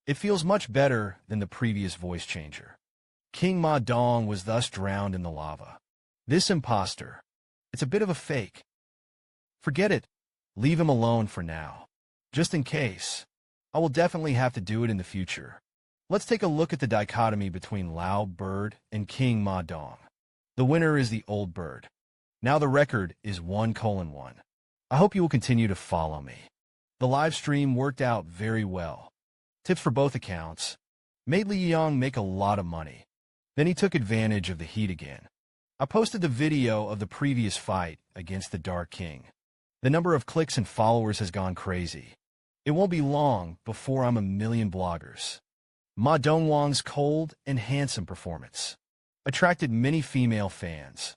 It feels much better than the previous voice changer. King Ma Dong was thus drowned in the lava. This imposter, it's a bit of a fake. Forget it. Leave him alone for now. Just in case. I will definitely have to do it in the future. Let's take a look at the dichotomy between Lao Bird and King Ma Dong. The winner is the old bird. Now the record is 1:1. I hope you will continue to follow me. The live stream worked out very well. Tips for both accounts. Made Li Yuyang make a lot of money. Then he took advantage of the heat again. I posted the video of the previous fight against the Dark King. The number of clicks and followers has gone crazy. It won't be long before I'm 1,000,000 bloggers. Ma Dongwang's cold and handsome performance attracted many female fans.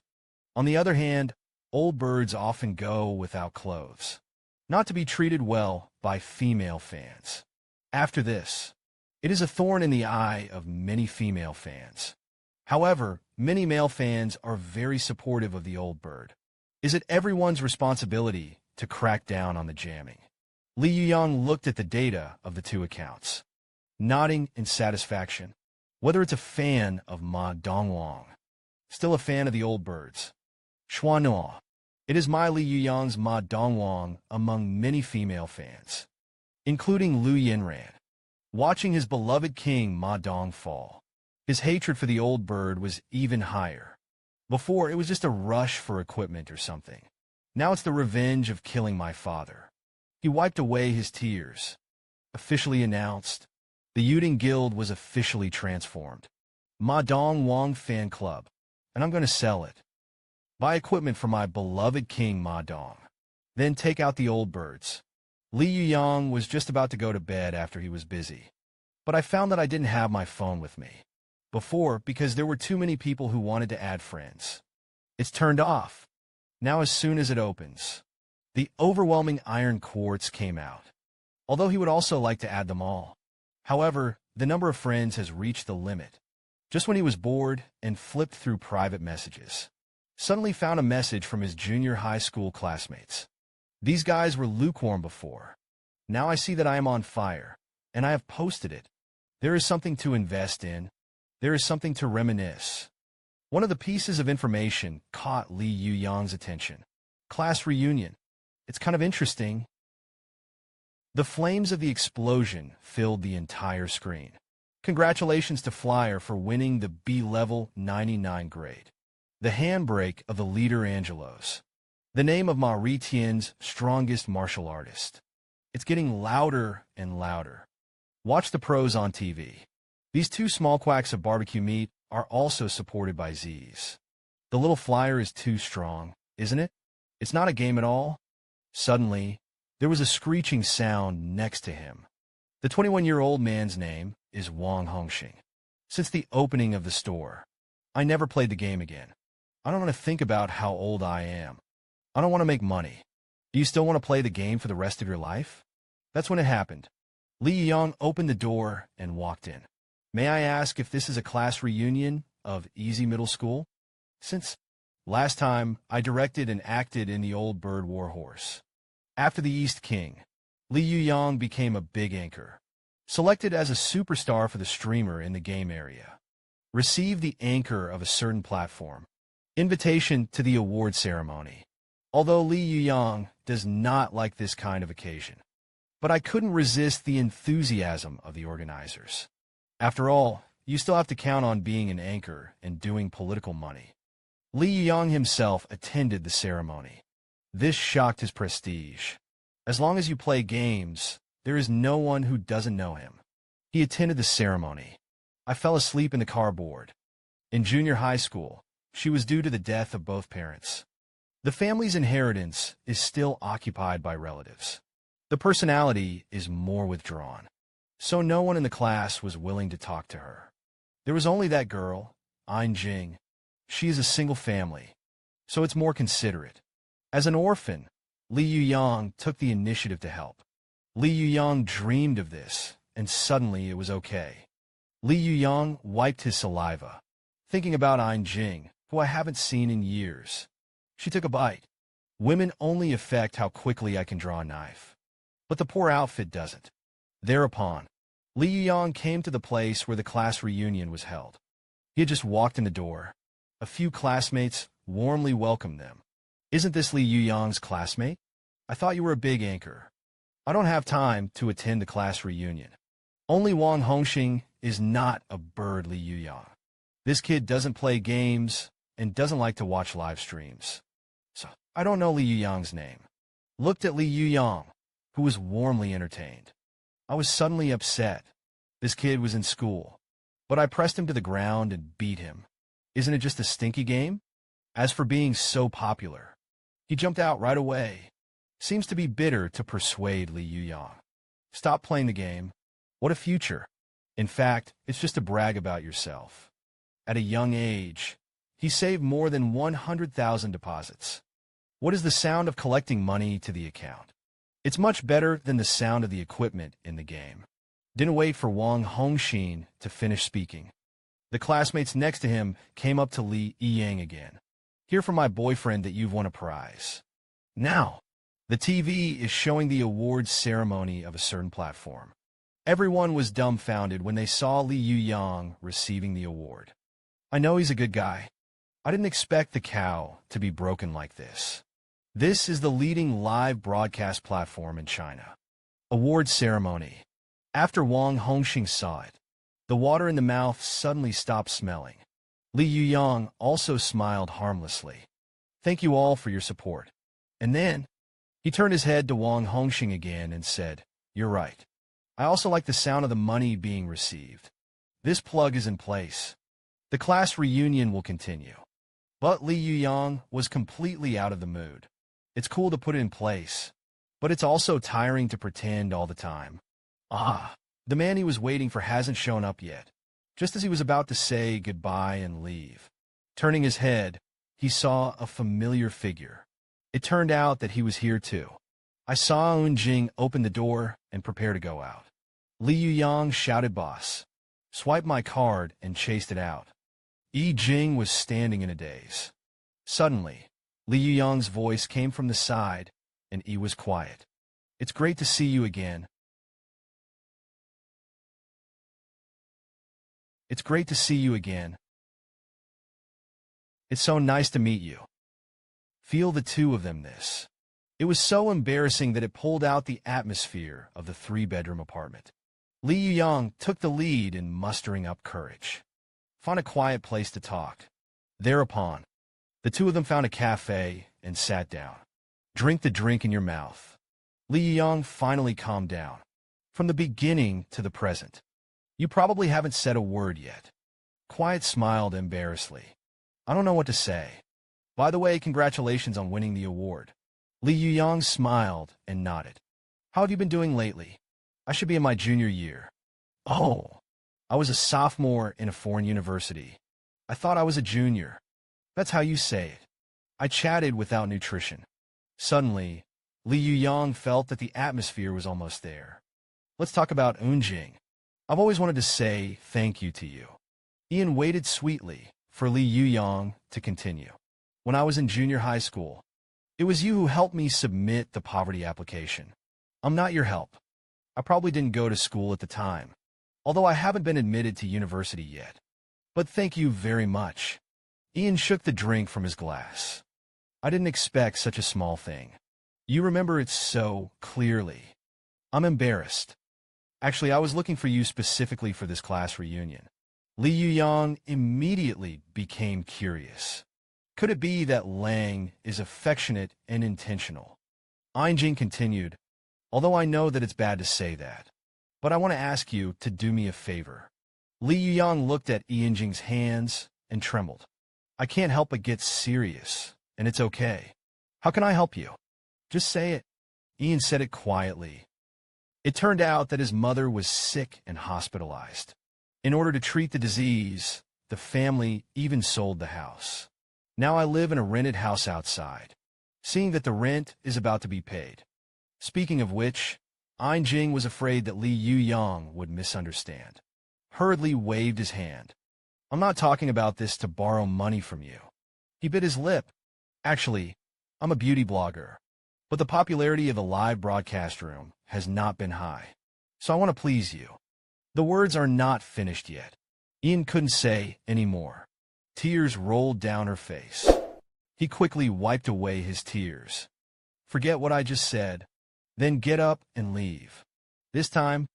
On the other hand, old birds often go without clothes, not to be treated well by female fans. After this, it is a thorn in the eye of many female fans. However, many male fans are very supportive of the old bird. Is it everyone's responsibility to crack down on the jamming? Li Yuyang looked at the data of the two accounts, nodding in satisfaction. Whether it's a fan of Ma Dongwang, still a fan of the old birds. Xuanhua. It is my Li Yuyang's Ma Dongwang among many female fans, including Lu Yinran. Watching his beloved king Ma Dong fall, his hatred for the old bird was even higher. Before, it was just a rush for equipment or something. Now it's the revenge of killing my father. He wiped away his tears. Officially announced, the Yuding Guild was officially transformed. Ma Dongwang Fan Club. And I'm going to sell it. Buy equipment for my beloved king Ma Dong. Then take out the old birds. Li Yuyang was just about to go to bed after he was busy. But I found that I didn't have my phone with me. Before, because there were too many people who wanted to add friends. It's turned off. Now as soon as it opens, the overwhelming iron quartz came out. Although he would also like to add them all. However, the number of friends has reached the limit. Just when he was bored and flipped through private messages, suddenly found a message from his junior high school classmates. These guys were lukewarm before. Now I see that I am on fire, and I have posted it. There is something to invest in. There is something to reminisce. One of the pieces of information caught Li Yuyang's attention. Class reunion. It's kind of interesting. The flames of the explosion filled the entire screen. Congratulations to Flyer for winning the B-level 99 grade. The handbrake of the leader Angelos. The name of Ma Ritian's strongest martial artist. It's getting louder and louder. Watch the pros on TV. These two small quacks of barbecue meat are also supported by Z's. The little Flyer is too strong, isn't it? It's not a game at all. Suddenly, there was a screeching sound next to him. The 21-year-old man's name is Wang Hongxing. Since the opening of the store, I never played the game again. I don't want to think about how old I am. I don't want to make money. Do you still want to play the game for the rest of your life? That's when it happened. Li Yuyang opened the door and walked in. May I ask if this is a class reunion of Easy Middle School? Since last time, I directed and acted in the Old Bird Warhorse. After the East King, Li Yuyang became a big anchor. Selected as a superstar for the streamer in the game area. Received the anchor of a certain platform. Invitation to the award ceremony. Although Li Yuyang does not like this kind of occasion. But I couldn't resist the enthusiasm of the organizers. After all, you still have to count on being an anchor and doing political money. Li Yuyang himself attended the ceremony. This shocked his prestige. As long as you play games, there is no one who doesn't know him. He attended the ceremony. I fell asleep in the cardboard. In junior high school, she was due to the death of both parents. The family's inheritance is still occupied by relatives. The personality is more withdrawn. So no one in the class was willing to talk to her. There was only that girl, Ein Jing. She is a single family, so it's more considerate. As an orphan, Li Yuyang took the initiative to help. Li Yuyang dreamed of this, and suddenly it was okay. Li Yuyang wiped his saliva, thinking about Ein Jing, who I haven't seen in years. She took a bite. Women only affect how quickly I can draw a knife. But the poor outfit doesn't. Thereupon, Li Yuyang came to the place where the class reunion was held. He had just walked in the door. A few classmates warmly welcomed them. "Isn't this Li Yuyang's classmate? I thought you were a big anchor." "I don't have time to attend the class reunion. Only Wang Hongxing is not a bird, Li Yuyang. This kid doesn't play games and doesn't like to watch live streams. So I don't know Li Yuyang's name." Looked at Li Yuyang, who was warmly entertained. I was suddenly upset. This kid was in school, but I pressed him to the ground and beat him. Isn't it just a stinky game? As for being so popular, he jumped out right away. Seems to be bitter to persuade Li Yuyang. Stop playing the game. What a future. In fact, it's just to brag about yourself. At a young age, he saved more than 100,000 deposits. What is the sound of collecting money to the account? It's much better than the sound of the equipment in the game. Didn't wait for Wang Hongxin to finish speaking. The classmates next to him came up to Li Yuyang again. "Hear from my boyfriend that you've won a prize." Now, the TV is showing the awards ceremony of a certain platform. Everyone was dumbfounded when they saw Li Yuyang receiving the award. I know he's a good guy. I didn't expect the cow to be broken like this. This is the leading live broadcast platform in China. Award ceremony. After Wang Hongxing saw it, the water in the mouth suddenly stopped smelling. Li Yuyang also smiled harmlessly. "Thank you all for your support." And then, he turned his head to Wang Hongxing again and said, "You're right. I also like the sound of the money being received. This plug is in place. The class reunion will continue." But Li Yuyang was completely out of the mood. It's cool to put it in place, but it's also tiring to pretend all the time. The man he was waiting for hasn't shown up yet. Just as he was about to say goodbye and leave, turning his head, he saw a familiar figure. It turned out that he was here too. I saw Eunjing open the door and prepare to go out. Li Yuyang shouted, "Boss." Swiped my card and chased it out. Jing was standing in a daze. Suddenly, Li Yuyang's voice came from the side, and was quiet. "It's great to see you again." "It's great to see you again. It's so nice to meet you." Feel the two of them this. It was so embarrassing that it pulled out the atmosphere of the three-bedroom apartment. Li Yuyang took the lead in mustering up courage. Find a quiet place to talk. Thereupon, the two of them found a cafe and sat down. Drink the drink in your mouth. Li Yuyang finally calmed down. "From the beginning to the present, you probably haven't said a word yet." Quiet smiled embarrassedly. "I don't know what to say. By the way, congratulations on winning the award." Li Yuyang smiled and nodded. "How have you been doing lately?" "I should be in my junior year." "Oh, I was a sophomore in a foreign university. I thought I was a junior." "That's how you say it." I chatted without nutrition. Suddenly, Li Yuyang felt that the atmosphere was almost there. "Let's talk about Eunjing. I've always wanted to say thank you to you." Ian waited sweetly for Li Yuyang to continue. "When I was in junior high school, it was you who helped me submit the poverty application. I'm not your help. I probably didn't go to school at the time, although I haven't been admitted to university yet. But thank you very much." Ian shook the drink from his glass. "I didn't expect such a small thing. You remember it so clearly." "I'm embarrassed. Actually, I was looking for you specifically for this class reunion." Li Yuyang immediately became curious. Could it be that Lang is affectionate and intentional? Eunjing continued, "Although I know that it's bad to say that, but I want to ask you to do me a favor." Li Yuyang looked at Eunjing's hands and trembled. "I can't help but get serious, and it's okay. How can I help you?" "Just say it." Ian said it quietly. It turned out that his mother was sick and hospitalized. In order to treat the disease, the family even sold the house. Now I live in a rented house outside, seeing that the rent is about to be paid. Speaking of which, Eunjing was afraid that Li Yuyang would misunderstand. Hurriedly waved his hand. "I'm not talking about this to borrow money from you." He bit his lip. "Actually, I'm a beauty blogger, but the popularity of the live broadcast room has not been high. So I want to please you. The words are not finished yet. Ian couldn't say any more. Tears rolled down her face. He quickly wiped away his tears. Forget what I just said. Then get up and leave. This time,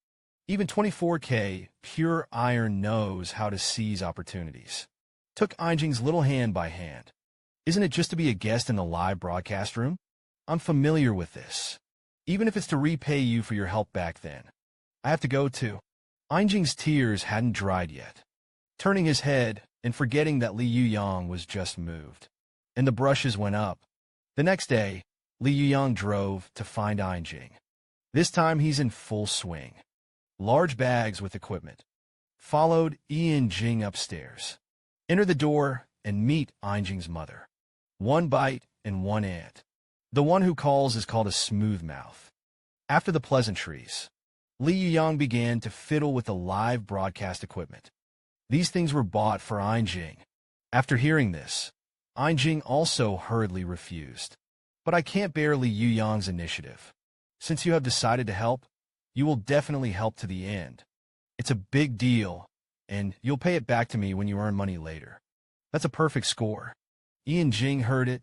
even 24K pure iron knows how to seize opportunities. Took Einjing's little hand by hand. Isn't it just to be a guest in the live broadcast room? I'm familiar with this. Even if it's to repay you for your help back then. I have to go too. Einjing's tears hadn't dried yet. Turning his head and forgetting that Li Yuyang was just moved. And the brushes went up. The next day, Li Yuyang drove to find Einjing. This time he's in full swing. Large bags with equipment. Followed Ian Jing upstairs. Enter the door and meet Einjing's mother. One bite and one ant. The one who calls is called a smooth mouth. After the pleasantries, Li Yuyang began to fiddle with the live broadcast equipment. These things were bought for Einjing. After hearing this, Einjing also hurriedly refused. But I can't bear Li Yuyang's initiative. Since you have decided to help, you will definitely help to the end. It's a big deal, and you'll pay it back to me when you earn money later. That's a perfect score. Ian Jing heard it,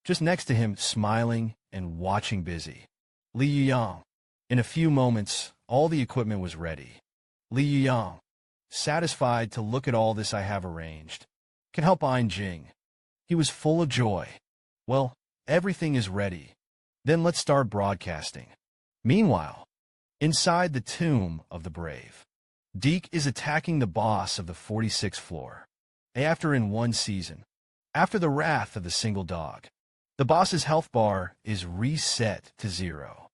just next to him, smiling and watching busy. Li Yuyang. In a few moments, all the equipment was ready. Li Yuyang, satisfied to look at all this I have arranged, can help Einjing. He was full of joy. Well, everything is ready. Then let's start broadcasting. Meanwhile, inside the tomb of the brave, Deke is attacking the boss of the 46th floor. After in one season, after the wrath of the single dog, the boss's health bar is reset to 0.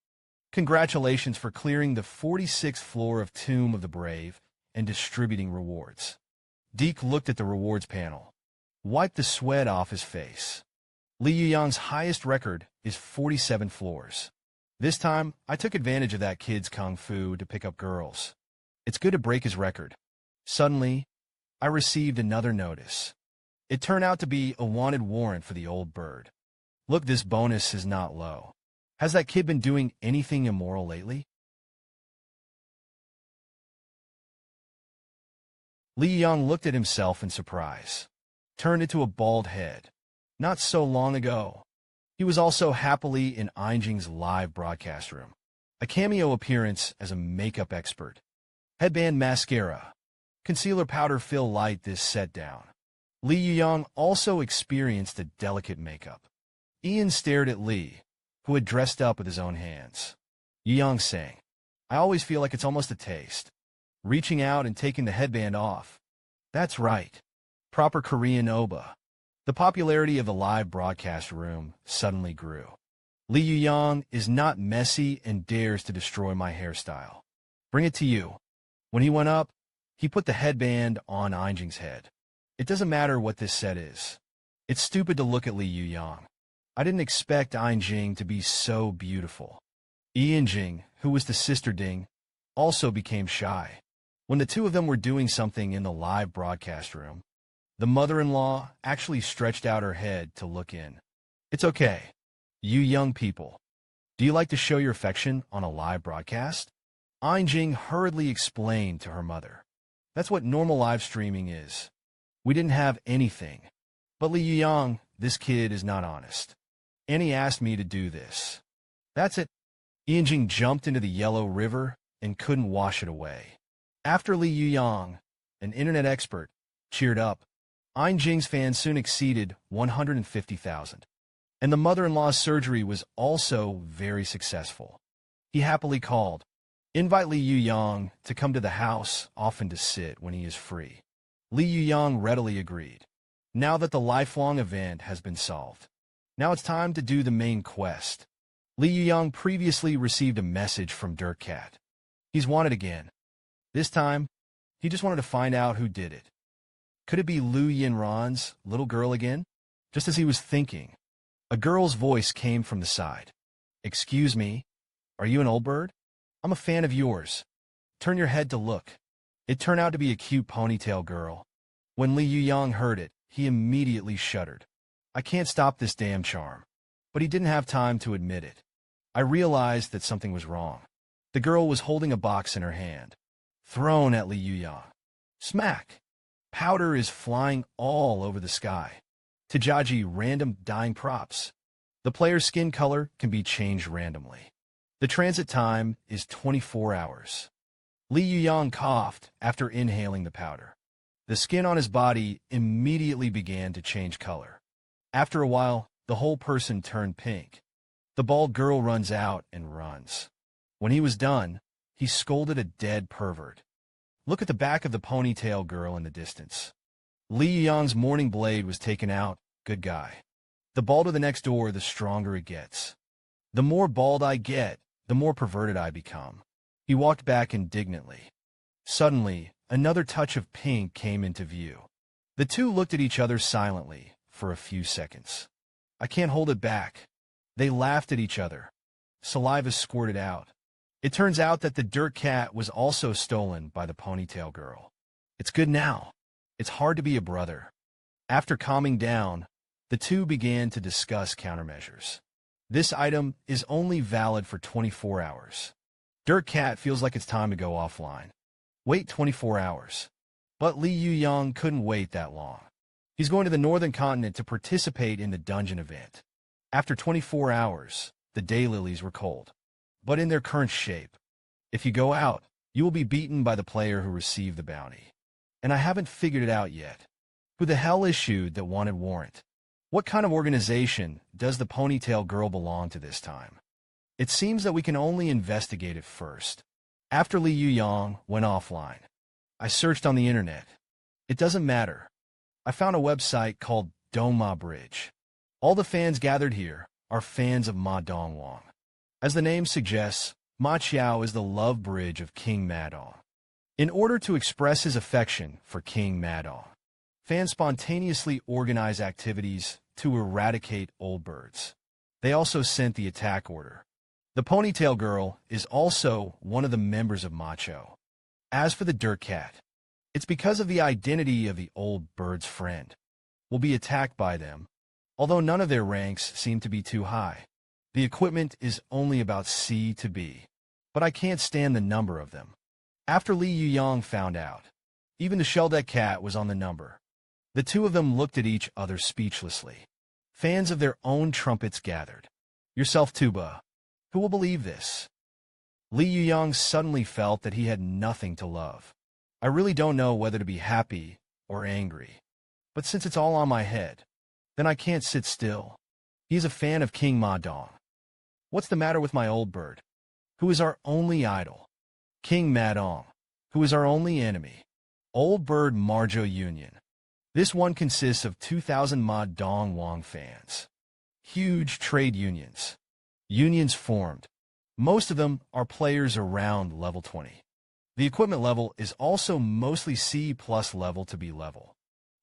Congratulations for clearing the 46th floor of Tomb of the Brave and distributing rewards. Deke looked at the rewards panel, wiped the sweat off his face. Li Yuyang's highest record is 47 floors. This time, I took advantage of that kid's kung fu to pick up girls. It's good to break his record. Suddenly, I received another notice. It turned out to be a wanted warrant for the old bird. Look, this bonus is not low. Has that kid been doing anything immoral lately? Li Yuyang looked at himself in surprise, turned into a bald head. Not so long ago, he was also happily in Einjing's live broadcast room. A cameo appearance as a makeup expert. Headband mascara. Concealer powder fill light this set down. Li Yuyang also experienced a delicate makeup. Ian stared at Li, who had dressed up with his own hands. Yuyang sang, I always feel like it's almost a taste. Reaching out and taking the headband off. That's right. Proper Korean oba. The popularity of the live broadcast room suddenly grew. Li Yuyang is not messy and dares to destroy my hairstyle. Bring it to you. When he went up, he put the headband on Einjing's head. It doesn't matter what this set is. It's stupid to look at Li Yuyang. I didn't expect Einjing to be so beautiful. Ian Jing, who was the sister Ding, also became shy. When the two of them were doing something in the live broadcast room, the mother-in-law actually stretched out her head to look in. It's okay. You young people. Do you like to show your affection on a live broadcast? Einjing hurriedly explained to her mother. That's what normal live streaming is. We didn't have anything. But Li Yuyang, this kid is not honest. Annie asked me to do this. That's it. Ian jumped into the yellow river and couldn't wash it away. After Li Yuyang, an internet expert, cheered up, Einjing's fans soon exceeded 150,000. And the mother-in-law's surgery was also very successful. He happily called, invite Li Yuyang to come to the house often to sit when he is free. Li Yuyang readily agreed. Now that the lifelong event has been solved, now it's time to do the main quest. Li Yuyang previously received a message from Dirt Cat. He's wanted again. This time, he just wanted to find out who did it. Could it be Lu Yinran's little girl again? Just as he was thinking, a girl's voice came from the side. Excuse me, are you an old bird? I'm a fan of yours. Turn your head to look. It turned out to be a cute ponytail girl. When Li Yuyang heard it, he immediately shuddered. I can't stop this damn charm. But he didn't have time to admit it. I realized that something was wrong. The girl was holding a box in her hand. thrown at Li Yuyang. Smack! Powder is flying all over the sky. Tajaji random dying props. The player's skin color can be changed randomly. The transit time is 24 hours. Li Yuyang coughed after inhaling the powder. The skin on his body immediately began to change color. After a while, the whole person turned pink. The bald girl runs out and runs. When he was done, he scolded a dead pervert. Look at the back of the ponytail girl in the distance. Li Yuyang's morning blade was taken out. Good guy. The balder the next door, the stronger it gets. The more bald I get, the more perverted I become. He walked back indignantly. Suddenly, another touch of pink came into view. The two looked at each other silently for a few seconds. I can't hold it back. They laughed at each other. Saliva squirted out. It turns out that the dirt cat was also stolen by the ponytail girl. It's good now. It's hard to be a brother. After calming down, the two began to discuss countermeasures. This item is only valid for 24 hours. Dirt cat feels like it's time to go offline. Wait 24 hours. But Li Yuyang couldn't wait that long. He's going to the northern continent to participate in the dungeon event. After 24 hours, the daylilies were cold, but in their current shape. If you go out, you will be beaten by the player who received the bounty. And I haven't figured it out yet. Who the hell issued that wanted warrant? What kind of organization does the ponytail girl belong to this time? It seems that we can only investigate it first. After Li Yuyang went offline, I searched on the internet. It doesn't matter. I found a website called Dongma Bridge. All the fans gathered here are fans of Ma Dongwang. As the name suggests, Ma Qiao is the love bridge of King Madong. In order to express his affection for King Madong, fans spontaneously organize activities to eradicate old birds. They also sent the attack order. The ponytail girl is also one of the members of Macho. As for the dirt cat, it's because of the identity of the old bird's friend. Will be attacked by them, although none of their ranks seem to be too high. The equipment is only about C to B, but I can't stand the number of them. After Li Yuyang found out, even the shell-deck cat was on the number. The two of them looked at each other speechlessly. Fans of their own trumpets gathered. Yourself, Tuba. Who will believe this? Li Yuyang suddenly felt that he had nothing to love. I really don't know whether to be happy or angry. But since it's all on my head, then I can't sit still. He is a fan of King Ma Dong. What's the matter with my old bird? Who is our only idol? King Ma Dong, who is our only enemy. Old Bird Marjo Union. This one consists of 2,000 Ma Dongwang fans. Huge trade unions. Unions formed. Most of them are players around level 20. The equipment level is also mostly C+ level to B level.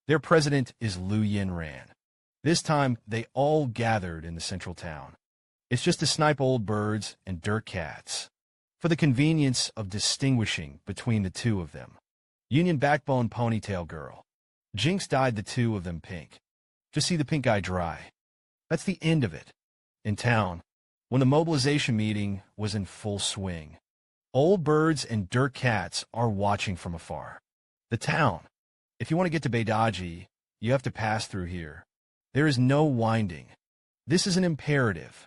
Their president is Lu Yinran. This time, they all gathered in the central town. It's just to snipe old birds and dirt cats, for the convenience of distinguishing between the two of them. Union Backbone Ponytail Girl. Jinx dyed the two of them pink. Just see the pink eye dry. That's the end of it. In town, when the mobilization meeting was in full swing, old birds and dirt cats are watching from afar. The town. If you want to get to Beidaji, you have to pass through here. There is no winding. This is an imperative.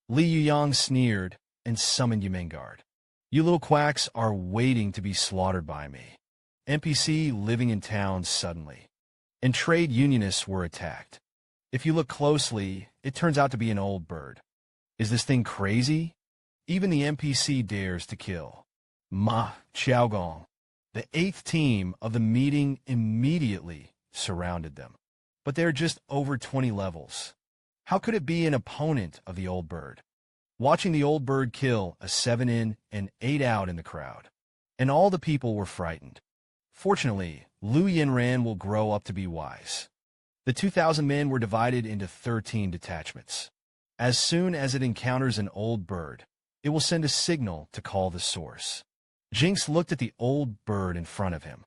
Li Yuyang sneered and summoned Yumengard. You little quacks are waiting to be slaughtered by me. NPC living in town suddenly. And trade unionists were attacked. If you look closely, it turns out to be an old bird. Is this thing crazy? Even the NPC dares to kill. Ma Xiaogong. The 8th team of the meeting immediately surrounded them. But they're just over 20 levels. How could it be an opponent of the old bird? Watching the old bird kill a 7 in and 8 out in the crowd. And all the people were frightened. Fortunately, Lu Yinran will grow up to be wise. The 2,000 men were divided into 13 detachments. As soon as it encounters an old bird, it will send a signal to call the source. Jinx looked at the old bird in front of him,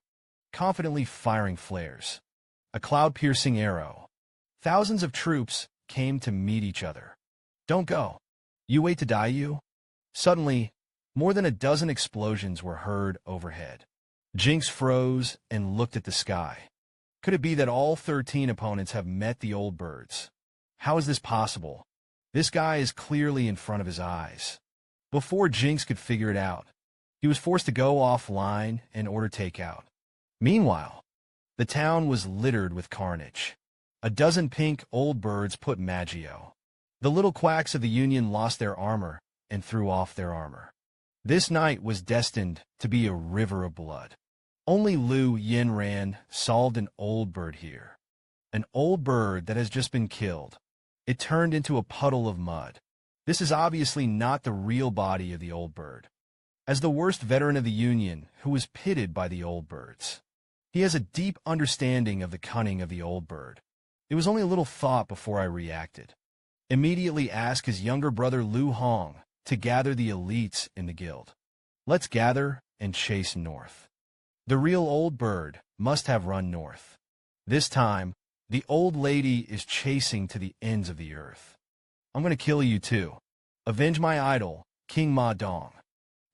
confidently firing flares. A cloud-piercing arrow. Thousands of troops came to meet each other. Don't go. You wait to die, you? Suddenly, more than a dozen explosions were heard overhead. Jinx froze and looked at the sky. Could it be that all 13 opponents have met the old birds? How is this possible? This guy is clearly in front of his eyes. Before Jinx could figure it out, he was forced to go offline and order takeout. Meanwhile, the town was littered with carnage. A dozen pink old birds put Maggio. The little quacks of the Union lost their armor and threw off their armor. This night was destined to be a river of blood. Only Li Yuyang solved an old bird here. An old bird that has just been killed. It turned into a puddle of mud. This is obviously not the real body of the old bird. As the worst veteran of the Union, who was pitted by the old birds, he has a deep understanding of the cunning of the old bird. It was only a little thought before I reacted. Immediately ask his younger brother Lu Hong to gather the elites in the guild. Let's gather and chase north. The real old bird must have run north. This time, the old lady is chasing to the ends of the earth. I'm going to kill you too. Avenge my idol, King Ma Dong.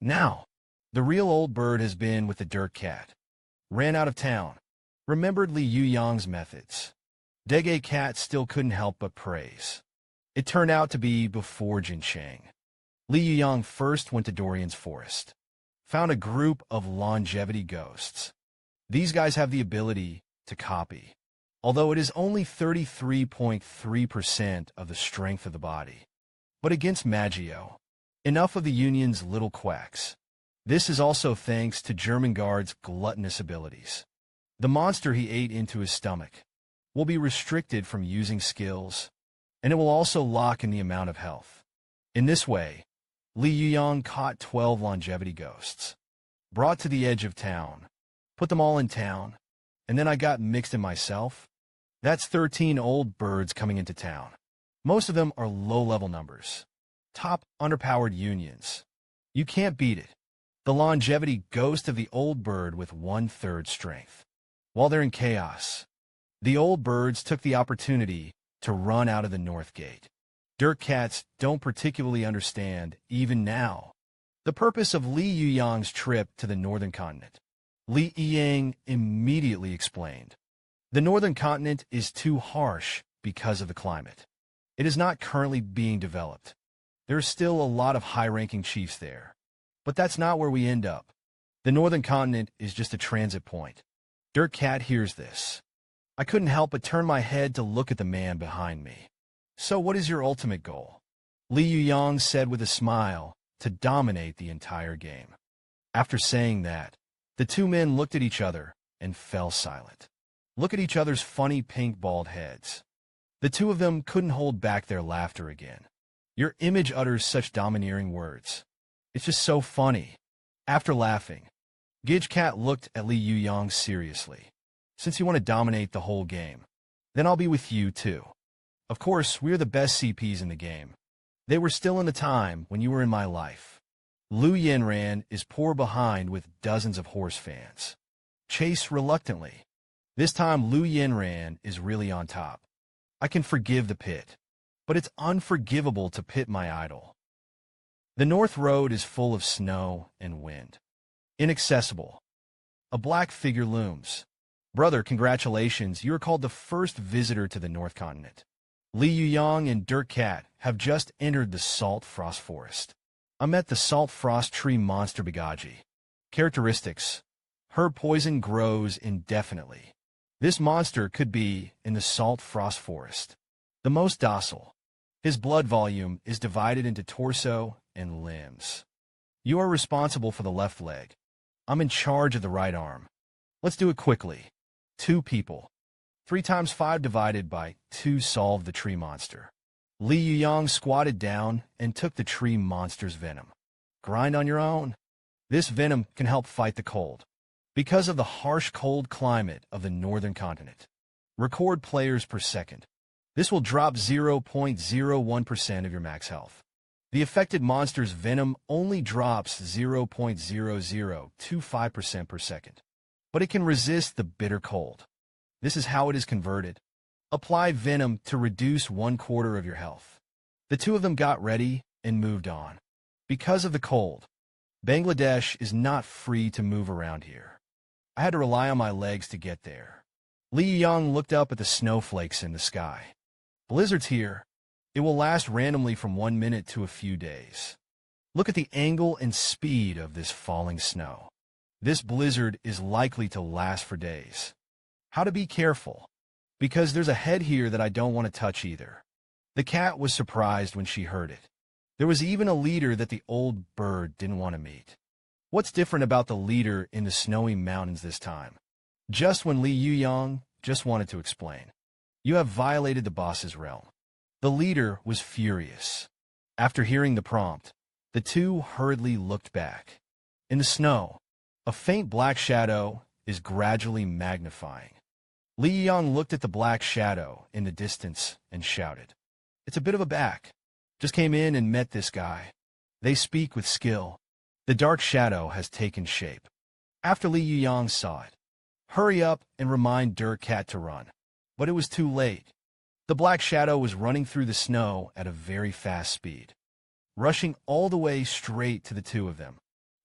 Now, the real old bird has been with the dirt cat. Ran out of town. Remembered Li Yuyang's methods. Dege Cat still couldn't help but praise. It turned out to be before Jincheng. Li Yuyang first went to Dorian's forest. Found a group of longevity ghosts. These guys have the ability to copy, although it is only 33.3% of the strength of the body. But against Maggio, enough of the Union's little quacks. This is also thanks to Germanguard's gluttonous abilities. The monster he ate into his stomach will be restricted from using skills, and it will also lock in the amount of health. In this way, Li Yuyang caught 12 longevity ghosts, brought to the edge of town, put them all in town, and then I got mixed in myself. That's 13 old birds coming into town. Most of them are low-level numbers. Top underpowered unions. You can't beat it. The longevity ghost of the old bird with 1/3 strength. While they're in chaos, the old birds took the opportunity to run out of the north gate. Dirt cats don't particularly understand, even now, the purpose of Li Yuyang's trip to the northern continent. Li Yuyang immediately explained. The northern continent is too harsh because of the climate. It is not currently being developed. There are still a lot of high-ranking chiefs there. But that's not where we end up. The northern continent is just a transit point. Dirt Cat hears this. I couldn't help but turn my head to look at the man behind me. So what is your ultimate goal? Li Yuyang said with a smile, to dominate the entire game. After saying that, the two men looked at each other and fell silent. Look at each other's funny pink bald heads. The two of them couldn't hold back their laughter again. Your image utters such domineering words. It's just so funny. After laughing, Gidge Cat looked at Li Yuyang seriously. Since you want to dominate the whole game, then I'll be with you too. Of course, we're the best CPs in the game. They were still in the time when you were in my life. Lu Yuyang is poor behind with dozens of horse fans. Chase reluctantly. This time Lu Yuyang is really on top. I can forgive the pit, but it's unforgivable to pit my idol. The North Road is full of snow and wind. Inaccessible. A black figure looms. Brother, congratulations, you are called the first visitor to the North Continent. Li Yuyang and Dirt Cat have just entered the Salt Frost Forest. I met the Salt Frost Tree Monster Bagaji. Characteristics. Herb poison grows indefinitely. This monster could be in the Salt Frost Forest. The most docile. His blood volume is divided into torso and limbs. You are responsible for the left leg. I'm in charge of the right arm. Let's do it quickly. 2 people. 3 times 5 divided by 2 solved the tree monster. Li Yuyang squatted down and took the tree monster's venom. Grind on your own. This venom can help fight the cold. Because of the harsh cold climate of the northern continent. Record players per second. This will drop 0.01% of your max health. The affected monster's venom only drops 0.0025% per second. But it can resist the bitter cold. This is how it is converted. Apply venom to reduce 1/4 of your health. The two of them got ready and moved on. Because of the cold, Bangladesh is not free to move around here. I had to rely on my legs to get there. Li Yuyang looked up at the snowflakes in the sky. Blizzard's here. It will last randomly from 1 minute to a few days. Look at the angle and speed of this falling snow. This blizzard is likely to last for days. How to be careful? Because there's a head here that I don't want to touch either. The cat was surprised when she heard it. There was even a leader that the old bird didn't want to meet. What's different about the leader in the snowy mountains this time? Just when Li Yuyang just wanted to explain. You have violated the boss's realm. The leader was furious. After hearing the prompt, the two hurriedly looked back. In the snow, a faint black shadow is gradually magnifying. Li Yuyang looked at the black shadow in the distance and shouted, "It's a bit of a back. Just came in and met this guy. They speak with skill." The dark shadow has taken shape. After Li Yuyang saw it, hurry up and remind Cat to run. But it was too late. The black shadow was running through the snow at a very fast speed, rushing all the way straight to the two of them.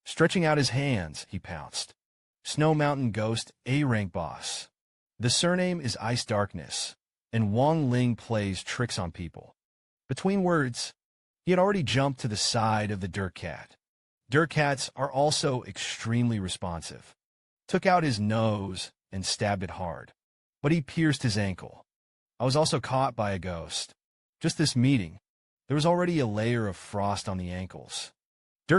Stretching out his hands, he pounced. Snow Mountain Ghost, A-rank boss. The surname is Ice Darkness, and Wang Ling plays tricks on people. Between words, he had already jumped to the side of the Cat. Cats are also extremely responsive. Took out his nose and stabbed it hard, but he pierced his ankle. I was also caught by a ghost. Just this meeting, there was already a layer of frost on the ankles.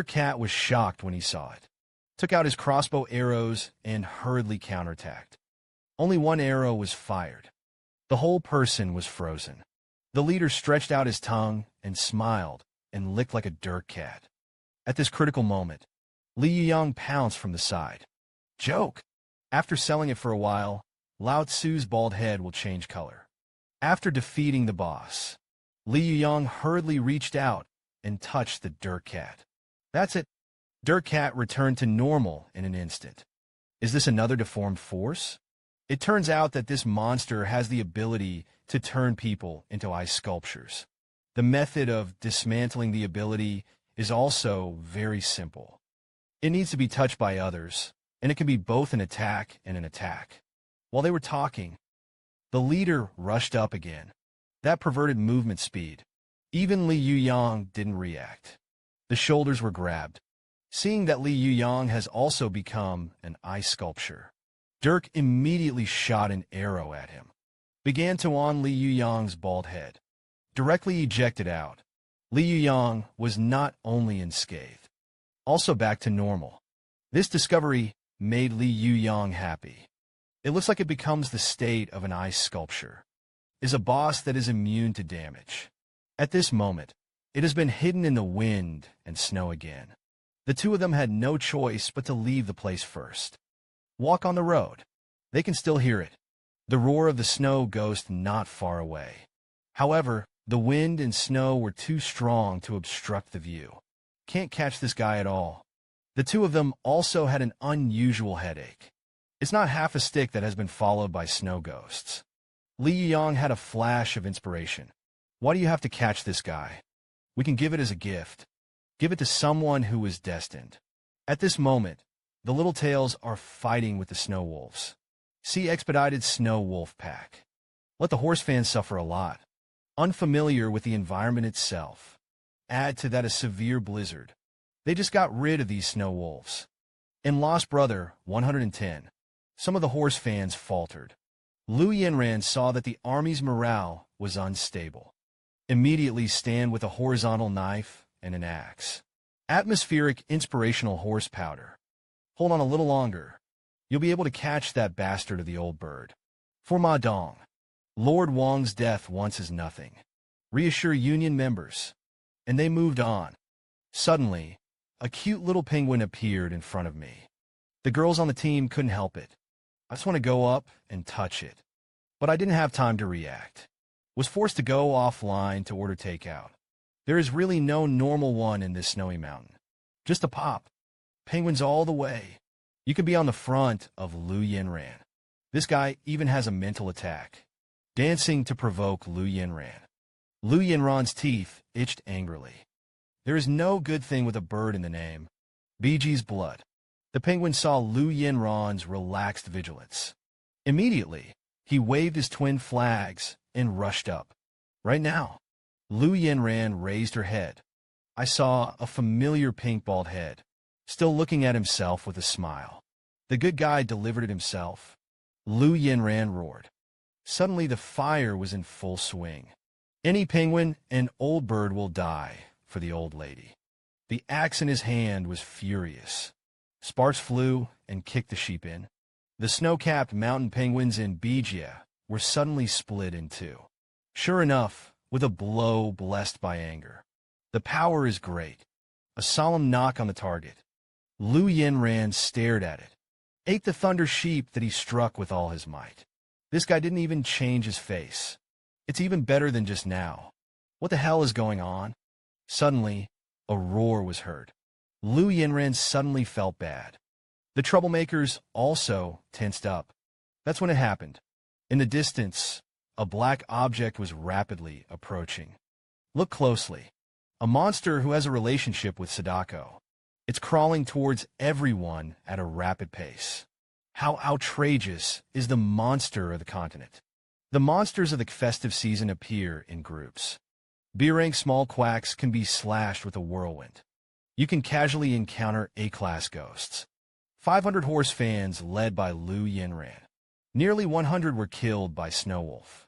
Cat was shocked when he saw it. Took out his crossbow arrows and hurriedly counterattacked. Only one arrow was fired. The whole person was frozen. The leader stretched out his tongue and smiled and licked like a cat. At this critical moment, Li Yuyang pounced from the side. Joke! After selling it for a while, Lao Tzu's bald head will change color. After defeating the boss, Li Yuyang hurriedly reached out and touched the Cat. That's it. Cat returned to normal in an instant. Is this another deformed force? It turns out that this monster has the ability to turn people into ice sculptures. The method of dismantling the ability is also very simple. It needs to be touched by others, and it can be both an attack and an attack. While they were talking, the leader rushed up again. That perverted movement speed. Even Li Yuyang didn't react. The shoulders were grabbed. Seeing that Li Yuyang has also become an ice sculpture, Dirk immediately shot an arrow at him. Began to on Li Yuyang's bald head. Directly ejected out. Li Yuyang was not only unscathed, also back to normal. This discovery made Li Yuyang happy. It looks like it becomes the state of an ice sculpture. Is a boss that is immune to damage. At this moment, it has been hidden in the wind and snow again. The two of them had no choice but to leave the place first. Walk on the road. They can still hear it. The roar of the snow ghost not far away. However, the wind and snow were too strong to obstruct the view. Can't catch this guy at all. The two of them also had an unusual headache. It's not half a stick that has been followed by snow ghosts. Li Yuyang had a flash of inspiration. Why do you have to catch this guy? We can give it as a gift. Give it to someone who is destined. At this moment, the Little Tails are fighting with the Snow Wolves. See Expedited Snow Wolf Pack. Let the horse fans suffer a lot. Unfamiliar with the environment itself. Add to that a severe blizzard. They just got rid of these snow wolves. In Lost Brother 110, some of the horse fans faltered. Lu Yanran saw that the army's morale was unstable. Immediately stand with a horizontal knife and an axe. Atmospheric inspirational horse powder. Hold on a little longer. You'll be able to catch that bastard of the old bird. For Ma Dong. Lord Wang's death once is nothing. Reassure Union members. And they moved on. Suddenly, a cute little penguin appeared in front of me. The girls on the team couldn't help it. I just want to go up and touch it. But I didn't have time to react. Was forced to go offline to order takeout. There is really no normal one in this snowy mountain. Just a pop. Penguins all the way. You could be on the front of Lu Yanran. This guy even has a mental attack. Dancing to provoke Lu Yanran. Lu Yanran's teeth itched angrily. There is no good thing with a bird in the name. BG's blood. The penguin saw Li Yuyang's relaxed vigilance. Immediately, he waved his twin flags and rushed up. Right now, Li Yuyang raised her head. I saw a familiar pink-bald head, still looking at himself with a smile. The good guy delivered it himself. Li Yuyang roared. Suddenly the fire was in full swing. Any penguin and old bird will die for the old lady. The axe in his hand was furious. Sparks flew and kicked the sheep in. The snow-capped mountain penguins in Bijia were suddenly split in two. Sure enough, with a blow blessed by anger. The power is great. A solemn knock on the target. Li Yuyang stared at it. Ate the thunder sheep that he struck with all his might. This guy didn't even change his face. It's even better than just now. What the hell is going on? Suddenly, a roar was heard. Li Yuyang suddenly felt bad. The troublemakers also tensed up. That's when it happened. In the distance, a black object was rapidly approaching. Look closely. A monster who has a relationship with Sadako. It's crawling towards everyone at a rapid pace. How outrageous is the monster of the continent? The monsters of the festive season appear in groups. B-rank small quacks can be slashed with a whirlwind. You can casually encounter A-class ghosts. 500 horse fans led by Li Yuyang. Nearly 100 were killed by Snowwolf.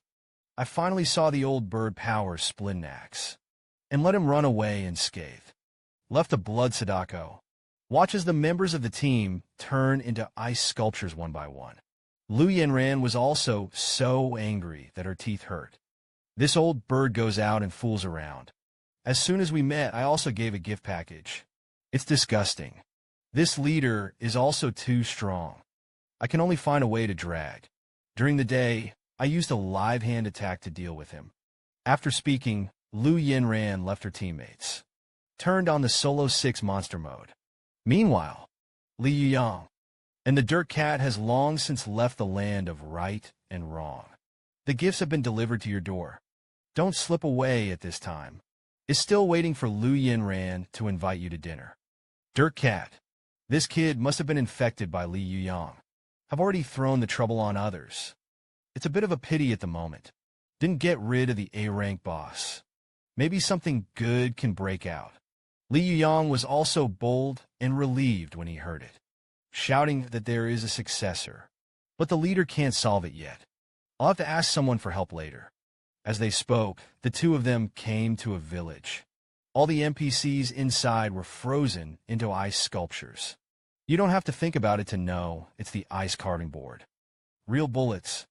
I finally saw the old bird power split an axe and let him run away unscathed. Left a blood Sadako. Watch as the members of the team turn into ice sculptures one by one. Li Yuyang was also so angry that her teeth hurt. This old bird goes out and fools around. As soon as we met, I also gave a gift package. It's disgusting. This leader is also too strong. I can only find a way to drag. During the day, I used a live hand attack to deal with him. After speaking, Li Yuyang left her teammates. Turned on the solo 6 monster mode. Meanwhile, Li Yuyang and the Dirt Cat has long since left the land of right and wrong. The gifts have been delivered to your door. Don't slip away at this time. Is still waiting for Li Yuyang to invite you to dinner. Dirt Cat. This kid must have been infected by Li Yuyang. I've already thrown the trouble on others. It's a bit of a pity at the moment. Didn't get rid of the A-rank boss. Maybe something good can break out. Li Yuyang was also bold and relieved when he heard it, shouting that there is a successor. But the leader can't solve it yet. I'll have to ask someone for help later. As they spoke, the two of them came to a village. All the NPCs inside were frozen into ice sculptures. You don't have to think about it to know it's the ice carving board. Real bullets.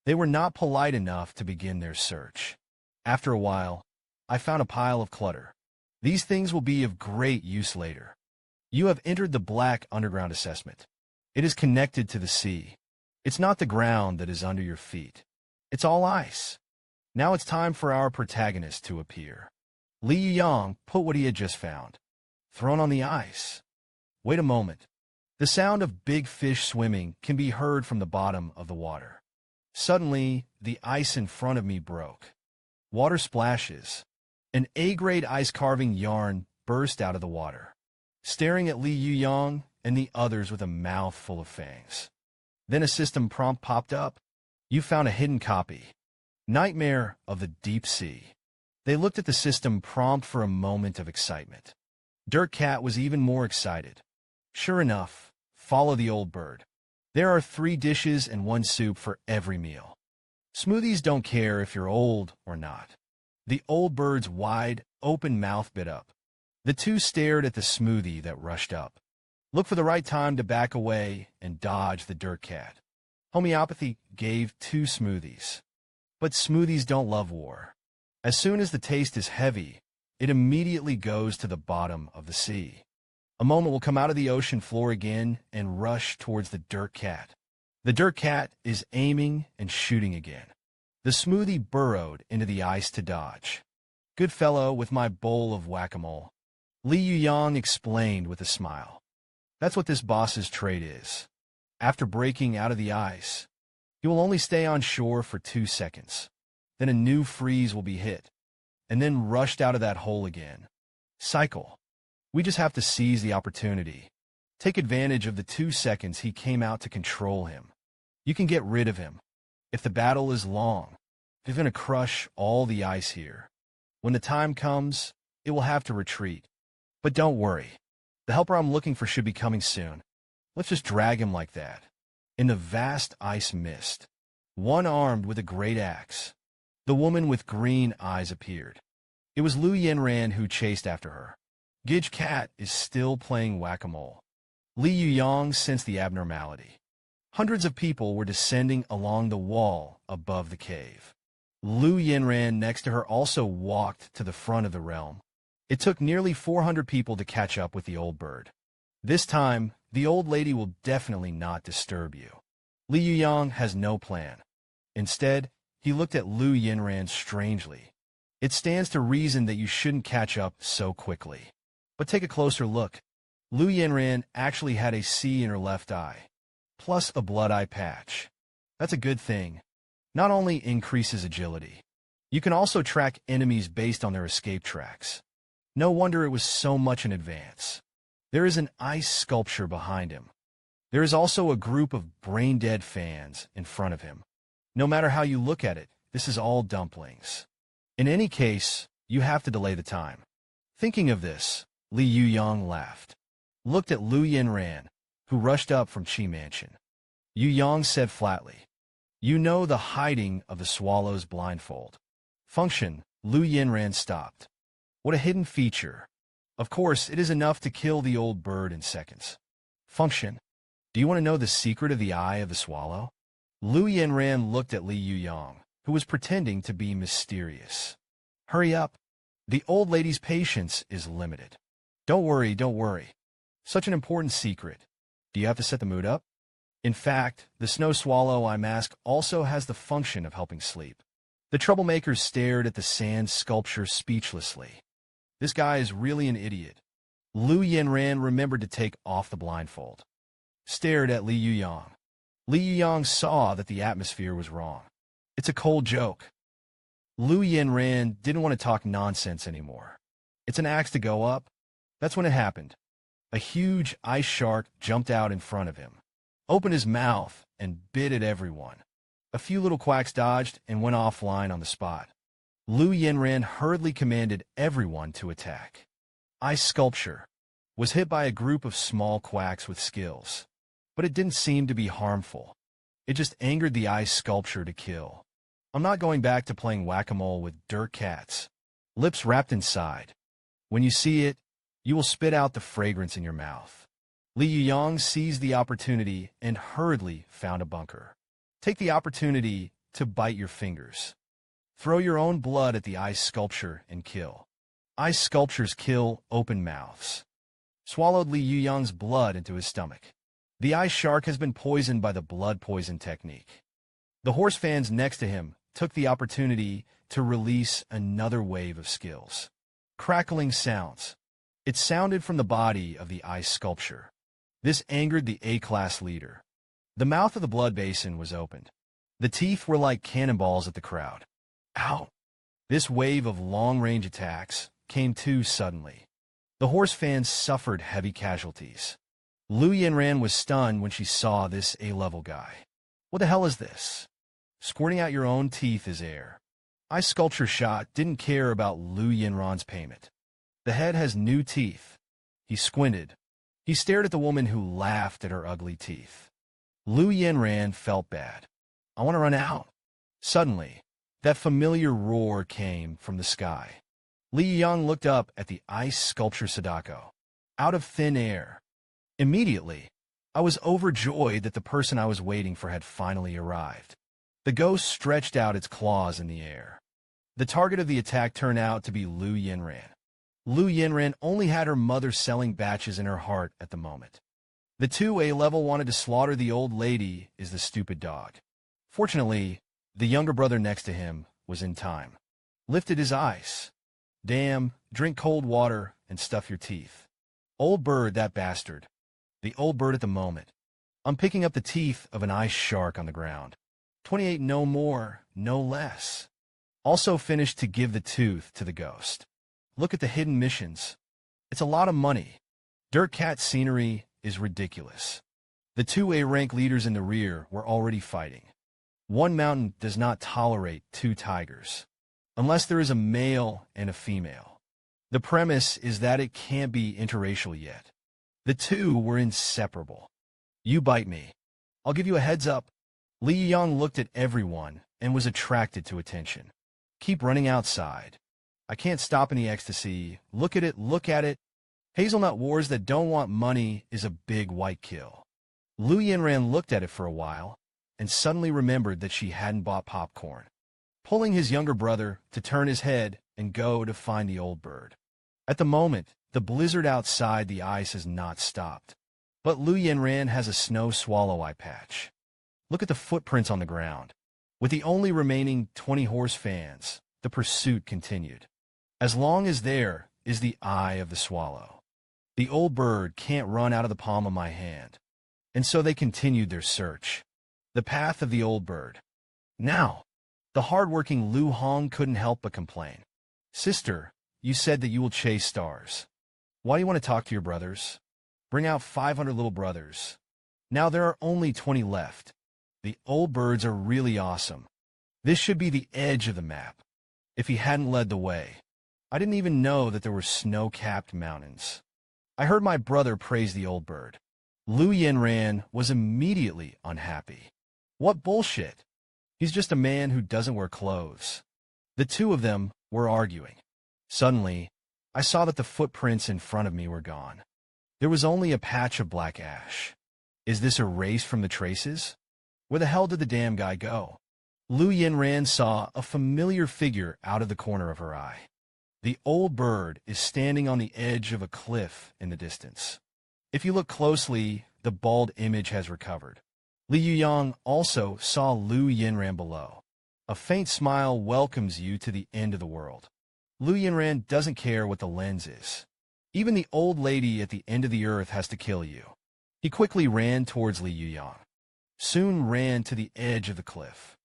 They were not polite enough to begin their search. After a while, I found a pile of clutter. These things will be of great use later. You have entered the Black Underground assessment. It is connected to the sea. It's not the ground that is under your feet. It's all ice. Now it's time for our protagonist to appear. Li Yuyang put what he had just found. Thrown on the ice. Wait a moment. The sound of big fish swimming can be heard from the bottom of the water. Suddenly, the ice in front of me broke. Water splashes. An A-grade ice carving yarn burst out of the water, staring at Li Yuyang and the others with a mouth full of fangs. Then a system prompt popped up. You found a hidden copy. Nightmare of the Deep Sea. They looked at the system prompt for a moment of excitement. Dirt Cat was even more excited. Sure enough, follow the old bird. There are 3 dishes and 1 soup for every meal. Smoothies don't care if you're old or not. The old bird's wide, open mouth bit up. The two stared at the smoothie that rushed up. Look for the right time to back away and dodge the Dirt Cat. Homeopathy gave 2 smoothies. But smoothies don't love war. As soon as the taste is heavy, it immediately goes to the bottom of the sea. A moment will come out of the ocean floor again and rush towards the Dirt Cat. The Dirt Cat is aiming and shooting again. The smoothie burrowed into the ice to dodge. Good fellow with my bowl of whack-a-mole. Li Yuyang explained with a smile. That's what this boss's trait is. After breaking out of the ice, he will only stay on shore for 2 seconds. Then a new freeze will be hit, and then rushed out of that hole again. Cycle. We just have to seize the opportunity. Take advantage of the 2 seconds he came out to control him. You can get rid of him. If the battle is long, you're going to crush all the ice here. When the time comes, it will have to retreat. But don't worry. The helper I'm looking for should be coming soon. Let's just drag him like that. In the vast ice mist, one armed with a great axe, the woman with green eyes appeared. It was Li Yuyang who chased after her. Gidge Cat is still playing whack-a-mole. Li Yuyang sensed the abnormality. Hundreds of people were descending along the wall above the cave. Li Yuyang next to her also walked to the front of the realm. It took nearly 400 people to catch up with the old bird. This time, the old lady will definitely not disturb you. Li Yuyang has no plan. Instead, he looked at Li Yuyang strangely. It stands to reason that you shouldn't catch up so quickly. But take a closer look. Li Yuyang actually had a C in her left eye, plus a blood eye patch. That's a good thing. Not only increases agility, you can also track enemies based on their escape tracks. No wonder it was so much in advance. There is an ice sculpture behind him. There is also a group of brain-dead fans in front of him. No matter how you look at it, this is all dumplings. In any case, you have to delay the time. Thinking of this, Li Yuyang laughed, looked at Li Yuyang, who rushed up from Qi Mansion. Yuyang said flatly, "You know the hiding of the swallow's blindfold." Function, Li Yuyang stopped. What a hidden feature. Of course, it is enough to kill the old bird in seconds. Function, do you want to know the secret of the eye of the swallow? Li Yuyang looked at Li Yuyang, who was pretending to be mysterious. Hurry up. The old lady's patience is limited. Don't worry. Such an important secret. Do you have to set the mood up? In fact, the snow swallow eye mask also has the function of helping sleep. The troublemakers stared at the sand sculpture speechlessly. This guy is really an idiot. Li Yuyang remembered to take off the blindfold. Stared at Li Yuyang. Li Yuyang saw that the atmosphere was wrong. It's a cold joke. Li Yuyang didn't want to talk nonsense anymore. It's an axe to go up. That's when it happened. A huge ice shark jumped out in front of him, opened his mouth, and bit at everyone. A few little quacks dodged and went offline on the spot. Li Yuyang hurriedly commanded everyone to attack. Ice sculpture was hit by a group of small quacks with skills, but it didn't seem to be harmful. It just angered the ice sculpture to kill. I'm not going back to playing whack-a-mole with dirt cats. Lips wrapped inside. When you see it, you will spit out the fragrance in your mouth. Li Yuyang seized the opportunity and hurriedly found a bunker. Take the opportunity to bite your fingers. Throw your own blood at the ice sculpture and kill. Ice sculptures kill open mouths. Swallowed Li Yuyang's blood into his stomach. The ice shark has been poisoned by the blood poison technique. The horse fans next to him took the opportunity to release another wave of skills. Crackling sounds. It sounded from the body of the ice sculpture. This angered the A-class leader. The mouth of the blood basin was opened. The teeth were like cannonballs at the crowd. Ow! This wave of long-range attacks came too suddenly. The horse fans suffered heavy casualties. Li Yuyang was stunned when she saw this A-level guy. What the hell is this? Squirting out your own teeth is air. Ice sculpture shot didn't care about Li Yuyang's payment. The head has new teeth. He squinted. He stared at the woman who laughed at her ugly teeth. Li Yuyang felt bad. I want to run out. Suddenly, that familiar roar came from the sky. Li Yuyang looked up at the ice sculpture Sadako. Out of thin air. Immediately, I was overjoyed that the person I was waiting for had finally arrived. The ghost stretched out its claws in the air. The target of the attack turned out to be Li Yuyang. Li Yuyang only had her mother selling batches in her heart at the moment. The 2 A-level wanted to slaughter the old lady is the stupid dog. Fortunately, the younger brother next to him was in time. Lifted his eyes. Damn, drink cold water and stuff your teeth. Old bird, that bastard. The old bird at the moment. I'm picking up the teeth of an ice shark on the ground. 28 no more, no less. Also finished to give the tooth to the ghost. Look at the hidden missions. It's a lot of money. Dirt cat scenery is ridiculous. The two A-rank leaders in the rear were already fighting. One mountain does not tolerate two tigers, unless there is a male and a female. The premise is that it can't be interracial yet. The two were inseparable. You bite me. I'll give you a heads up. Li Yuyang looked at everyone and was attracted to attention. Keep running outside. I can't stop any ecstasy. Look at it, look at it. Hazelnut wars that don't want money is a big white kill. Lu Yinran looked at it for a while and suddenly remembered that she hadn't bought popcorn, pulling his younger brother to turn his head and go to find the old bird. At the moment, the blizzard outside the ice has not stopped, but Lu Yinran has a snow swallow eye patch. Look at the footprints on the ground. With the only remaining 20 horse fans, the pursuit continued. As long as there is the eye of the swallow, the old bird can't run out of the palm of my hand. And so they continued their search. The path of the old bird. Now, the hard-working Lu Hong couldn't help but complain. Sister, you said that you will chase stars. Why do you want to talk to your brothers? Bring out 500 little brothers. Now there are only 20 left. The old birds are really awesome. This should be the edge of the map. If he hadn't led the way. I didn't even know that there were snow-capped mountains. I heard my brother praise the old bird. Lu Yinran was immediately unhappy. What bullshit! He's just a man who doesn't wear clothes. The two of them were arguing. Suddenly, I saw that the footprints in front of me were gone. There was only a patch of black ash. Is this erased from the traces? Where the hell did the damn guy go? Lu Yinran saw a familiar figure out of the corner of her eye. The old bird is standing on the edge of a cliff in the distance. If you look closely, the bald image has recovered. Li Yuyang also saw Lu Yinran below. A faint smile welcomes you to the end of the world. Lu Yinran doesn't care what the lens is. Even the old lady at the end of the earth has to kill you. He quickly ran towards Li Yuyang. Soon ran to the edge of the cliff.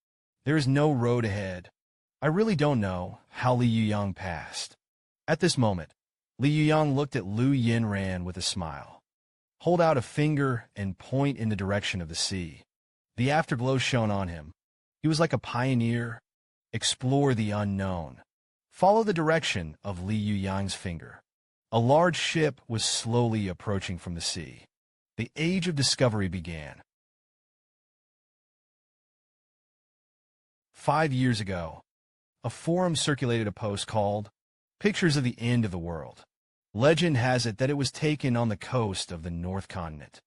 There is no road ahead. I really don't know how Li Yuyang passed. At this moment, Li Yuyang looked at Lu Yinran with a smile. Hold out a finger and point in the direction of the sea. The afterglow shone on him. He was like a pioneer. Explore the unknown. Follow the direction of Li Yuyang's finger. A large ship was slowly approaching from the sea. The age of discovery began. 5 years ago, a forum circulated a post called Pictures of the End of the World. Legend has it that it was taken on the coast of the North Continent.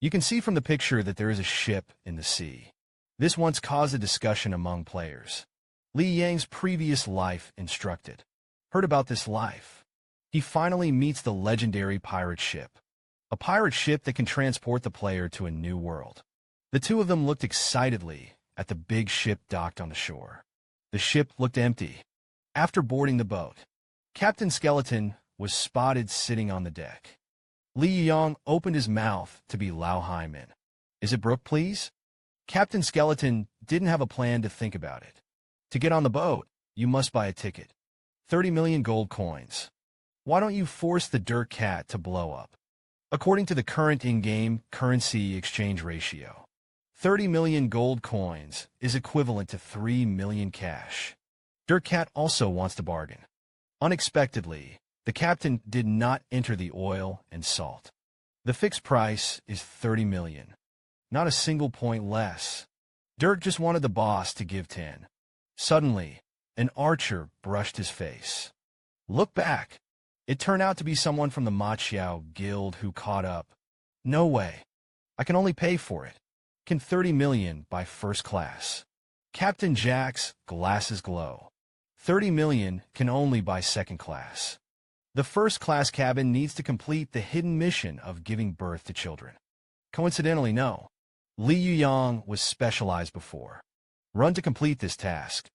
You can see from the picture that there is a ship in the sea. This once caused a discussion among players. Li Yang's previous life instructed. Heard about this life. He finally meets the legendary pirate ship. A pirate ship that can transport the player to a new world. The two of them looked excitedly at the big ship docked on the shore. The ship looked empty. After boarding the boat, Captain Skeleton was spotted sitting on the deck. Li Yuyang opened his mouth to be Lao Haimin. Is it Brooke, please? Captain Skeleton didn't have a plan to think about it. To get on the boat, you must buy a ticket. 30 million gold coins. Why don't you force the Dirt Cat to blow up? According to the current in-game currency exchange ratio, 30 million gold coins is equivalent to 3 million cash. Dirt Cat also wants to bargain. Unexpectedly, the captain did not enter the oil and salt. The fixed price is 30 million. Not a single point less. Dirk just wanted the boss to give 10. Suddenly, an archer brushed his face. Look back. It turned out to be someone from the Ma Chiao guild who caught up. No way. I can only pay for it. Can 30 million buy first class? Captain Jack's glasses glow. 30 million can only buy second class. The first-class cabin needs to complete the hidden mission of giving birth to children. Coincidentally, no. Li Yuyang was specialized before. Run to complete this task.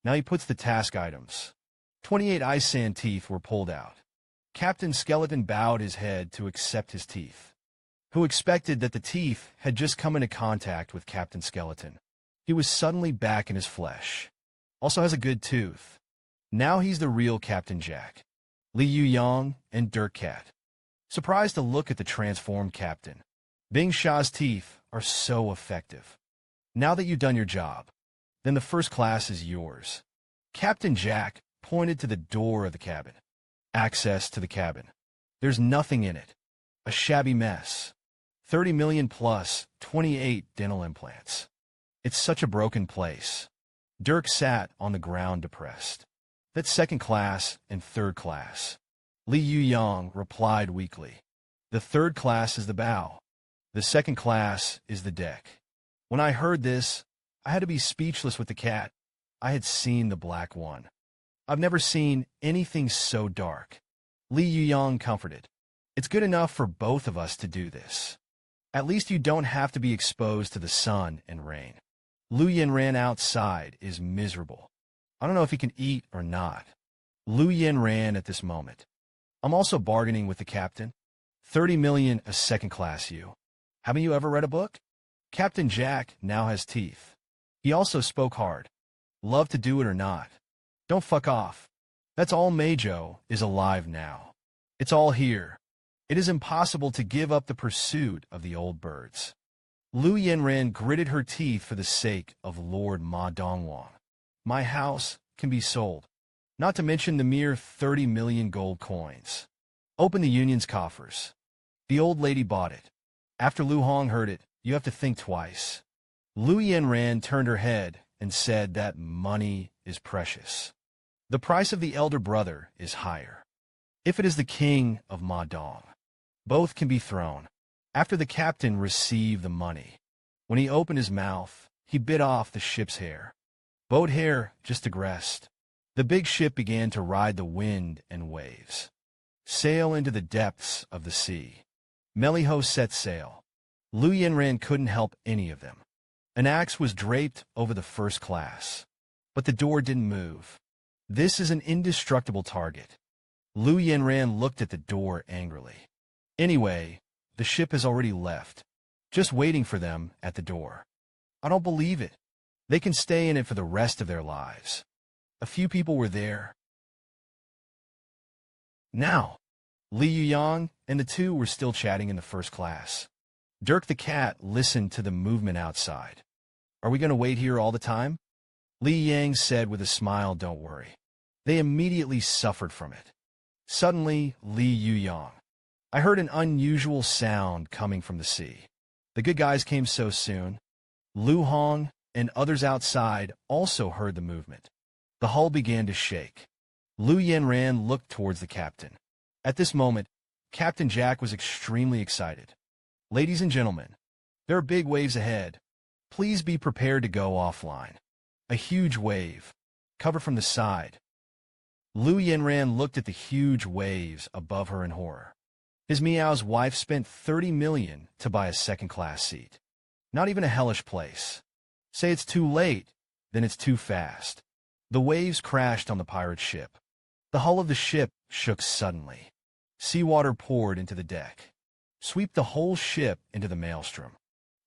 Now he puts the task items. 28 ice sand teeth were pulled out. Captain Skeleton bowed his head to accept his teeth. Who expected that the teeth had just come into contact with Captain Skeleton? He was suddenly back in his flesh. Also has a good tooth. Now he's the real Captain Jack. Li Yuyang and Dirt Cat. surprised to look at the transformed captain. Bing Sha's teeth are so effective. Now that you've done your job, then the first class is yours. Captain Jack pointed to the door of the cabin. Access to the cabin. There's nothing in it. A shabby mess. 30 million plus 28 dental implants. It's such a broken place. Dirk sat on the ground depressed. That's second class and third class. Li Yuyang replied weakly. The third class is the bow. The second class is the deck. When I heard this, I had to be speechless with the cat. I had seen the black one. I've never seen anything so dark. Li Yuyang comforted. It's good enough for both of us to do this. At least you don't have to be exposed to the sun and rain. Lu Yin outside is miserable. I don't know if he can eat or not. Lu Yin ran at this moment. I'm also bargaining with the captain. 30 million a second class you. Haven't you ever read a book? Captain Jack now has teeth. He also spoke hard. Love to do it or not. Don't fuck off. That's all Meijo is alive now. It's all here. It is impossible to give up the pursuit of the old birds. Lu Yinran gritted her teeth for the sake of Lord Ma Dongwang. My house can be sold, not to mention the mere 30 million gold coins. Open the union's coffers. The old lady bought it. After Lu Hong heard it, you have to think twice. Lu Yinran turned her head and said that money is precious. The price of the elder brother is higher. If it is the king of Ma Dong, both can be thrown. After the captain received the money, when he opened his mouth, he bit off the ship's hair. Boat hair just digressed. The big ship began to ride the wind and waves. Sail into the depths of the sea. Meliho set sail. Lu Yinran couldn't help any of them. An axe was draped over the first class, but the door didn't move. This is an indestructible target. Lu Yinran looked at the door angrily. Anyway, the ship has already left, just waiting for them at the door. I don't believe it. They can stay in it for the rest of their lives. A few people were there. Now, Li Yuyang and the two were still chatting in the first class. Dirk the cat listened to the movement outside. Are we going to wait here all the time? Li Yang said with a smile, don't worry. They immediately suffered from it. Suddenly, Li Yuyang. I heard an unusual sound coming from the sea. The good guys came so soon. Lu Hong and others outside also heard the movement. The hull began to shake. Lu Yinran looked towards the captain. At this moment, Captain Jack was extremely excited. Ladies and gentlemen, there are big waves ahead. Please be prepared to go offline. A huge wave. Cover from the side. Lu Yinran looked at the huge waves above her in horror. His Meow's wife spent 30 million to buy a second-class seat. Not even a hellish place. Say it's too late, then it's too fast. The waves crashed on the pirate ship. The hull of the ship shook suddenly. Seawater poured into the deck. Sweep the whole ship into the maelstrom.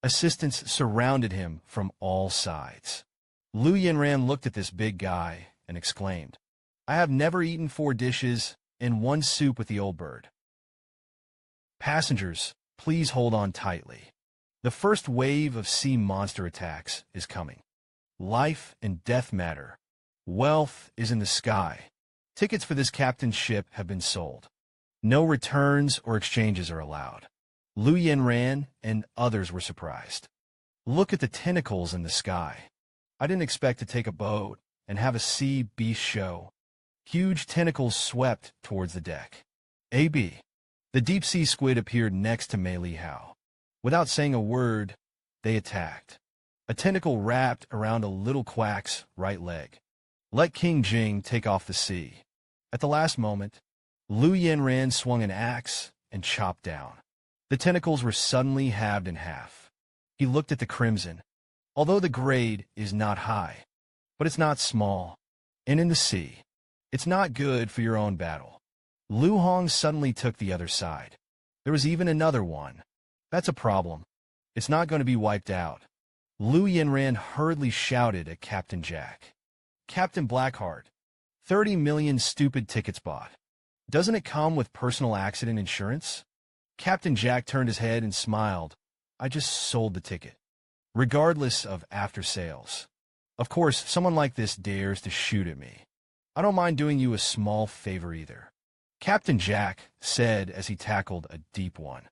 Assistants surrounded him from all sides. Lu Yinran looked at this big guy and exclaimed, I have never eaten 4 dishes and 1 soup with the old bird. Passengers, please hold on tightly. The first wave of sea monster attacks is coming. Life and death matter. Wealth is in the sky. Tickets for this captain's ship have been sold. No returns or exchanges are allowed. Lu Yinran and others were surprised. Look at the tentacles in the sky. I didn't expect to take a boat and have a sea beast show. Huge tentacles swept towards the deck. A.B. The deep-sea squid appeared next to Mei Li Hao. Without saying a word, they attacked. A tentacle wrapped around a little quack's right leg. Let King Jing take off the sea. At the last moment, Lu Yinran swung an axe and chopped down. The tentacles were suddenly halved in half. He looked at the crimson. Although the grade is not high, but it's not small. And in the sea, it's not good for your own battle. Lu Hong suddenly took the other side. There was even another one. That's a problem. It's not going to be wiped out. Lu Yinran hurriedly shouted at Captain Jack. Captain Blackheart, 30 million stupid tickets bought. Doesn't it come with personal accident insurance? Captain Jack turned his head and smiled. I just sold the ticket, regardless of after sales. Of course, someone like this dares to shoot at me. I don't mind doing you a small favor either. Captain Jack said as he tackled a deep one.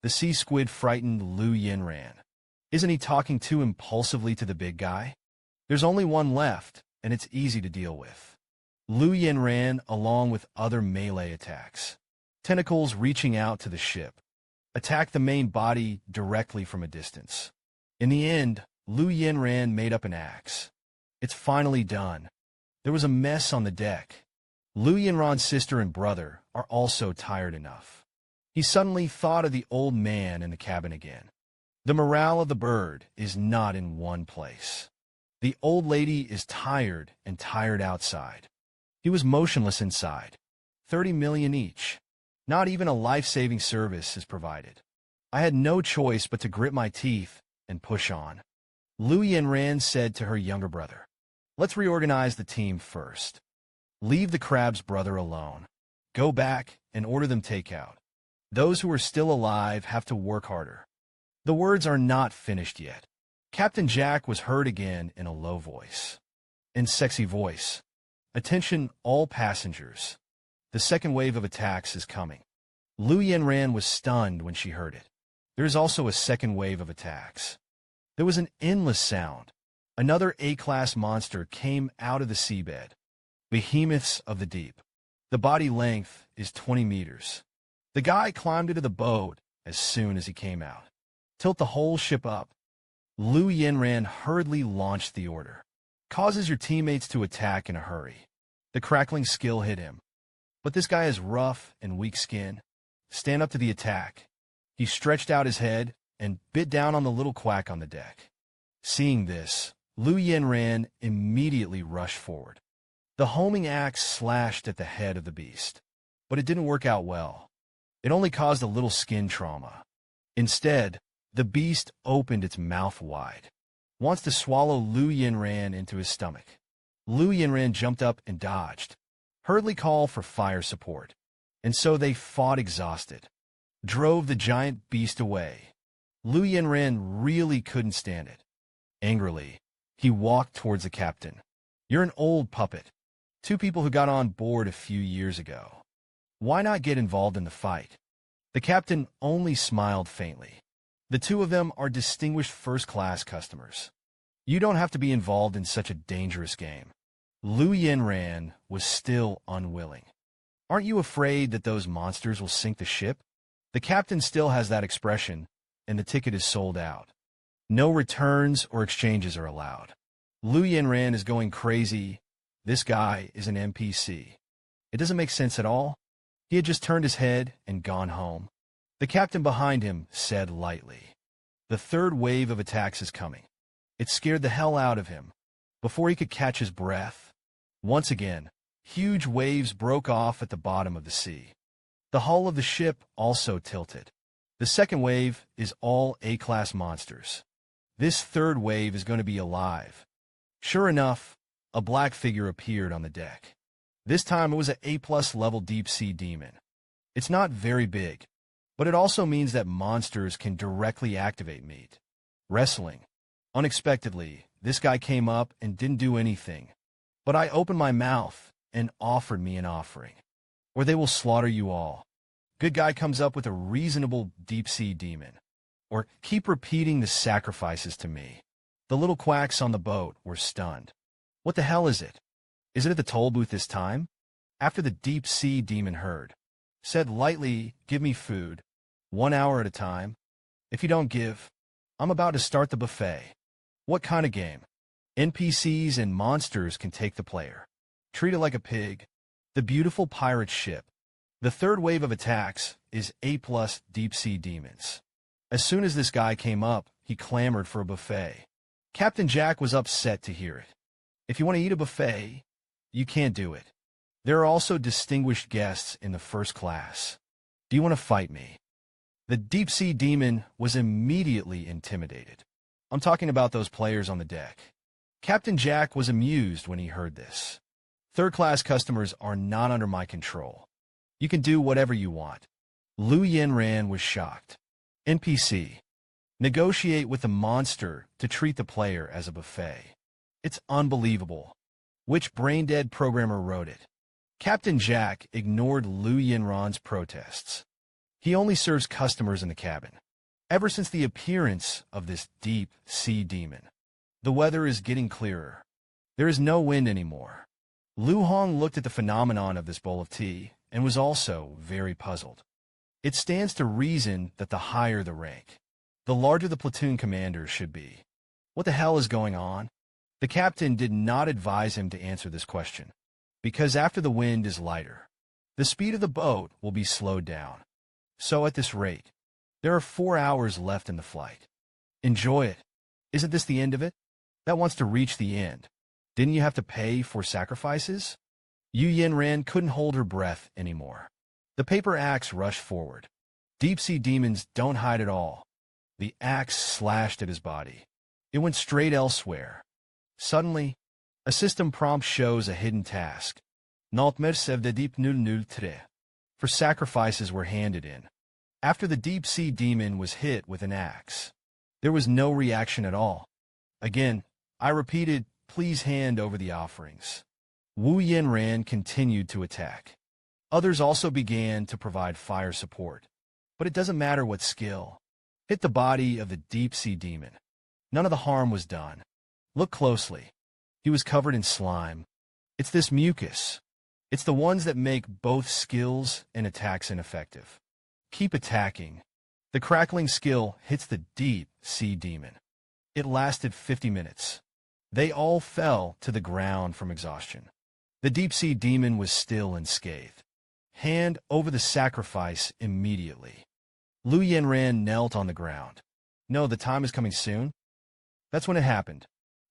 The sea squid frightened Li Yuyang. Isn't he talking too impulsively to the big guy? There's only one left, and it's easy to deal with. Li Yuyang ran along with other melee attacks. Tentacles reaching out to the ship. Attack the main body directly from a distance. In the end, Li Yuyang made up an axe. It's finally done. There was a mess on the deck. Li Yuyang's sister and brother are also tired enough. He suddenly thought of the old man in the cabin again. The morale of the bird is not in one place. The old lady is tired and tired outside. He was motionless inside. 30 million each. Not even a life-saving service is provided. I had no choice but to grit my teeth and push on. Li Yuyang said to her younger brother, "Let's reorganize the team first. Leave the crab's brother alone. Go back and order them takeout. Those who are still alive have to work harder." The words are not finished yet. Captain Jack was heard again in a low voice. In sexy voice. "Attention all passengers. The second wave of attacks is coming." Li Yuyang was stunned when she heard it. There is also a second wave of attacks. There was an endless sound. Another A-class monster came out of the seabed. Behemoths of the deep. The body length is 20 meters. The guy climbed into the boat as soon as he came out. Tilt the whole ship up. Li Yuyang hurriedly launched the order. Causes your teammates to attack in a hurry. The crackling skill hit him. But this guy is rough and weak skin. Stand up to the attack. He stretched out his head and bit down on the little quack on the deck. Seeing this, Li Yuyang immediately rushed forward. The homing axe slashed at the head of the beast, but it didn't work out well. It only caused a little skin trauma. Instead, the beast opened its mouth wide. Wants to swallow Li Yuyang into his stomach. Li Yuyang jumped up and dodged. Hurriedly called for fire support. And so they fought exhausted. Drove the giant beast away. Li Yuyang really couldn't stand it. Angrily, he walked towards the captain. "You're an old puppet. Two people who got on board a few years ago. Why not get involved in the fight?" The captain only smiled faintly. "The two of them are distinguished first-class customers. You don't have to be involved in such a dangerous game." Li Yuyang was still unwilling. "Aren't you afraid that those monsters will sink the ship?" The captain still has that expression, and the ticket is sold out. No returns or exchanges are allowed. Li Yuyang is going crazy. This guy is an NPC. It doesn't make sense at all. He had just turned his head and gone home. The captain behind him said lightly, "The third wave of attacks is coming." It scared the hell out of him. Before he could catch his breath, once again, huge waves broke off at the bottom of the sea. The hull of the ship also tilted. The second wave is all A-class monsters. This third wave is going to be alive. Sure enough, a black figure appeared on the deck. This time it was an A+ level deep-sea demon. It's not very big, but it also means that monsters can directly activate meat. Wrestling. Unexpectedly, this guy came up and didn't do anything. But I opened my mouth and offered me an offering. Or they will slaughter you all. Good guy comes up with a reasonable deep-sea demon. Or keep repeating the sacrifices to me. The little quacks on the boat were stunned. What the hell is it? Is it at the toll booth this time? After the deep-sea demon heard. Said lightly, "Give me food. 1 hour at a time. If you don't give, I'm about to start the buffet." What kind of game? NPCs and monsters can take the player. Treat it like a pig. The beautiful pirate ship. The third wave of attacks is A+ deep-sea demons. As soon as this guy came up, he clamored for a buffet. Captain Jack was upset to hear it. If you want to eat a buffet, you can't do it. There are also distinguished guests in the first class. Do you want to fight me? The deep-sea demon was immediately intimidated. I'm talking about those players on the deck. Captain Jack was amused when he heard this. Third-class customers are not under my control. You can do whatever you want. Lu Yinran was shocked. NPC. Negotiate with the monster to treat the player as a buffet. It's unbelievable. Which brain-dead programmer wrote it? Captain Jack ignored Lu Yinran's protests. He only serves customers in the cabin. Ever since the appearance of this deep sea demon, the weather is getting clearer. There is no wind anymore. Lu Hong looked at the phenomenon of this bowl of tea and was also very puzzled. It stands to reason that the higher the rank, the larger the platoon commander should be. What the hell is going on? The captain did not advise him to answer this question, because after the wind is lighter, the speed of the boat will be slowed down. So at this rate, there are 4 hours left in the flight. Enjoy it. Isn't this the end of it? That wants to reach the end. Didn't you have to pay for sacrifices? Yu Yinran couldn't hold her breath anymore. The paper axe rushed forward. Deep-sea demons don't hide at all. The axe slashed at his body. It went straight elsewhere. Suddenly, a system prompt shows a hidden task. Not mercenary de deep 003. For sacrifices were handed in. After the deep-sea demon was hit with an axe, there was no reaction at all. Again, I repeated, please hand over the offerings. Wu Yinran continued to attack. Others also began to provide fire support. But it doesn't matter what skill. Hit the body of the deep-sea demon. None of the harm was done. Look closely. He was covered in slime. It's this mucus. It's the ones that make both skills and attacks ineffective. Keep attacking. The crackling skill hits the deep-sea demon. It lasted 50 minutes. They all fell to the ground from exhaustion. The deep-sea demon was still unscathed. Hand over the sacrifice immediately. Lu Yinran knelt on the ground. No, the time is coming soon. That's when it happened.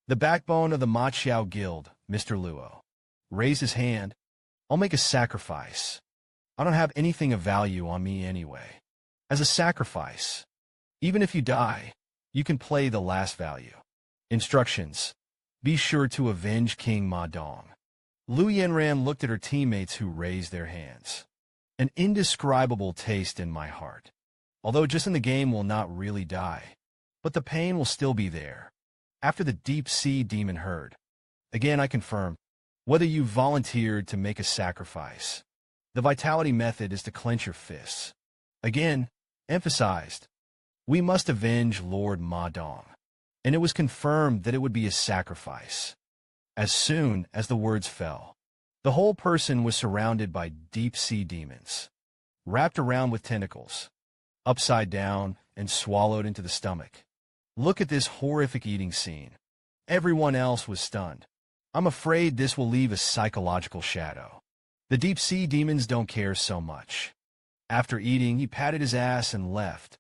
The backbone of the Ma Qiao Guild, Mr. Luo, raised his hand. I'll make a sacrifice. I don't have anything of value on me anyway. As a sacrifice, even if you die, you can play the last value. Instructions. Be sure to avenge King Ma Dong. Lu Yinran looked at her teammates who raised their hands. An indescribable taste in my heart. Although just in the game will not really die. But the pain will still be there. After the deep-sea demon heard. Again, I confirm, whether you volunteered to make a sacrifice, the vitality method is to clench your fists. Again, emphasized, we must avenge Lord Ma Dong. And it was confirmed that it would be a sacrifice. As soon as the words fell, the whole person was surrounded by deep-sea demons, wrapped around with tentacles, upside down and swallowed into the stomach. Look at this horrific eating scene. Everyone else was stunned. I'm afraid this will leave a psychological shadow. The deep-sea demons don't care so much. After eating, he patted his ass and left.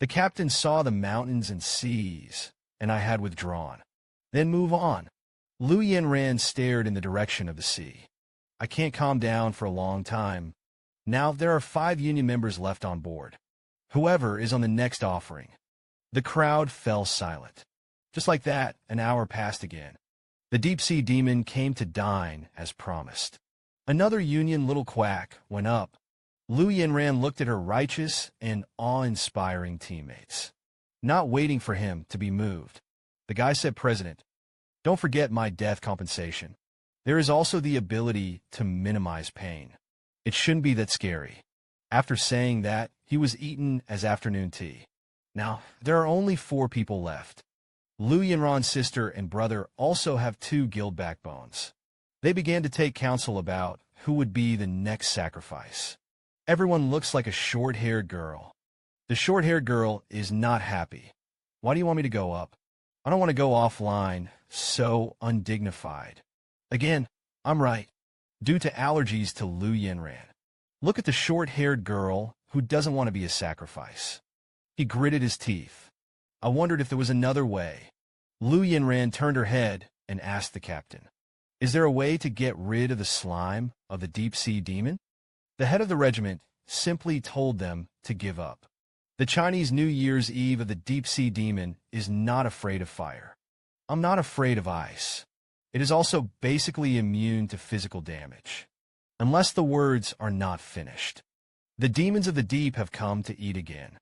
The captain saw the mountains and seas, and I had withdrawn. Then move on. Lu Yinran stared in the direction of the sea. I can't calm down for a long time. Now there are 5 union members left on board. Whoever is on the next offering. The crowd fell silent. Just like that, an hour passed again. The deep-sea demon came to dine as promised. Another union little quack went up. Lu Yinran looked at her righteous and awe-inspiring teammates, not waiting for him to be moved. The guy said, President, don't forget my death compensation. There is also the ability to minimize pain. It shouldn't be that scary. After saying that, he was eaten as afternoon tea. Now, there are only 4 people left. Lu Yinran's sister and brother also have 2 guild backbones. They began to take counsel about who would be the next sacrifice. Everyone looks like a short-haired girl. The short-haired girl is not happy. Why do you want me to go up? I don't want to go offline, so undignified. Again, I'm right. Due to allergies to Lu Yinran. Look at the short-haired girl who doesn't want to be a sacrifice. He gritted his teeth. I wondered if there was another way. Lu Yinran turned her head and asked the captain, is there a way to get rid of the slime of the deep-sea demon? The head of the regiment simply told them to give up. The Chinese New Year's Eve of the deep-sea demon is not afraid of fire. I'm not afraid of ice. It is also basically immune to physical damage. Unless the words are not finished. The demons of the deep have come to eat again.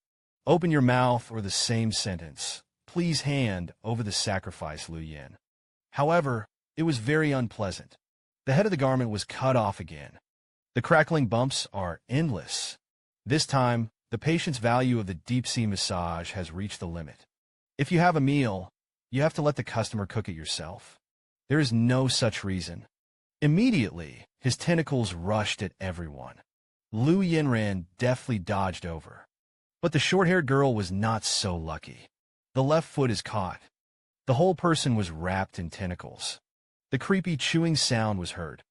Open your mouth, or the same sentence. Please hand over the sacrifice, Li Yuyang. However, it was very unpleasant. The head of the garment was cut off again. The crackling bumps are endless. This time, the patient's value of the deep-sea massage has reached the limit. If you have a meal, you have to let the customer cook it yourself. There is no such reason. Immediately, his tentacles rushed at everyone. Li Yuyang deftly dodged over. But the short-haired girl was not so lucky. The left foot is caught. The whole person was wrapped in tentacles. The creepy chewing sound was heard.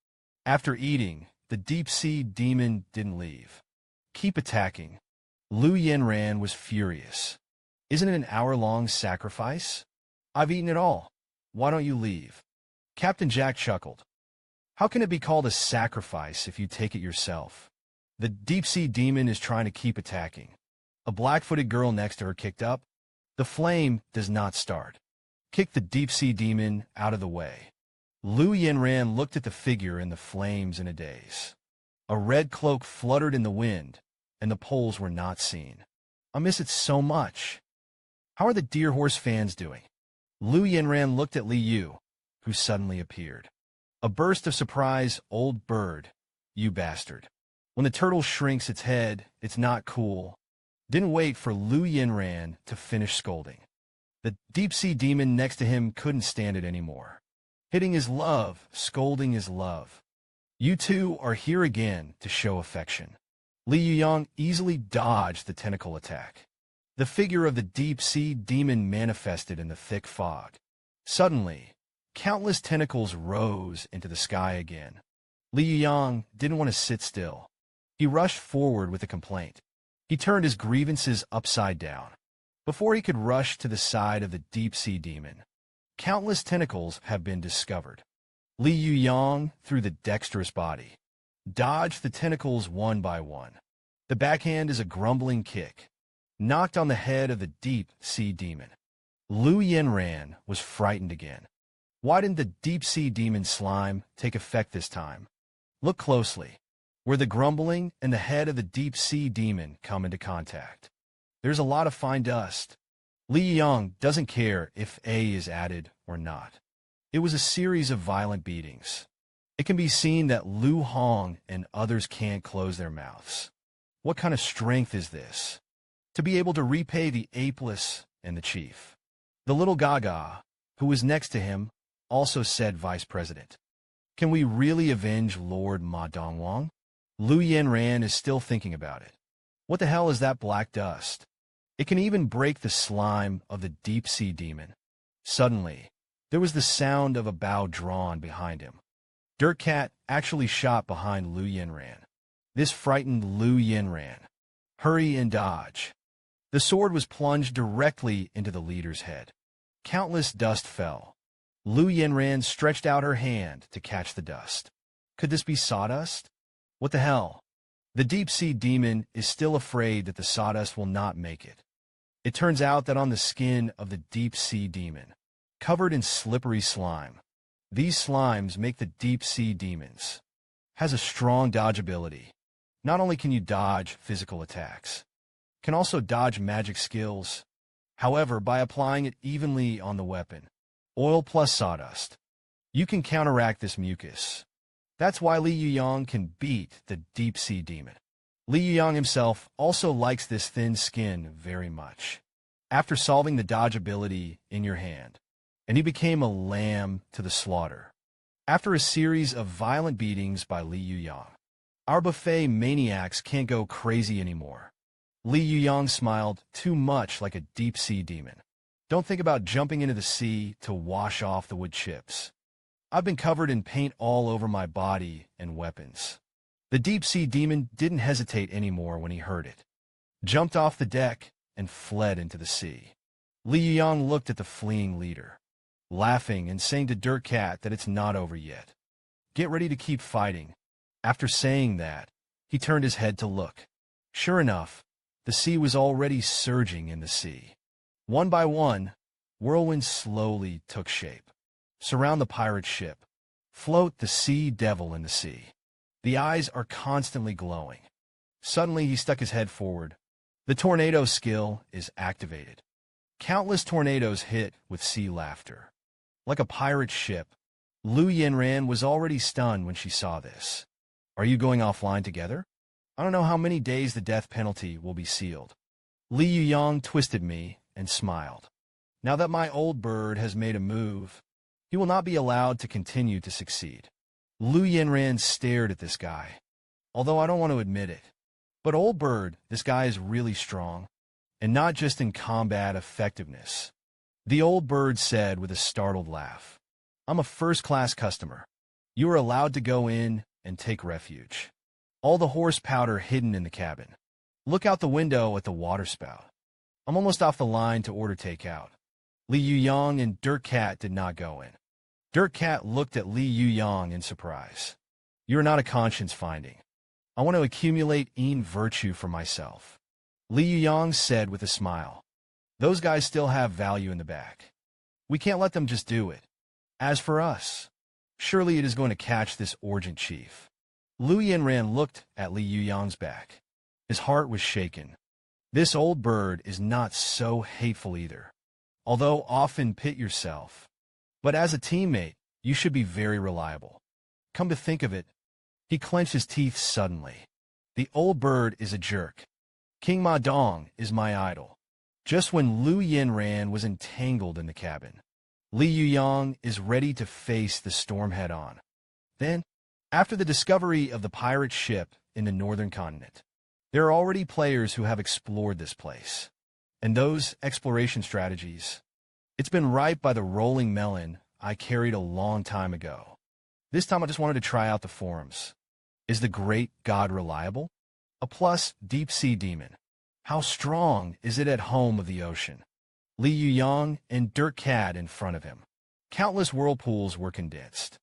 After eating, the deep-sea demon didn't leave. Keep attacking. Li Yuyang was furious. Isn't it an hour-long sacrifice? I've eaten it all. Why don't you leave? Captain Jack chuckled. How can it be called a sacrifice if you take it yourself? The deep-sea demon is trying to keep attacking. A black-footed girl next to her kicked up. The flame does not start. Kick the deep-sea demon out of the way. Li Yuyang looked at the figure in the flames in a daze. A red cloak fluttered in the wind, and the poles were not seen. I miss it so much. How are the Deer Horse fans doing? Li Yuyang looked at Li Yu, who suddenly appeared. A burst of surprise, old bird, you bastard. When the turtle shrinks its head, it's not cool. Didn't wait for Li Yuyang to finish scolding. The deep-sea demon next to him couldn't stand it anymore. Hitting is love, scolding is love. You two are here again to show affection. Li Yuyang easily dodged the tentacle attack. The figure of the deep-sea demon manifested in the thick fog. Suddenly, countless tentacles rose into the sky again. Li Yuyang didn't want to sit still. He rushed forward with a complaint. He turned his grievances upside down. Before he could rush to the side of the deep-sea demon, countless tentacles have been discovered. Li Yuyang, through the dexterous body, dodged the tentacles one by one. The backhand is a grumbling kick, knocked on the head of the deep-sea demon. Li Yuyang was frightened again. Why didn't the deep-sea demon slime take effect this time? Look closely. Where the grumbling and the head of the deep-sea demon come into contact, there's a lot of fine dust. Li Yuyang doesn't care if A is added or not. It was a series of violent beatings. It can be seen that Lu Hong and others can't close their mouths. What kind of strength is this? To be able to repay the apeless and the chief. The little Gaga, who was next to him, also said, Vice President, can we really avenge Lord Ma Dongwang? Li Yuyang is still thinking about it. What the hell is that black dust? It can even break the slime of the deep-sea demon. Suddenly, there was the sound of a bow drawn behind him. Dirt Cat actually shot behind Li Yuyang. This frightened Li Yuyang. Hurry and dodge. The sword was plunged directly into the leader's head. Countless dust fell. Li Yuyang stretched out her hand to catch the dust. Could this be sawdust? What the hell? The deep-sea demon is still afraid that the sawdust will not make it. It turns out that on the skin of the deep-sea demon, covered in slippery slime, these slimes make the deep-sea demons. Has a strong dodge ability. Not only can you dodge physical attacks, can also dodge magic skills. However, by applying it evenly on the weapon, oil plus sawdust, you can counteract this mucus. That's why Li Yuyang can beat the deep-sea demon. Li Yuyang himself also likes this thin skin very much. After solving the dodge ability in your hand, and he became a lamb to the slaughter. After a series of violent beatings by Li Yuyang, our buffet maniacs can't go crazy anymore. Li Yuyang smiled too much like a deep-sea demon. Don't think about jumping into the sea to wash off the wood chips. I've been covered in paint all over my body and weapons. The deep-sea demon didn't hesitate anymore when he heard it. Jumped off the deck and fled into the sea. Li Yuyang looked at the fleeing leader, laughing and saying to Dirt Cat that it's not over yet. Get ready to keep fighting. After saying that, he turned his head to look. Sure enough, the sea was already surging in the sea. One by one, whirlwinds slowly took shape. Surround the pirate ship. Float the sea devil in the sea. The eyes are constantly glowing. Suddenly, he stuck his head forward. The tornado skill is activated. Countless tornadoes hit with sea laughter. Like a pirate ship, Li Yuyang was already stunned when she saw this. Are you going offline together? I don't know how many days the death penalty will be sealed. Li Yuyang twisted me and smiled. Now that my old bird has made a move, he will not be allowed to continue to succeed. Li Yuyang stared at this guy, although I don't want to admit it. But old bird, this guy is really strong, and not just in combat effectiveness. The old bird said with a startled laugh. I'm a first-class customer. You are allowed to go in and take refuge. All the horse powder hidden in the cabin. Look out the window at the waterspout. I'm almost off the line to order takeout. Li Yuyang and Dirt Cat did not go in. Dirt Cat looked at Li Yuyang in surprise. You are not a conscience finding. I want to accumulate virtue for myself. Li Yuyang said with a smile. Those guys still have value in the back. We can't let them just do it. As for us, surely it is going to catch this Origin chief. Li Yuyang looked at Li Yuyang's back. His heart was shaken. This old bird is not so hateful either. Although often pit yourself. But as a teammate, you should be very reliable. Come to think of it, he clenched his teeth suddenly. The old bird is a jerk. King Ma Dong is my idol. Just when Li Yuyang was entangled in the cabin, Li Yuyang is ready to face the storm head-on. Then, after the discovery of the pirate ship in the northern continent, there are already players who have explored this place. And those exploration strategies, it's been ripe by the rolling melon I carried a long time ago. This time I just wanted to try out the forums. Is the great god reliable? A plus deep-sea demon. How strong is it at home of the ocean? Li Yuyang and Dirt Cat in front of him. Countless whirlpools were condensed.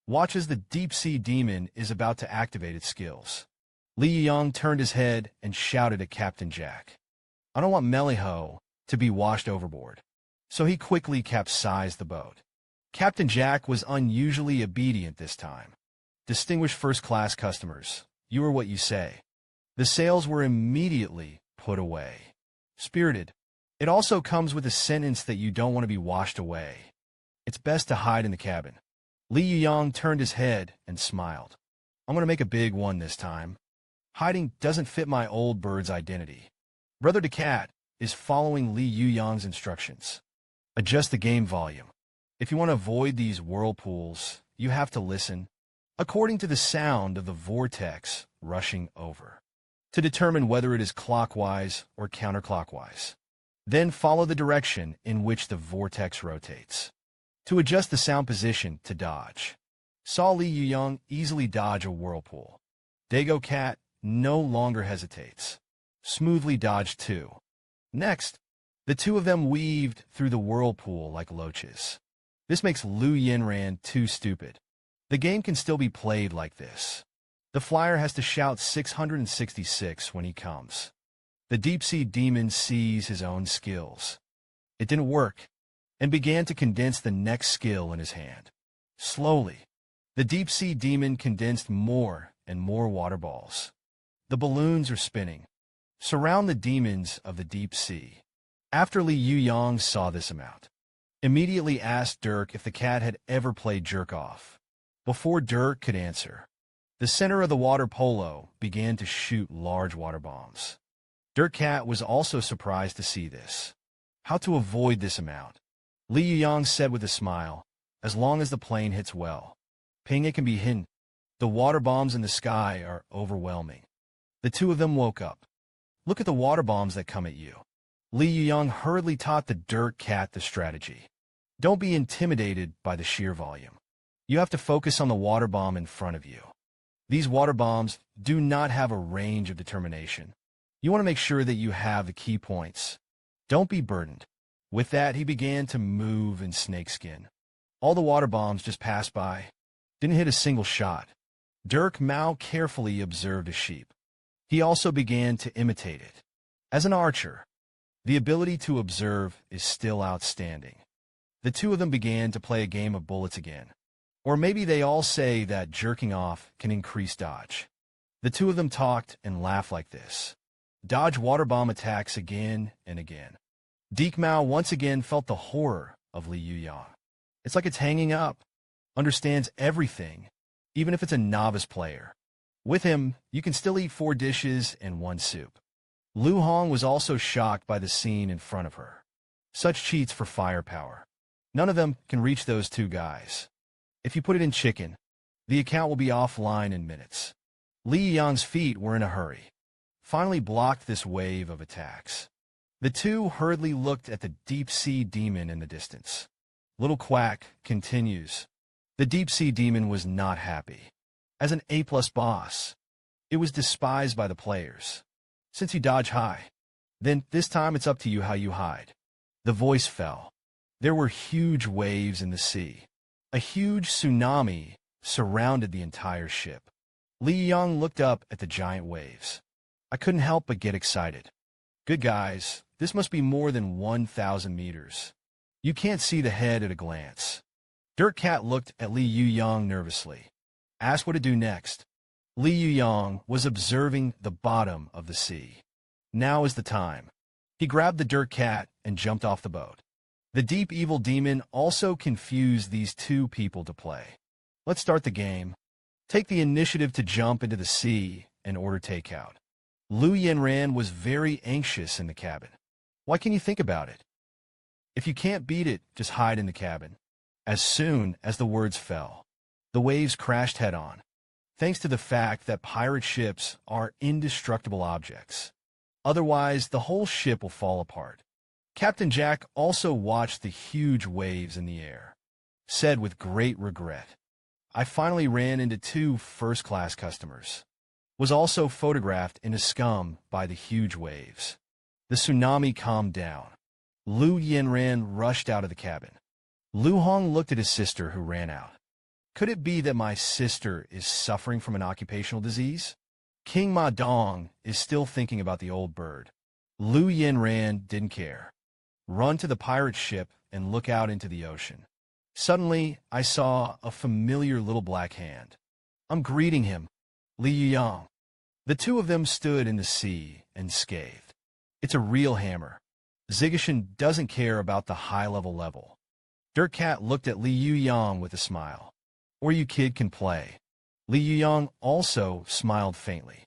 Watch as the deep-sea demon is about to activate its skills. Li Yuyang turned his head and shouted at Captain Jack. I don't want Meliho to be washed overboard. So he quickly capsized the boat. Captain Jack was unusually obedient this time. Distinguished first-class customers, you are what you say. The sails were immediately put away. Spirited. It also comes with a sentence that you don't want to be washed away. It's best to hide in the cabin. Li Yuyang turned his head and smiled. I'm going to make a big one this time. Hiding doesn't fit my old bird's identity. Brother to Cat is following Li Yuyang's instructions. Adjust the game volume. If you want to avoid these whirlpools, you have to listen according to the sound of the vortex rushing over, to determine whether it is clockwise or counterclockwise. Then follow the direction in which the vortex rotates. To adjust the sound position to dodge. Saw Li Yuyang easily dodge a whirlpool. Dago Cat no longer hesitates. Smoothly dodged too. Next, the two of them weaved through the whirlpool like loaches. This makes Li Yuyang too stupid. The game can still be played like this. The flyer has to shout 666 when he comes. The deep-sea demon sees his own skills. It didn't work, and began to condense the next skill in his hand. Slowly, the deep-sea demon condensed more and more water balls. The balloons are spinning. Surround the demons of the deep sea. After Li Yuyang saw this amount, immediately asked Dirk if the cat had ever played jerk-off. Before Dirk could answer, the center of the water polo began to shoot large water bombs. Dirt Cat was also surprised to see this. How to avoid this amount? Li Yuyang said with a smile, as long as the plane hits well. Ping, it can be hidden. The water bombs in the sky are overwhelming. The two of them woke up. Look at the water bombs that come at you. Li Yuyang hurriedly taught the Dirt Cat the strategy. Don't be intimidated by the sheer volume. You have to focus on the water bomb in front of you. These water bombs do not have a range of determination. You want to make sure that you have the key points. Don't be burdened. With that, he began to move in snakeskin. All the water bombs just passed by. Didn't hit a single shot. Dirk Mao carefully observed a sheep. He also began to imitate it. As an archer, the ability to observe is still outstanding. The two of them began to play a game of bullets again. Or maybe they all say that jerking off can increase dodge. The two of them talked and laughed like this. Dodge water bomb attacks again and again. Deke Mao once again felt the horror of Li Yuyang. It's like it's hanging up. Understands everything, even if it's a novice player. With him, you can still eat 4 dishes and 1 soup. Lu Hong was also shocked by the scene in front of her. Such cheats for firepower. None of them can reach those 2 guys. If you put it in chicken, the account will be offline in minutes. Li Yuyang's feet were in a hurry. Finally blocked this wave of attacks. The two hurriedly looked at the deep-sea demon in the distance. Little Quack continues. The deep-sea demon was not happy. As an A-plus boss, it was despised by the players. Since you dodge high, then this time it's up to you how you hide. The voice fell. There were huge waves in the sea. A huge tsunami surrounded the entire ship. Li Yuyang looked up at the giant waves. I couldn't help but get excited. Good guys, this must be more than 1,000 meters. You can't see the head at a glance. Dirt Cat looked at Li Yuyang nervously. Asked what to do next. Li Yuyang was observing the bottom of the sea. Now is the time. He grabbed the Dirt Cat and jumped off the boat. The deep evil demon also confused these 2 people to play. Let's start the game. Take the initiative to jump into the sea and order takeout. Lu Yanran was very anxious in the cabin. Why can you think about it? If you can't beat it, just hide in the cabin. As soon as the words fell, the waves crashed head-on, thanks to the fact that pirate ships are indestructible objects. Otherwise, the whole ship will fall apart. Captain Jack also watched the huge waves in the air. Said with great regret, I finally ran into 2 first-class customers. Was also photographed in a scum by the huge waves. The tsunami calmed down. Lu Yanran rushed out of the cabin. Lu Hong looked at his sister, who ran out. Could it be that my sister is suffering from an occupational disease? King Ma Dong is still thinking about the old bird. Lu Yanran didn't care. Run to the pirate ship and look out into the ocean. Suddenly, I saw a familiar little black hand. I'm greeting him. Li Yuyang. The 2 of them stood in the sea and scathed. It's a real hammer. Zigishan doesn't care about the high-level level. Dirt Cat looked at Li Yuyang with a smile. Or you kid can play. Li Yuyang also smiled faintly.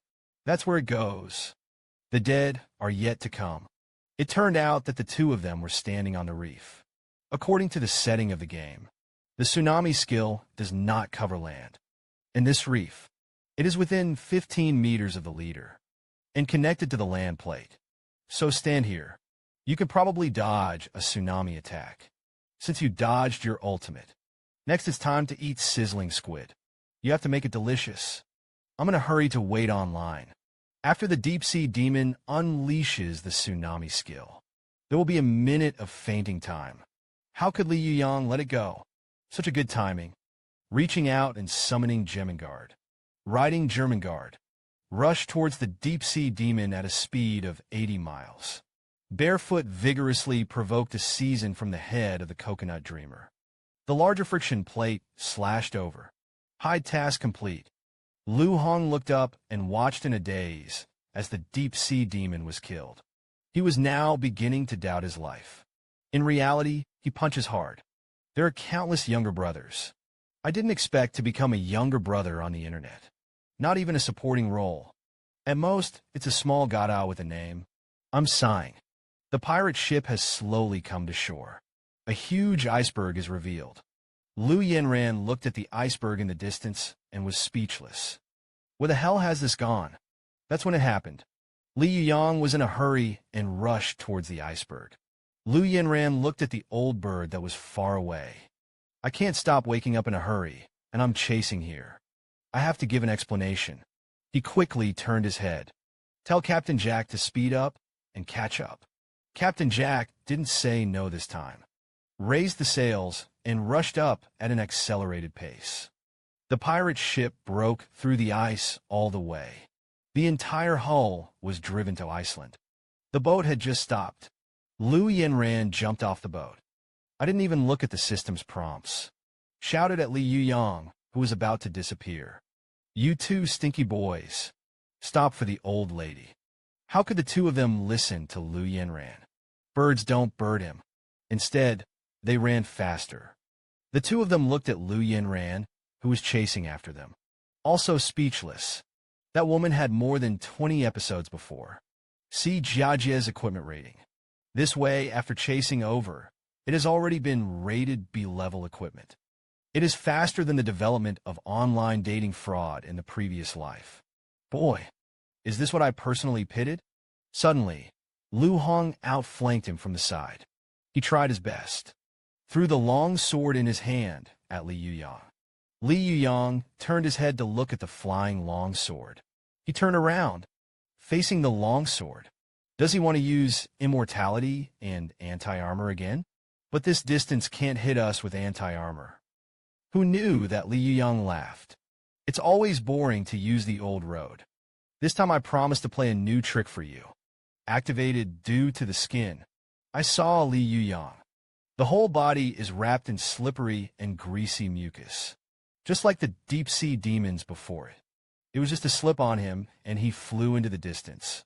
That's where it goes. The dead are yet to come. It turned out that the 2 of them were standing on the reef. According to the setting of the game, the tsunami skill does not cover land. In this reef, it is within 15 meters of the leader and connected to the land plate. So stand here. You could probably dodge a tsunami attack, since you dodged your ultimate. Next, it's time to eat sizzling squid. You have to make it delicious. I'm in a hurry to wait online. After the deep-sea demon unleashes the tsunami skill, there will be a minute of fainting time. How could Li Yuyang let it go? Such a good timing. Reaching out and summoning Jemingard. Riding Germangard. Rush towards the deep-sea demon at a speed of 80 miles. Barefoot vigorously provoked a season from the head of the coconut dreamer. The larger friction plate slashed over. Hide task complete. Lu Hong looked up and watched in a daze as the deep-sea demon was killed. He was now beginning to doubt his life. In reality, he punches hard. There are countless younger brothers. I didn't expect to become a younger brother on the internet. Not even a supporting role. At most, it's a small gada with a name. I'm sighing. The pirate ship has slowly come to shore. A huge iceberg is revealed. Lu Yanran looked at the iceberg in the distance and was speechless. Where the hell has this gone? That's when it happened. Li Yuyang was in a hurry and rushed towards the iceberg. Lu Yanran looked at the old bird that was far away. I can't stop waking up in a hurry, and I'm chasing here. I have to give an explanation. He quickly turned his head. Tell Captain Jack to speed up and catch up. Captain Jack didn't say no this time. Raised the sails and rushed up at an accelerated pace. The pirate ship broke through the ice all the way. The entire hull was driven to Iceland. The boat had just stopped. Lu Yanran jumped off the boat. I didn't even look at the system's prompts. Shouted at Li Yuyang, who was about to disappear. You 2 stinky boys. Stop for the old lady. How could the two of them listen to Li Yuyang? Birds don't bird him. Instead, they ran faster. The two of them looked at Li Yuyang, who was chasing after them. Also speechless. That woman had more than 20 episodes before. See Jiajia's equipment rating. This way, after chasing over, it has already been rated B-level equipment. It is faster than the development of online dating fraud in the previous life. Boy, is this what I personally pitted? Suddenly, Lu Hong outflanked him from the side. He tried his best. Threw the long sword in his hand at Li Yuyang. Li Yuyang turned his head to look at the flying long sword. He turned around, facing the long sword. Does he want to use immortality and anti-armor again? But this distance can't hit us with anti-armor. Who knew that Li Yuyang laughed? It's always boring to use the old road. This time I promise to play a new trick for you. Activated due to the skin. I saw Li Yuyang. The whole body is wrapped in slippery and greasy mucus. Just like the deep-sea demons before it. It was just a slip on him, and he flew into the distance.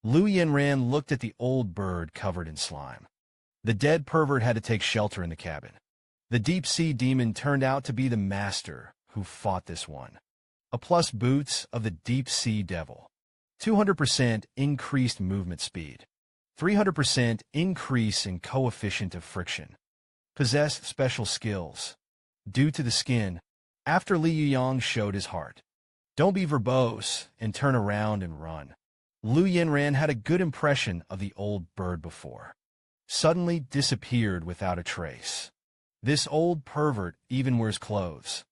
Li Yuyang looked at the old bird covered in slime. The dead pervert had to take shelter in the cabin. The deep-sea demon turned out to be the master who fought this one. A plus boots of the deep-sea devil. 200% increased movement speed. 300% increase in coefficient of friction. Possessed special skills. Due to the skin, after Li Yuyang showed his heart. Don't be verbose and turn around and run. Li Yuyang had a good impression of the old bird before. Suddenly disappeared without a trace. This old pervert even wears clothes.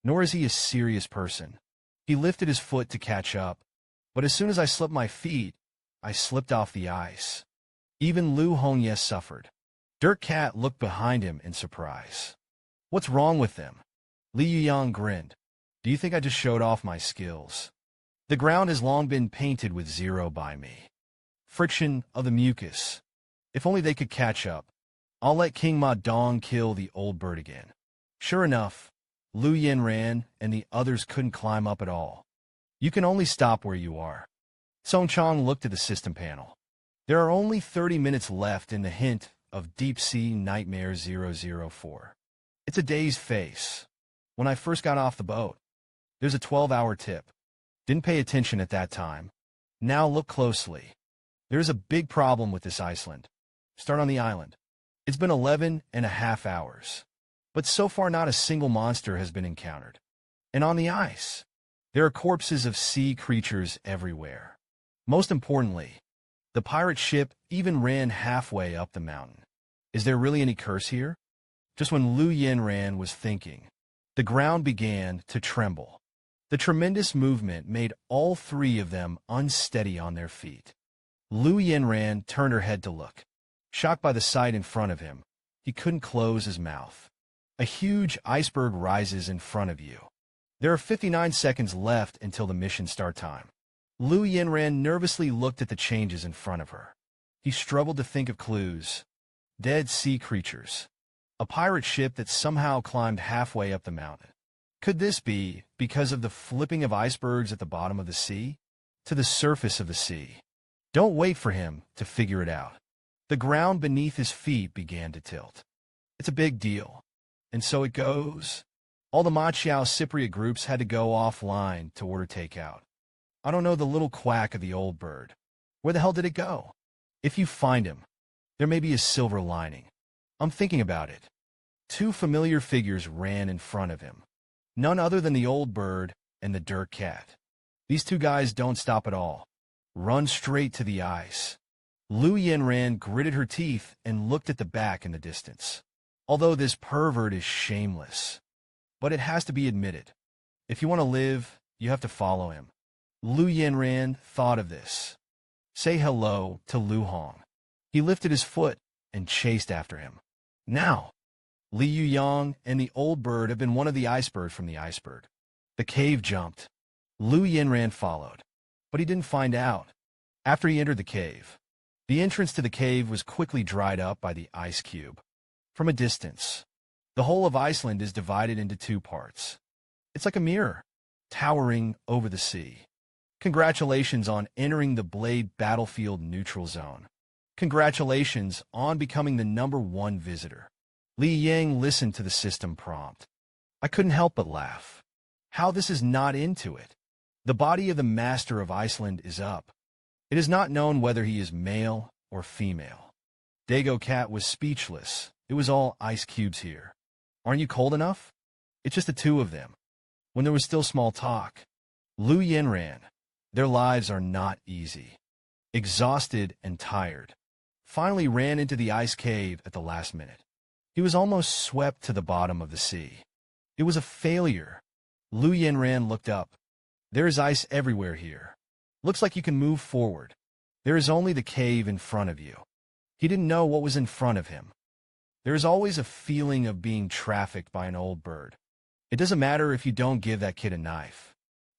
Nor is he a serious person. He lifted his foot to catch up, but as soon as I slipped my feet, I slipped off the ice. Even Lu Hongye suffered. Dirt Cat looked behind him in surprise. What's wrong with them? Li Yuyang grinned. Do you think I just showed off my skills? The ground has long been painted with 0 by me. Friction of the mucus. If only they could catch up. I'll let King Ma Dong kill the old bird again. Sure enough, Li Yuyang and the others couldn't climb up at all. You can only stop where you are. Song Chong looked at the system panel. There are only 30 minutes left in the hint of Deep Sea Nightmare 004. It's a day's face. When I first got off the boat, there's a 12-hour tip. Didn't pay attention at that time. Now look closely. There's a big problem with this Iceland. Start on the island. It's been 11.5 hours. But so far not a single monster has been encountered. And on the ice, there are corpses of sea creatures everywhere. Most importantly, the pirate ship even ran halfway up the mountain. Is there really any curse here? Just when Li Yuyang was thinking, the ground began to tremble. The tremendous movement made all three of them unsteady on their feet. Li Yuyang turned her head to look. Shocked by the sight in front of him, he couldn't close his mouth. A huge iceberg rises in front of you. There are 59 seconds left until the mission start time. Li Yuyang nervously looked at the changes in front of her. He struggled to think of clues. Dead sea creatures. A pirate ship that somehow climbed halfway up the mountain. Could this be because of the flipping of icebergs at the bottom of the sea? To the surface of the sea. Don't wait for him to figure it out. The ground beneath his feet began to tilt. It's a big deal. And so it goes. All the Machiao Cypriot groups had to go offline to order takeout. I don't know the little quack of the old bird. Where the hell did it go? If you find him, there may be a silver lining. I'm thinking about it. Two familiar figures ran in front of him. None other than the old bird and the dirt cat. These two guys don't stop at all. Run straight to the ice. Li Yuyang gritted her teeth and looked at the back in the distance. Although this pervert is shameless. But it has to be admitted. If you want to live, you have to follow him. Li Yuyang thought of this. Say hello to Lu Hong. He lifted his foot and chased after him. Now, Li Yuyang and the old bird have been one of the icebergs from the iceberg. The cave jumped. Li Yuyang followed. But he didn't find out. After he entered the cave, the entrance to the cave was quickly dried up by the ice cube. From a distance, the whole of Iceland is divided into two parts. It's like a mirror, towering over the sea. Congratulations on entering the Blade Battlefield neutral zone. Congratulations on becoming the #1 visitor. Li Yuyang listened to the system prompt. I couldn't help but laugh. How this is not into it. The body of the Master of Iceland is up. It is not known whether he is male or female. Dago Cat was speechless. It was all ice cubes here. Aren't you cold enough? It's just the two of them. When there was still small talk, Lu Yin ran. Their lives are not easy. Exhausted and tired. Finally ran into the ice cave at the last minute. He was almost swept to the bottom of the sea. It was a failure. Lu Yinran looked up. There is ice everywhere here. Looks like you can move forward. There is only the cave in front of you. He didn't know what was in front of him. There is always a feeling of being trafficked by an old bird. It doesn't matter if you don't give that kid a knife.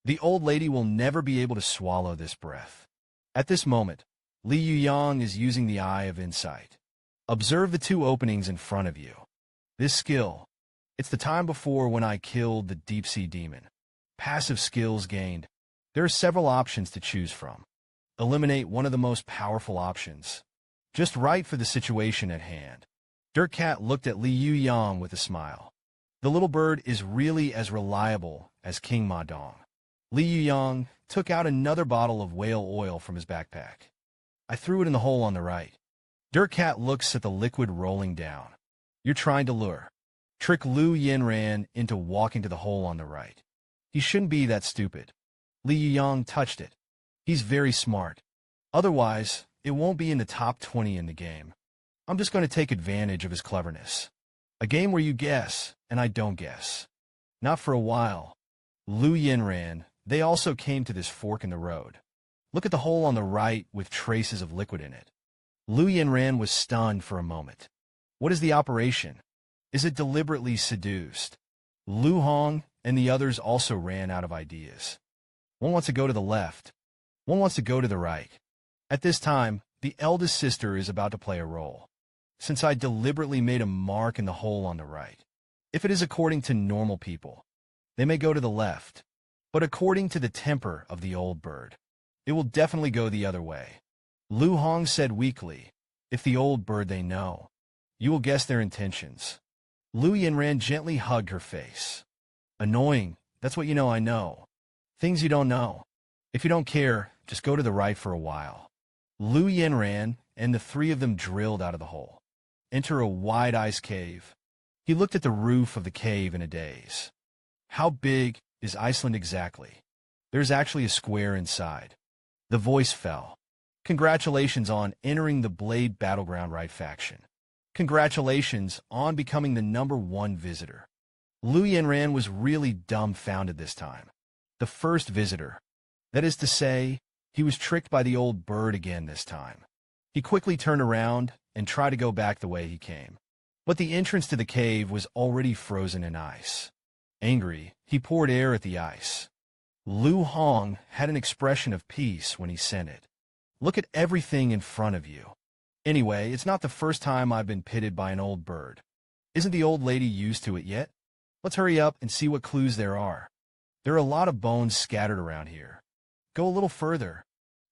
The old lady will never be able to swallow this breath. At this moment, Li Yuyang is using the Eye of Insight. Observe the two openings in front of you. This skill, it's the time before when I killed the deep-sea demon. Passive skills gained. There are several options to choose from. Eliminate one of the most powerful options. Just right for the situation at hand. Dirt Cat looked at Li Yuyang with a smile. The little bird is really as reliable as King Ma Dong. Li Yuyang took out another bottle of whale oil from his backpack. I threw it in the hole on the right. Dirt Cat looks at the liquid rolling down. You're trying to lure. Trick Lu Yinran into walking to the hole on the right. He shouldn't be that stupid. Li Yuyang touched it. He's very smart. Otherwise, it won't be in the top 20 in the game. I'm just going to take advantage of his cleverness. A game where you guess, and I don't guess. Not for a while. Lu Yinran, they also came to this fork in the road. Look at the hole on the right with traces of liquid in it. Lu Yinran was stunned for a moment. What is the operation? Is it deliberately seduced? Lu Hong and the others also ran out of ideas. One wants to go to the left. One wants to go to the right. At this time, the eldest sister is about to play a role. Since I deliberately made a mark in the hole on the right. If it is according to normal people, they may go to the left. But according to the temper of the old bird, it will definitely go the other way. Lu Hong said weakly, if the old bird they know, you will guess their intentions. Lu Yinran gently hugged her face. Annoying, that's what you know I know. Things you don't know. If you don't care, just go to the right for a while. Lu Yinran and the three of them drilled out of the hole. Enter a wide ice cave. He looked at the roof of the cave in a daze. How big is Iceland exactly? There's actually a square inside. The voice fell. Congratulations on entering the Blade Battleground Right faction. Congratulations on becoming the #1 visitor. Lu Yinran was really dumbfounded this time. The first visitor. That is to say, he was tricked by the old bird again this time. He quickly turned around and tried to go back the way he came. But the entrance to the cave was already frozen in ice. Angry, he poured air at the ice. Lu Hong had an expression of peace when he sent it. Look at everything in front of you. Anyway, it's not the first time I've been pitted by an old bird. Isn't the old lady used to it yet? Let's hurry up and see what clues there are. There are a lot of bones scattered around here. Go a little further.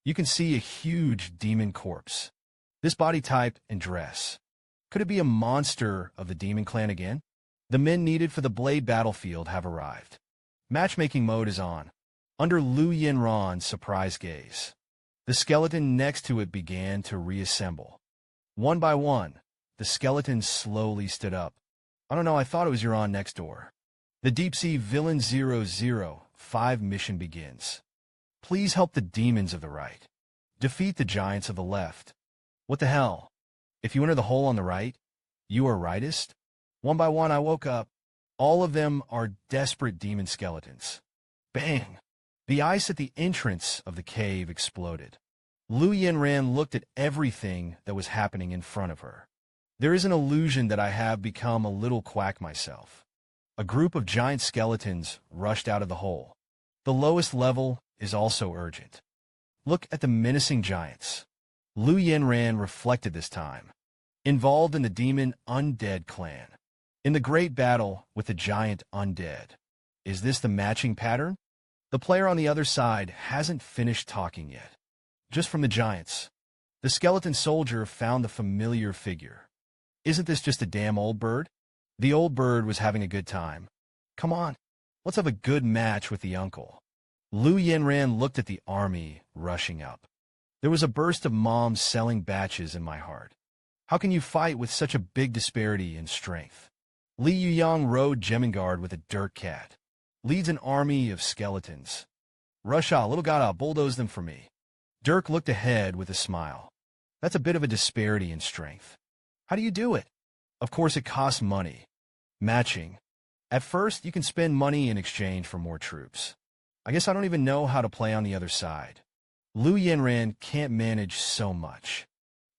You can see a huge demon corpse. This body type and dress. Could it be a monster of the demon clan again? The men needed for the Blade battlefield have arrived. Matchmaking mode is on. Under Lu Yinran's surprise gaze. The skeleton next to it began to reassemble. One by one, the skeleton slowly stood up. I don't know, I thought it was your on next door. The Deep-Sea Villain 005 mission begins. Please help the demons of the right. Defeat the giants of the left. What the hell? If you enter the hole on the right, you are rightist? One by one I woke up. All of them are desperate demon skeletons. Bang! The ice at the entrance of the cave exploded. Lu Yinran looked at everything that was happening in front of her. There is an illusion that I have become a little quack myself. A group of giant skeletons rushed out of the hole. The lowest level is also urgent. Look at the menacing giants. Lu Yinran reflected this time. Involved in the demon undead clan. In the great battle with the giant undead. Is this the matching pattern? The player on the other side hasn't finished talking yet. Just from the giants. The skeleton soldier found the familiar figure. Isn't this just a damn old bird? The old bird was having a good time. Come on, let's have a good match with the uncle. Li Yuyang looked at the army rushing up. There was a burst of moms selling batches in my heart. How can you fight with such a big disparity in strength? Li Yuyang rode Gemingard with a dirt cat. Leads an army of skeletons. Russia, little gotta bulldoze them for me. Dirk looked ahead with a smile. That's a bit of a disparity in strength. How do you do it? Of course it costs money. Matching. At first, you can spend money in exchange for more troops. I guess I don't even know how to play on the other side. Li Yuyang can't manage so much.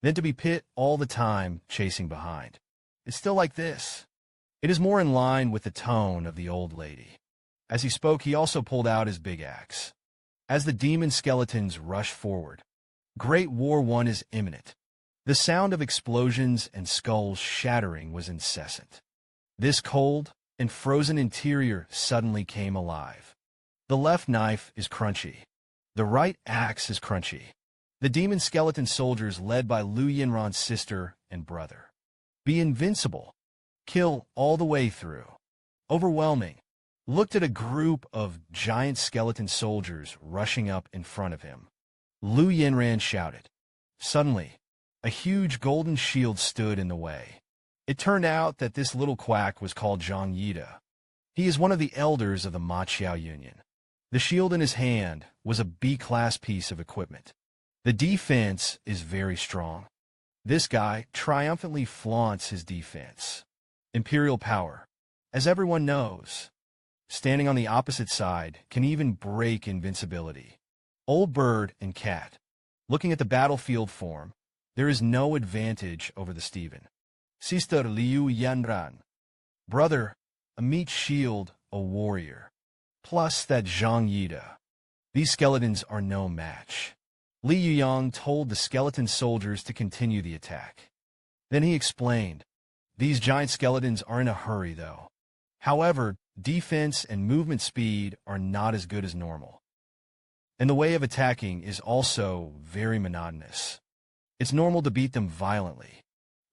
Then to be pit all the time chasing behind. It's still like this. It is more in line with the tone of the old lady. As he spoke, he also pulled out his big axe. As the demon skeletons rush forward, Great War I is imminent. The sound of explosions and skulls shattering was incessant. This cold and frozen interior suddenly came alive. The left knife is crunchy. The right axe is crunchy. The demon skeleton soldiers led by Li Yuyang's sister and brother. Be invincible. Kill all the way through. Overwhelming. Looked at a group of giant skeleton soldiers rushing up in front of him. Li Yuyang shouted. Suddenly, a huge golden shield stood in the way. It turned out that this little quack was called Zhang Yida. He is one of the elders of the Maqiao Union. The shield in his hand was a B-class piece of equipment. The defense is very strong. This guy triumphantly flaunts his defense. Imperial power. As everyone knows, standing on the opposite side can even break invincibility. Old bird and cat. Looking at the battlefield form, there is no advantage over the Steven. Sister Li Yuyang. Brother, a meat shield, a warrior. Plus that Zhang Yida. These skeletons are no match. Li Yuyang told the skeleton soldiers to continue the attack. Then he explained, these giant skeletons are in a hurry though. However, defense and movement speed are not as good as normal. And the way of attacking is also very monotonous. It's normal to beat them violently.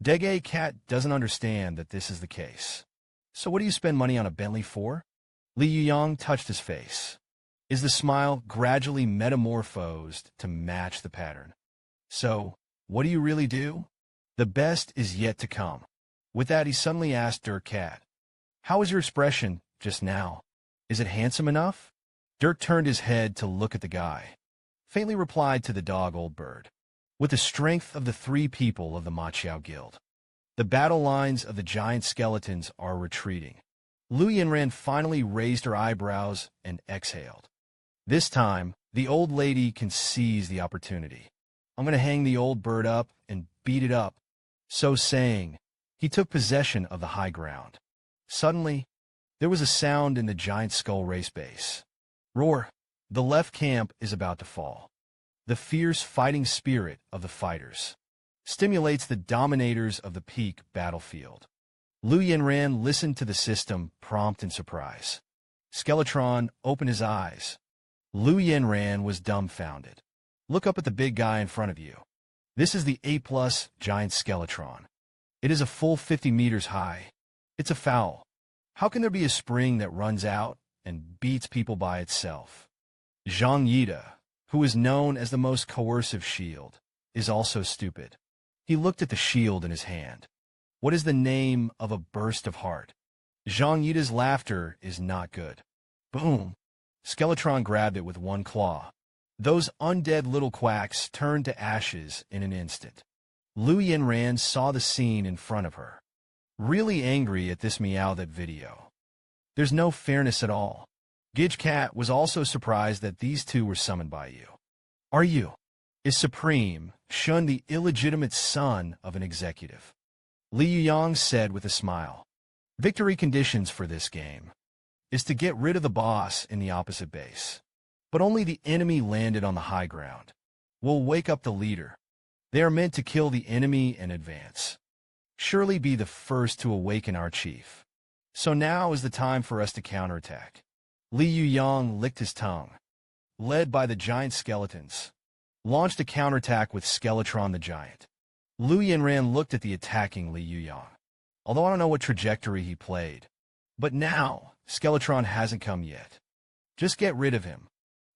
Dege Cat doesn't understand that this is the case. So what do you spend money on a Bentley for? Li Yuyang touched his face. Is the smile gradually metamorphosed to match the pattern? So, what do you really do? The best is yet to come. With that, he suddenly asked Dirk Cat, how was your expression just now? Is it handsome enough? Dirk turned his head to look at the guy. Faintly replied to the dog old bird. With the strength of the three people of the Maqiao Guild. The battle lines of the giant skeletons are retreating. Li Yuyang finally raised her eyebrows and exhaled. This time, the old lady can seize the opportunity. I'm going to hang the old bird up and beat it up. So saying, he took possession of the high ground. Suddenly, there was a sound in the giant skull race base. Roar! The left camp is about to fall. The fierce fighting spirit of the fighters stimulates the dominators of the peak battlefield. Li Yuyang listened to the system, prompt in surprise. Skeletron opened his eyes. Li Yuyang was dumbfounded. Look up at the big guy in front of you. This is the A+ giant Skeletron. It is a full 50 meters high. It's a foul. How can there be a spring that runs out and beats people by itself? Zhang Yida, who is known as the most coercive shield, is also stupid. He looked at the shield in his hand. What is the name of a burst of heart? Zhang Yida's laughter is not good. Boom! Skeletron grabbed it with one claw. Those undead little quacks turned to ashes in an instant. Li Yuyang saw the scene in front of her. Really angry at this Meowth video. There's no fairness at all. Gidge Cat was also surprised that these two were summoned by you. Are you? Is Supreme Shun the illegitimate son of an executive? Li Yuyang said with a smile. Victory conditions for this game is to get rid of the boss in the opposite base. But only the enemy landed on the high ground. We'll wake up the leader. They are meant to kill the enemy and advance. Surely be the first to awaken our chief. So now is the time for us to counterattack. Li Yuyang licked his tongue, led by the giant skeletons, launched a counterattack with Skeletron the Giant. Lu Yanran looked at the attacking Li Yuyang. Although I don't know what trajectory he played, but now Skeletron hasn't come yet. Just get rid of him.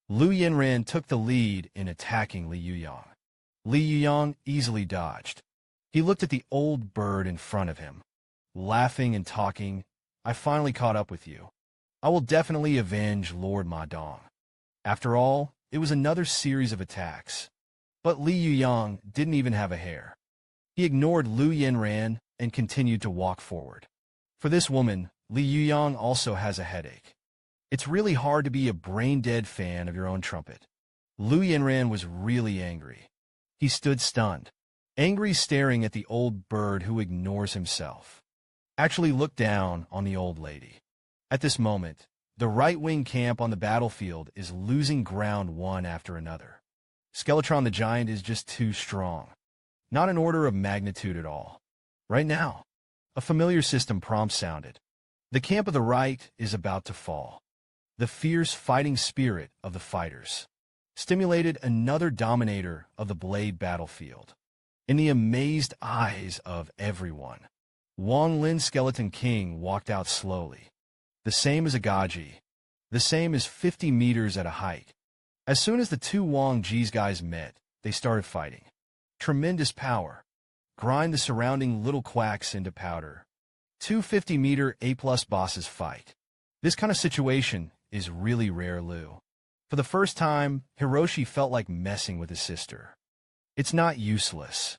Lu Yanran took the lead in attacking Li Yuyang. Li Yuyang easily dodged. He looked at the old bird in front of him, laughing and talking. I finally caught up with you. I will definitely avenge Lord Ma Dong. After all, it was another series of attacks. But Li Yuyang didn't even have a hair. He ignored Lu Yanran and continued to walk forward. For this woman, Li Yuyang also has a headache. It's really hard to be a brain-dead fan of your own trumpet. Lu Yanran was really angry. He stood stunned, angry, staring at the old bird who ignores himself. Actually looked down on the old lady. At this moment, the right-wing camp on the battlefield is losing ground one after another. Skeletron the Giant is just too strong. Not an order of magnitude at all. Right now, a familiar system prompt sounded. The camp of the right is about to fall. The fierce fighting spirit of the fighters stimulated another dominator of the blade battlefield. In the amazed eyes of everyone, Wang Lin Skeleton King walked out slowly. The same as Agaji. The same as 50 meters at a height. As soon as the two Wang Ji's guys met, they started fighting. Tremendous power. Grind the surrounding little quacks into powder. 250-meter A-plus bosses fight. This kind of situation is really rare, Lu. For the first time, Hiroshi felt like messing with his sister. It's not useless.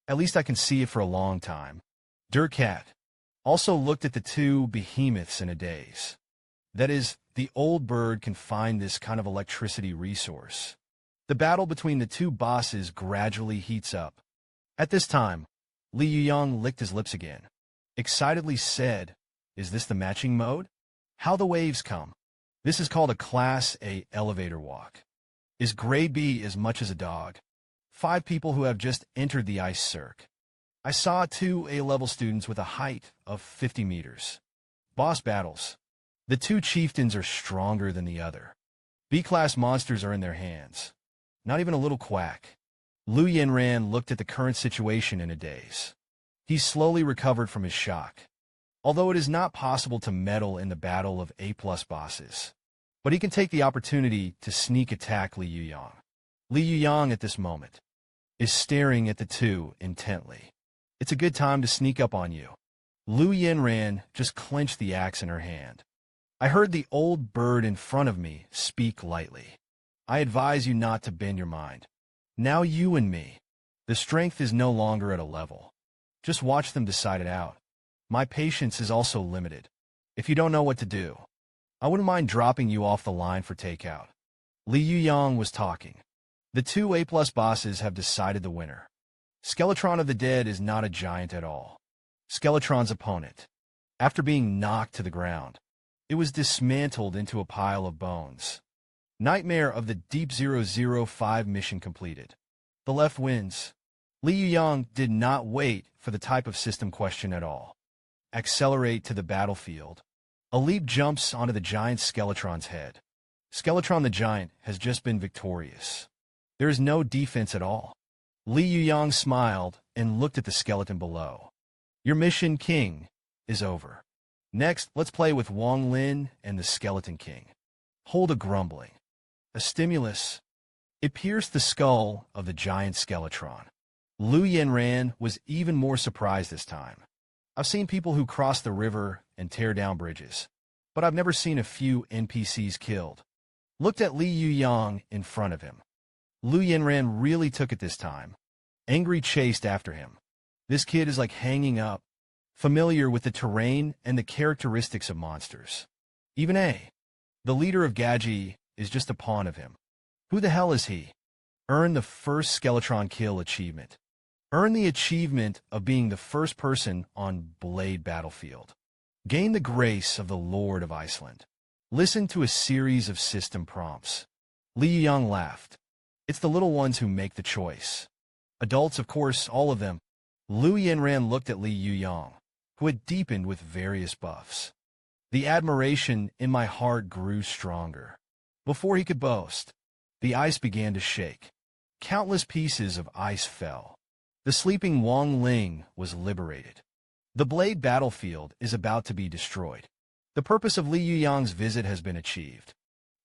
At least I can see it for a long time. Durkat also looked at the two behemoths in a daze. That is, the old bird can find this kind of electricity resource. The battle between the two bosses gradually heats up. At this time, Li Yuyang licked his lips again. Excitedly said, "Is this the matching mode? How the waves come. This is called a Class A elevator walk. Is grade B as much as a dog? 5 people who have just entered the ice cirque. I saw 2 A-level students with a height of 50 meters. Boss battles. The 2 chieftains are stronger than the other. B-class monsters are in their hands. Not even a little quack." Lu Yanran looked at the current situation in a daze. He slowly recovered from his shock. Although it is not possible to meddle in the battle of A-plus bosses, but he can take the opportunity to sneak attack Li Yuyang. Li Yuyang at this moment is staring at the two intently. It's a good time to sneak up on you. Lu Yanran just clenched the axe in her hand. I heard the old bird in front of me speak lightly. I advise you not to bend your mind. Now you and me. The strength is no longer at a level. Just watch them decide it out. My patience is also limited. If you don't know what to do, I wouldn't mind dropping you off the line for takeout. Li Yuyang was talking. The 2 A-plus bosses have decided the winner. Skeletron of the Dead is not a giant at all. Skeletron's opponent, after being knocked to the ground, it was dismantled into a pile of bones. Nightmare of the Deep 005 mission completed. The left wins. Li Yuyang did not wait for the type of system question at all. Accelerate to the battlefield. A leap jumps onto the giant Skeletron's head. Skeletron the Giant has just been victorious. There is no defense at all. Li Yuyang smiled and looked at the skeleton below. Your mission, King, is over. Next, let's play with Wang Lin and the Skeleton King. Hold a grumbling. A stimulus. It pierced the skull of the giant Skeletron. Lu Yanran was even more surprised this time. I've seen people who cross the river and tear down bridges, but I've never seen a few NPCs killed. Looked at Li Yuyang in front of him. Lu Yanran really took it this time. Angry chased after him. This kid is like hanging up, familiar with the terrain and the characteristics of monsters. Even the leader of Gaji, is just a pawn of him. Who the hell is he? Earn the first Skeletron kill achievement. Earn the achievement of being the first person on Blade Battlefield. Gain the grace of the Lord of Iceland. Listen to a series of system prompts. Li Yuyang laughed. It's the little ones who make the choice. Adults, of course, all of them. Lu Yanran looked at Li Yuyang, who had deepened with various buffs. The admiration in my heart grew stronger. Before he could boast, the ice began to shake. Countless pieces of ice fell. The sleeping Wang Ling was liberated. The Blade battlefield is about to be destroyed. The purpose of Li Yuyang's visit has been achieved.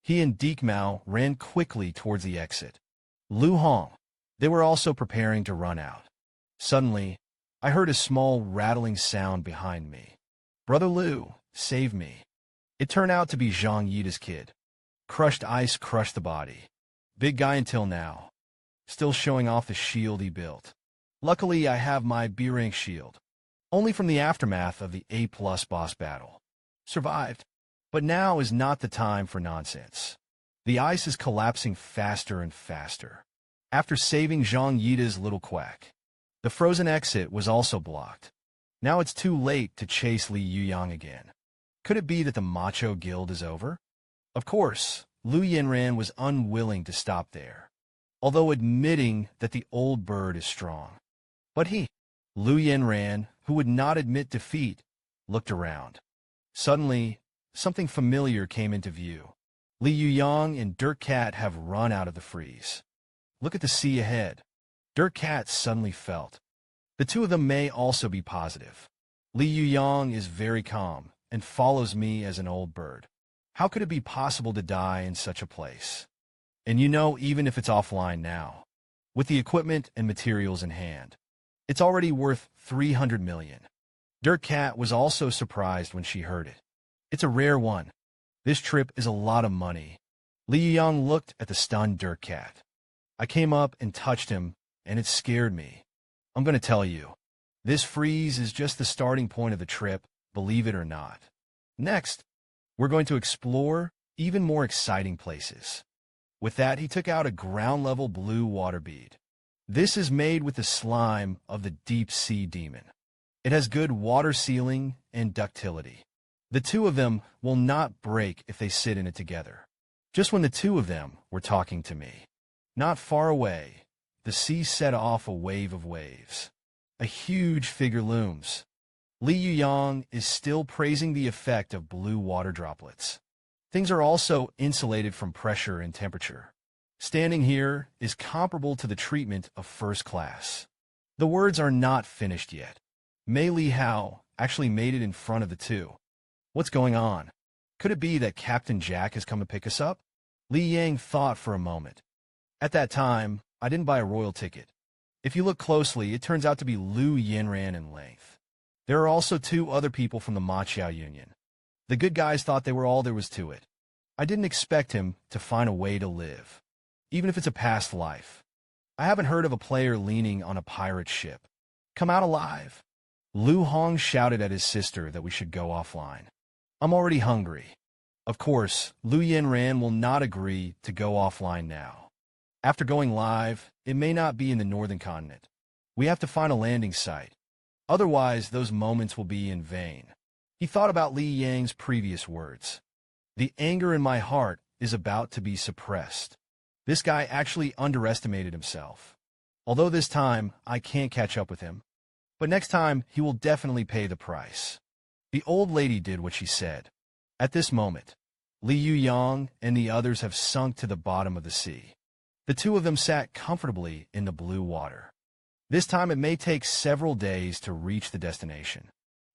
He and Deke Mao ran quickly towards the exit. Lu Hong. They were also preparing to run out. Suddenly, I heard a small rattling sound behind me. Brother Lu, save me. It turned out to be Zhang Yida's kid. Crushed ice crushed the body. Big guy until now. Still showing off the shield he built. Luckily, I have my B-rank shield. Only from the aftermath of the A+ boss battle. Survived. But now is not the time for nonsense. The ice is collapsing faster and faster. After saving Zhang Yida's little quack, the frozen exit was also blocked. Now it's too late to chase Li Yuyang again. Could it be that the Macho Guild is over? Of course, Lu Yanran was unwilling to stop there, although admitting that the old bird is strong. But he, Lu Yanran, who would not admit defeat, looked around. Suddenly, something familiar came into view. Li Yuyang and Dirk Cat have run out of the freeze. Look at the sea ahead. Dirk Cat suddenly felt. The two of them may also be positive. Li Yuyang is very calm and follows me as an old bird. How could it be possible to die in such a place? And you know, even if it's offline now, with the equipment and materials in hand, it's already worth 300 million. Dirk Cat was also surprised when she heard it. It's a rare one. This trip is a lot of money. Li Yuyang looked at the stunned Dirk Cat. I came up and touched him, and it scared me. I'm going to tell you. This freeze is just the starting point of the trip, believe it or not. Next, we're going to explore even more exciting places. With that, he took out a ground-level blue water bead. This is made with the slime of the deep-sea demon. It has good water sealing and ductility. The two of them will not break if they sit in it together. Just when the two of them were talking to me. Not far away, the sea set off a wave of waves. A huge figure looms. Li Yuyang is still praising the effect of blue water droplets. Things are also insulated from pressure and temperature. Standing here is comparable to the treatment of first class. The words are not finished yet. Mei Li Hao actually made it in front of the two. What's going on? Could it be that Captain Jack has come to pick us up? Li Yang thought for a moment. At that time, I didn't buy a royal ticket. If you look closely, it turns out to be Lu Yanran in length. There are also two other people from the Machiao Union. The good guys thought they were all there was to it. I didn't expect him to find a way to live, even if it's a past life. I haven't heard of a player leaning on a pirate ship. Come out alive. Lu Hong shouted at his sister that we should go offline. I'm already hungry. Of course, Lu Yanran will not agree to go offline now. After going live, it may not be in the northern continent. We have to find a landing site. Otherwise, those moments will be in vain. He thought about Li Yang's previous words. The anger in my heart is about to be suppressed. This guy actually underestimated himself. Although this time, I can't catch up with him. But next time, he will definitely pay the price. The old lady did what she said. At this moment, Li Yuyang and the others have sunk to the bottom of the sea. The two of them sat comfortably in the blue water. This time it may take several days to reach the destination.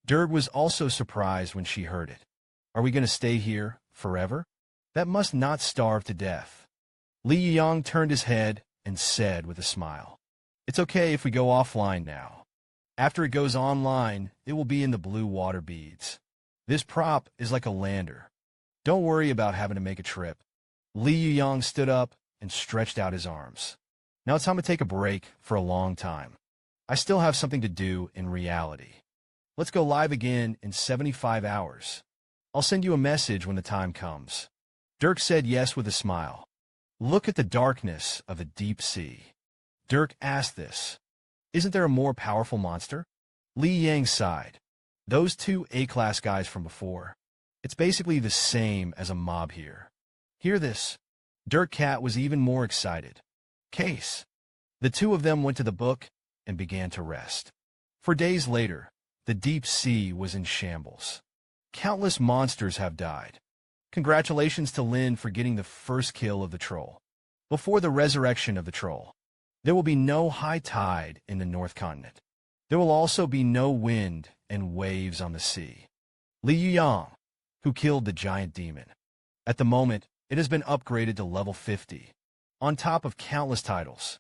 Dirk was also surprised when she heard it. Are we going to stay here forever? That must not starve to death. Li Yuyang turned his head and said with a smile, It's okay if we go offline now. After it goes online, it will be in the blue water beads. This prop is like a lander. Don't worry about having to make a trip. Li Yuyang stood up and stretched out his arms. Now it's time to take a break for a long time. I still have something to do in reality. Let's go live again in 75 hours. I'll send you a message when the time comes. Dirk said yes with a smile. Look at the darkness of the deep sea. Dirk asked this. Isn't there a more powerful monster? Li Yang sighed. Those two A-class guys from before. It's basically the same as a mob here. Hear this. Dirk Cat was even more excited. Case. The two of them went to the book and began to rest. For days later, the deep sea was in shambles. Countless monsters have died. Congratulations to Lin for getting the first kill of the troll. Before the resurrection of the troll, there will be no high tide in the North Continent. There will also be no wind and waves on the sea. Li Yuyang, who killed the giant demon. At the moment, it has been upgraded to level 50. On top of countless titles,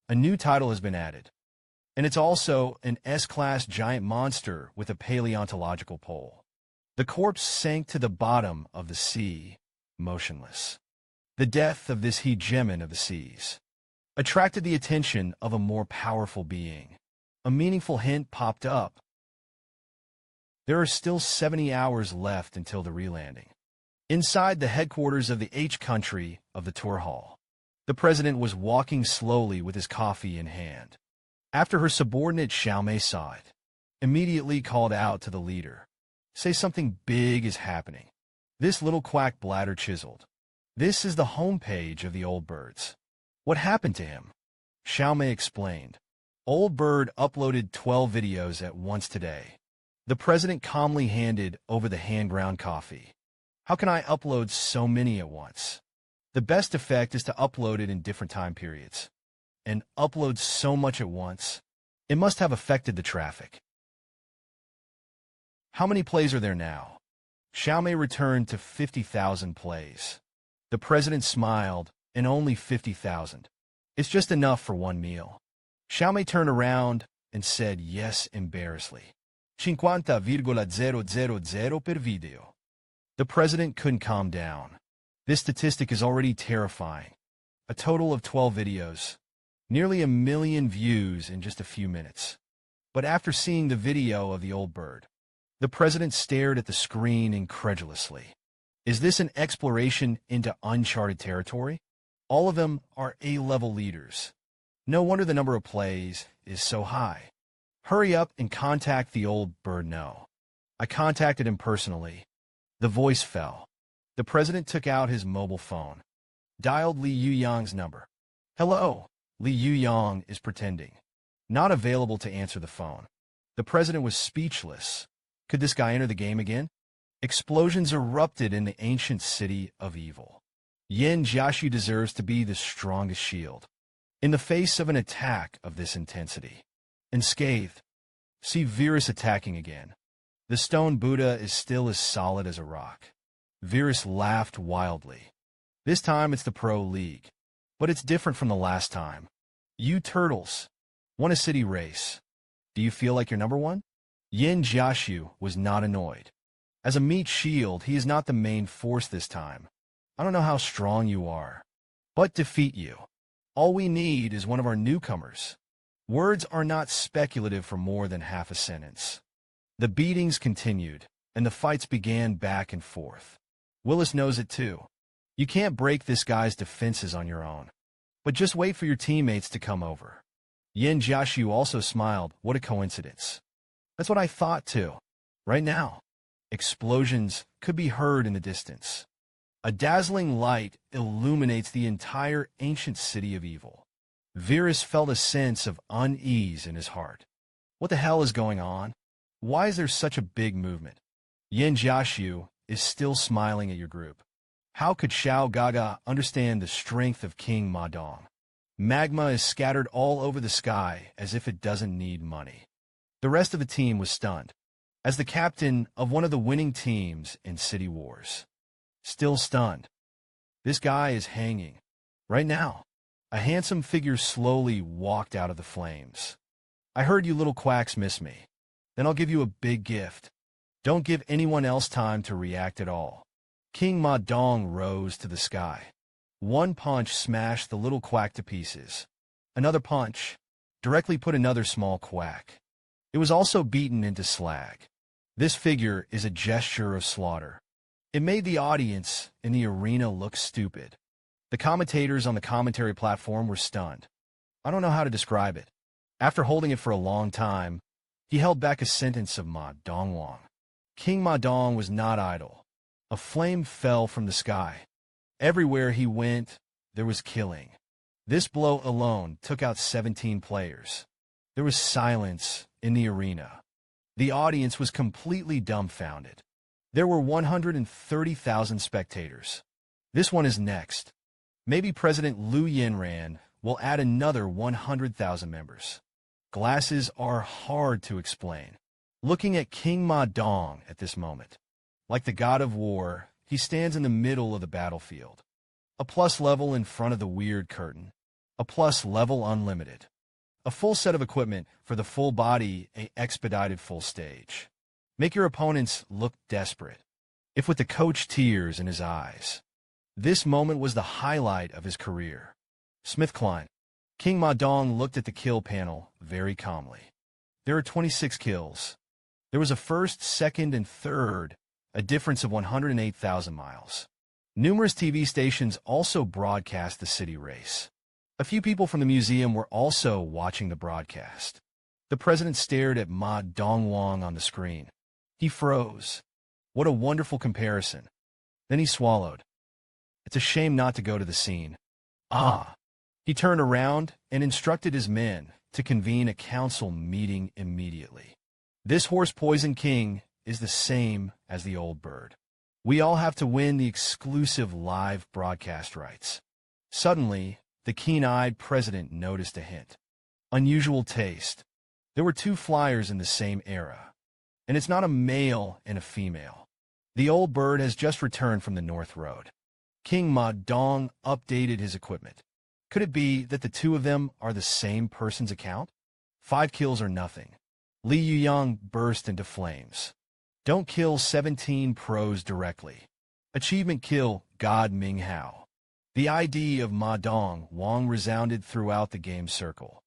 a new title has been added. And it's also an S-class giant monster with a paleontological pole. The corpse sank to the bottom of the sea, motionless. The death of this hegemon of the seas attracted the attention of a more powerful being. A meaningful hint popped up. There are still 70 hours left until the relanding. Inside the headquarters of the H country of the tour hall, the president was walking slowly with his coffee in hand. After her subordinate Xiaomei saw it, immediately called out to the leader. Say something big is happening. This little quack bladder chiseled. This is the homepage of the Old Birds. What happened to him? Xiaomei explained. Old Bird uploaded 12 videos at once today. The president calmly handed over the hand-ground coffee. How can I upload so many at once? The best effect is to upload it in different time periods. And upload so much at once, it must have affected the traffic. How many plays are there now? Xiaomei returned to 50,000 plays. The president smiled, and only 50,000. It's just enough for one meal. Xiaomei turned around and said yes embarrassedly. 50,000 per video. The president couldn't calm down. This statistic is already terrifying. A total of 12 videos. Nearly 1 million views in just a few minutes. But after seeing the video of the old bird, the president stared at the screen incredulously. Is this an exploration into uncharted territory? All of them are A-level leaders. No wonder the number of plays is so high. Hurry up and contact the old bird now. I contacted him personally. The voice fell. The president took out his mobile phone, dialed Li Yuyang's number. Hello. Li Yuyang is pretending. Not available to answer the phone. The president was speechless. Could this guy enter the game again? Explosions erupted in the ancient city of evil. Yin Jiaxu deserves to be the strongest shield. In the face of an attack of this intensity. Unscathed. See Virus attacking again. The stone Buddha is still as solid as a rock. Virus laughed wildly. This time it's the Pro League. But it's different from the last time. You turtles won a city race. Do you feel like you're number one? Yin Jiaxu was not annoyed. As a meat shield, he is not the main force this time. I don't know how strong you are, but defeat you. All we need is one of our newcomers. Words are not speculative for more than half a sentence. The beatings continued, and the fights began back and forth. Willis knows it too. You can't break this guy's defenses on your own. But just wait for your teammates to come over. Yin Jiaxu also smiled. What a coincidence. That's what I thought too. Right now. Explosions could be heard in the distance. A dazzling light illuminates the entire ancient city of evil. Virus felt a sense of unease in his heart. What the hell is going on? Why is there such a big movement? Yin Jiaxu is still smiling at your group. How could Xiao Gaga understand the strength of King Ma Dong? Magma is scattered all over the sky as if it doesn't need money. The rest of the team was stunned. As the captain of one of the winning teams in City Wars. Still stunned. This guy is hanging. Right now. A handsome figure slowly walked out of the flames. I heard you little quacks miss me. Then I'll give you a big gift. Don't give anyone else time to react at all. King Ma Dong rose to the sky. One punch smashed the little quack to pieces. Another punch directly put another small quack. It was also beaten into slag. This figure is a gesture of slaughter. It made the audience in the arena look stupid. The commentators on the commentary platform were stunned. I don't know how to describe it. After holding it for a long time, he held back a sentence of Ma Dongwang. King Ma Dong was not idle. A flame fell from the sky. Everywhere he went, there was killing. This blow alone took out 17 players. There was silence in the arena. The audience was completely dumbfounded. There were 130,000 spectators. This one is next. Maybe President Li Yuyang will add another 100,000 members. Glasses are hard to explain. Looking at King Ma Dong at this moment. Like the god of war, he stands in the middle of the battlefield. A plus level in front of the weird curtain. A plus level unlimited. A full set of equipment for the full body, a expedited full stage. Make your opponents look desperate. If with the coach tears in his eyes. This moment was the highlight of his career. SmithKline. King Ma Dong looked at the kill panel very calmly. There are 26 kills. There was a first, second, and third, a difference of 108,000 miles. Numerous TV stations also broadcast the city race. A few people from the museum were also watching the broadcast. The president stared at Ma Dongwang on the screen. He froze. What a wonderful comparison. Then he swallowed. It's a shame not to go to the scene. Ah! He turned around and instructed his men to convene a council meeting immediately. This horse poison king is the same as the old bird. We all have to win the exclusive live broadcast rights. Suddenly, the keen-eyed president noticed a hint. Unusual taste. There were two flyers in the same era. And it's not a male and a female. The old bird has just returned from the North Road. King Ma Dong updated his equipment. Could it be that the two of them are the same person's account? 5 kills or nothing. Li Yuyang burst into flames. Don't kill 17 pros directly. Achievement kill God Ming Hao. The ID of Ma Dong Wang resounded throughout the game circle.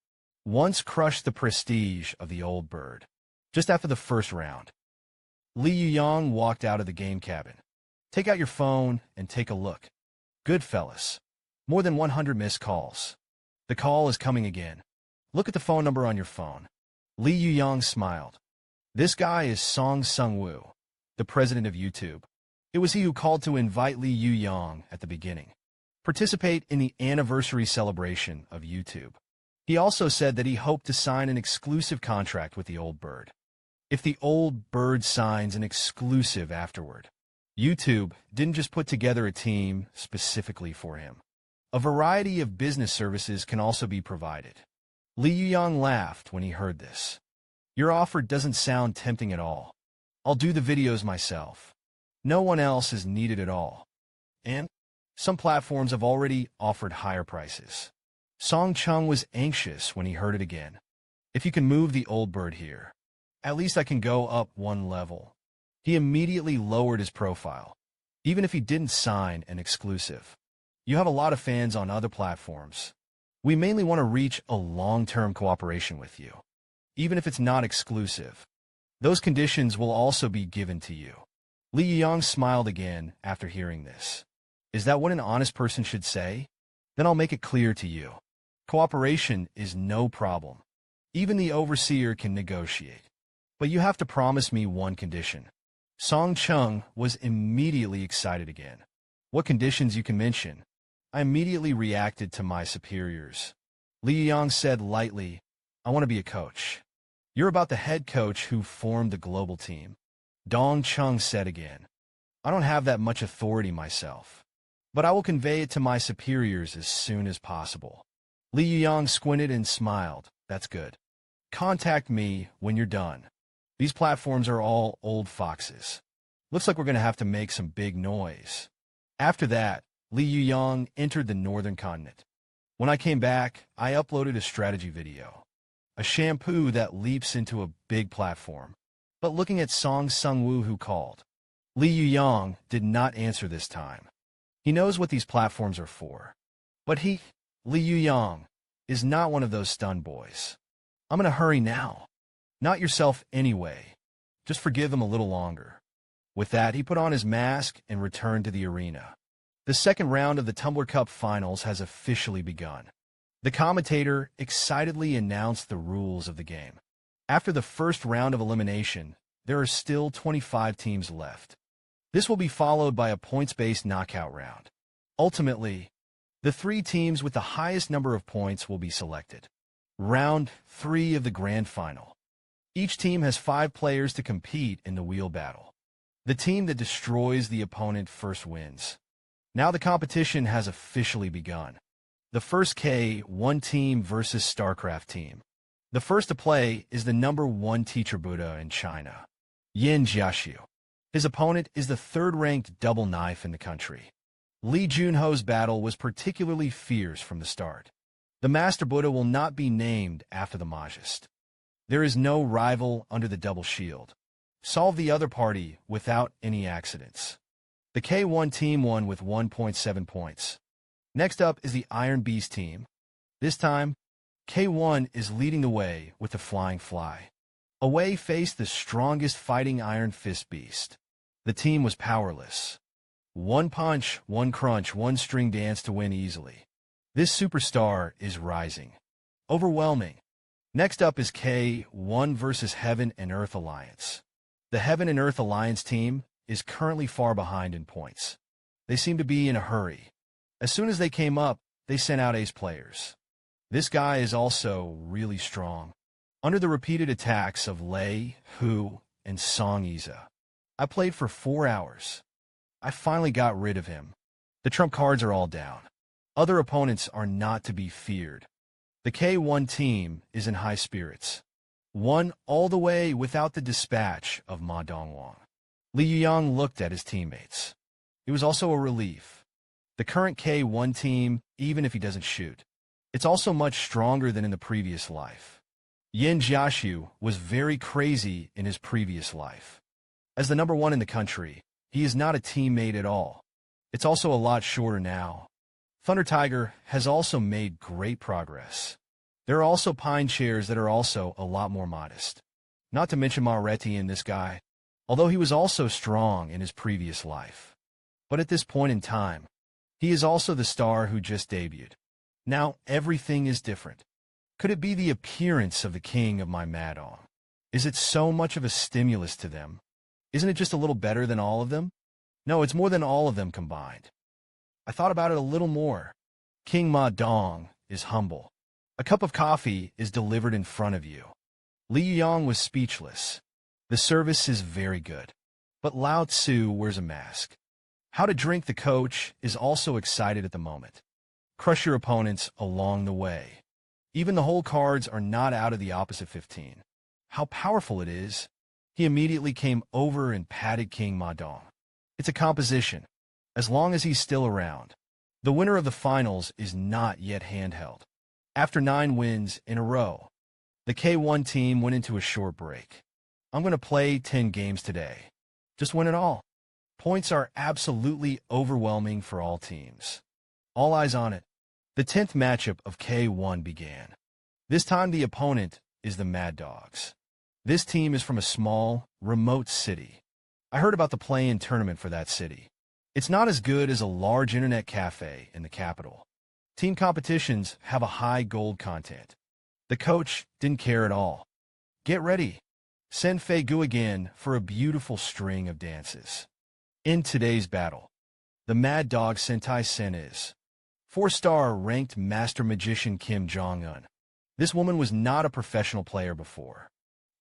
Once crushed the prestige of the old bird. Just after the first round. Li Yuyang walked out of the game cabin. Take out your phone and take a look. Good fellas. More than 100 missed calls. The call is coming again. Look at the phone number on your phone. Li Yuyang smiled. This guy is Song Sung-woo, the president of YouTube. It was he who called to invite Li Yuyang at the beginning. Participate in the anniversary celebration of YouTube. He also said that he hoped to sign an exclusive contract with the old bird. If the old bird signs an exclusive afterward. YouTube didn't just put together a team specifically for him. A variety of business services can also be provided. Li Yuyang laughed when he heard this. Your offer doesn't sound tempting at all. I'll do the videos myself. No one else is needed at all. And some platforms have already offered higher prices. Song Chung was anxious when he heard it again. If you can move the old bird here, at least I can go up one level. He immediately lowered his profile, even if he didn't sign an exclusive. You have a lot of fans on other platforms. We mainly want to reach a long-term cooperation with you, even if it's not exclusive. Those conditions will also be given to you. Li Yuyang smiled again after hearing this. Is that what an honest person should say? Then I'll make it clear to you. Cooperation is no problem. Even the overseer can negotiate. But you have to promise me one condition. Song Chung was immediately excited again. What conditions you can mention? I immediately reacted to my superiors. Li Yuyang said lightly, I want to be a coach. You're about the head coach who formed the global team. Dong Chung said again, I don't have that much authority myself, but I will convey it to my superiors as soon as possible. Li Yuyang squinted and smiled. That's good. Contact me when you're done. These platforms are all old foxes. Looks like we're going to have to make some big noise. After that, Li Yuyang entered the northern continent. When I came back, I uploaded a strategy video. A shampoo that leaps into a big platform. But looking at Song Sung-woo who called. Li Yuyang did not answer this time. He knows what these platforms are for. But he, Li Yuyang, is not one of those stun boys. I'm in a hurry now. Not yourself anyway. Just forgive him a little longer. With that, he put on his mask and returned to the arena. The second round of the Tumbler Cup Finals has officially begun. The commentator excitedly announced the rules of the game. After the first round of elimination, there are still 25 teams left. This will be followed by a points-based knockout round. Ultimately, the 3 teams with the highest number of points will be selected. Round 3 of the grand final. Each team has 5 players to compete in the wheel battle. The team that destroys the opponent first wins. Now the competition has officially begun. The first K1 team versus StarCraft team. The first to play is the #1 teacher Buddha in China, Yin Jiaxiu. His opponent is the third-ranked double knife in the country. Li Junho's battle was particularly fierce from the start. The Master Buddha will not be named after the Majest. There is no rival under the double shield. Solve the other party without any accidents. The K1 team won with 1.7 points. Next up is the Iron Beast team. This time, K1 is leading the way with the Flying Fly. Away faced the strongest fighting Iron Fist Beast. The team was powerless. One punch, one crunch, one string dance to win easily. This superstar is rising. Overwhelming. Next up is K1 versus Heaven and Earth Alliance. The Heaven and Earth Alliance team is currently far behind in points. They seem to be in a hurry. As soon as they came up, they sent out ace players. This guy is also really strong. Under the repeated attacks of Lei, Hu, and Song Yiza, I played for 4 hours. I finally got rid of him. The trump cards are all down. Other opponents are not to be feared. The K1 team is in high spirits. Won all the way without the dispatch of Ma Dongwang. Li Yuyang looked at his teammates. It was also a relief. The current K1 team, even if he doesn't shoot, it's also much stronger than in the previous life. Yin Jiaxiu was very crazy in his previous life. As the #1 in the country, he is not a teammate at all. It's also a lot shorter now. Thunder Tiger has also made great progress. There are also pine chairs that are also a lot more modest. Not to mention Maretti in this guy, although he was also strong in his previous life. But at this point in time, he is also the star who just debuted. Now everything is different. Could it be the appearance of the king of my Madong? Is it so much of a stimulus to them? Isn't it just a little better than all of them? No, it's more than all of them combined. I thought about it a little more. King Ma Dong is humble. A cup of coffee is delivered in front of you. Li Yuyang was speechless. The service is very good. But Lao Tzu wears a mask. How to Drink the coach is also excited at the moment. Crush your opponents along the way. Even the whole cards are not out of the opposite 15. How powerful it is. He immediately came over and patted King Ma Dong. It's a composition. As long as he's still around. The winner of the finals is not yet handheld. After 9 wins in a row, the K1 team went into a short break. I'm going to play 10 games today. Just win it all. Points are absolutely overwhelming for all teams. All eyes on it. The 10th matchup of K1 began. This time the opponent is the Mad Dogs. This team is from a small, remote city. I heard about the play-in tournament for that city. It's not as good as a large internet cafe in the capital. Team competitions have a high gold content. The coach didn't care at all. Get ready. Send Fei Gu again for a beautiful string of dances. In today's battle, the Mad Dog Sentai Sen is 4-star ranked Master Magician Kim Jong-un. This woman was not a professional player before.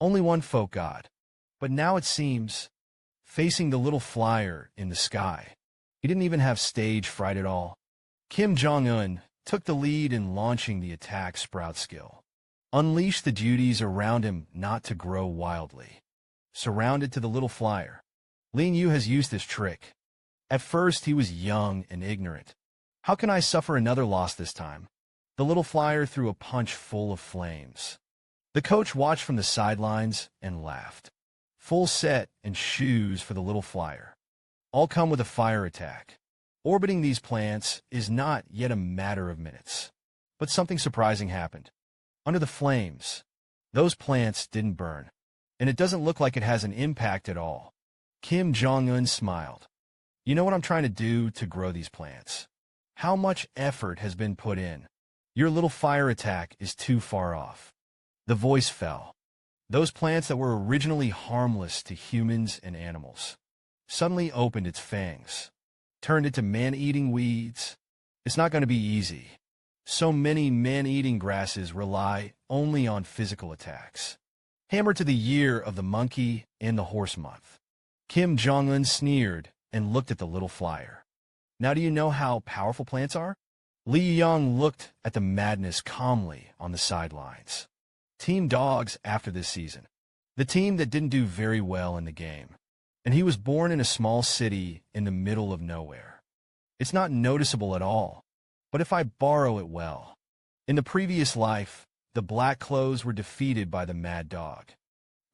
Only one folk god. But now it seems, facing the little flyer in the sky. He didn't even have stage fright at all. Kim Jong-un took the lead in launching the attack sprout skill. Unleash the duties around him not to grow wildly. Surrounded to the little flyer. Lin Yu has used this trick. At first he was young and ignorant. How can I suffer another loss this time? The little flyer threw a punch full of flames. The coach watched from the sidelines and laughed. Full set and shoes for the little flyer. All come with a fire attack. Orbiting these plants is not yet a matter of minutes. But something surprising happened. Under the flames, those plants didn't burn. And it doesn't look like it has an impact at all. Kim Jong-un smiled. You know what I'm trying to do to grow these plants? How much effort has been put in? Your little fire attack is too far off. The voice fell. Those plants that were originally harmless to humans and animals suddenly opened its fangs, turned into man-eating weeds. It's not going to be easy. So many man-eating grasses rely only on physical attacks. Hammer to the year of the monkey and the horse month. Kim Jong-un sneered and looked at the little flyer. Now do you know how powerful plants are? Li Yuyang looked at the madness calmly on the sidelines. Team Dogs after this season. The team that didn't do very well in the game. And he was born in a small city in the middle of nowhere. It's not noticeable at all, but if I borrow it well. In the previous life, the Black Clothes were defeated by the Mad Dog.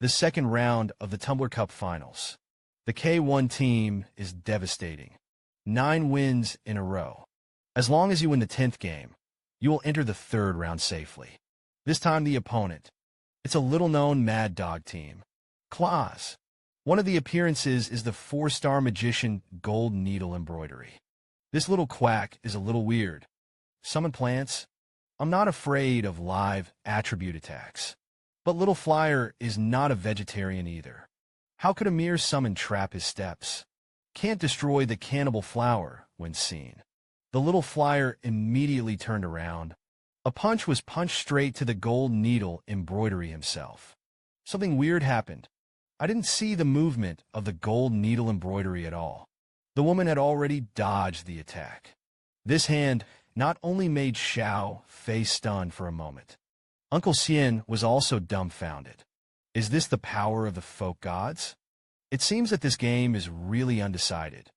The second round of the Tumbler Cup Finals. The K1 team is devastating. 9 wins in a row. As long as you win the 10th game, you will enter the third round safely. This time the opponent. It's a little-known Mad Dog team. Claws. One of the appearances is the 4-star magician Gold Needle Embroidery. This little quack is a little weird. Summon plants. I'm not afraid of live attribute attacks. But Little Flyer is not a vegetarian either. How could a mere summon trap his steps? Can't destroy the cannibal flower when seen. The Little Flyer immediately turned around. A punch was punched straight to the Gold Needle Embroidery himself. Something weird happened. I didn't see the movement of the Gold Needle Embroidery at all. The woman had already dodged the attack. This hand not only made Xiao face stunned for a moment. Uncle Xian was also dumbfounded. Is this the power of the folk gods? It seems that this game is really undecided.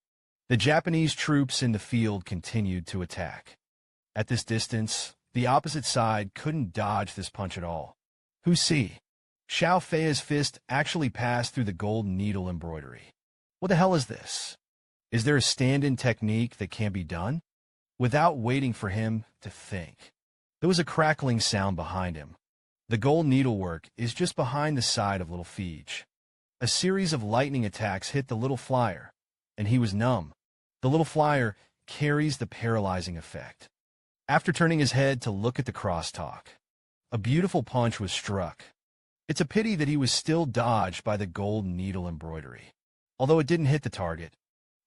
The Japanese troops in the field continued to attack. At this distance, the opposite side couldn't dodge this punch at all. Who see? Xiao Fei's fist actually passed through the Gold Needle Embroidery. What the hell is this? Is there a stand-in technique that can't be done? Without waiting for him to think, there was a crackling sound behind him. The gold needlework is just behind the side of Little Feige. A series of lightning attacks hit the Little Flyer, and he was numb. The Little Flyer carries the paralyzing effect. After turning his head to look at the crosstalk, a beautiful punch was struck. It's a pity that he was still dodged by the Gold Needle Embroidery. Although it didn't hit the target,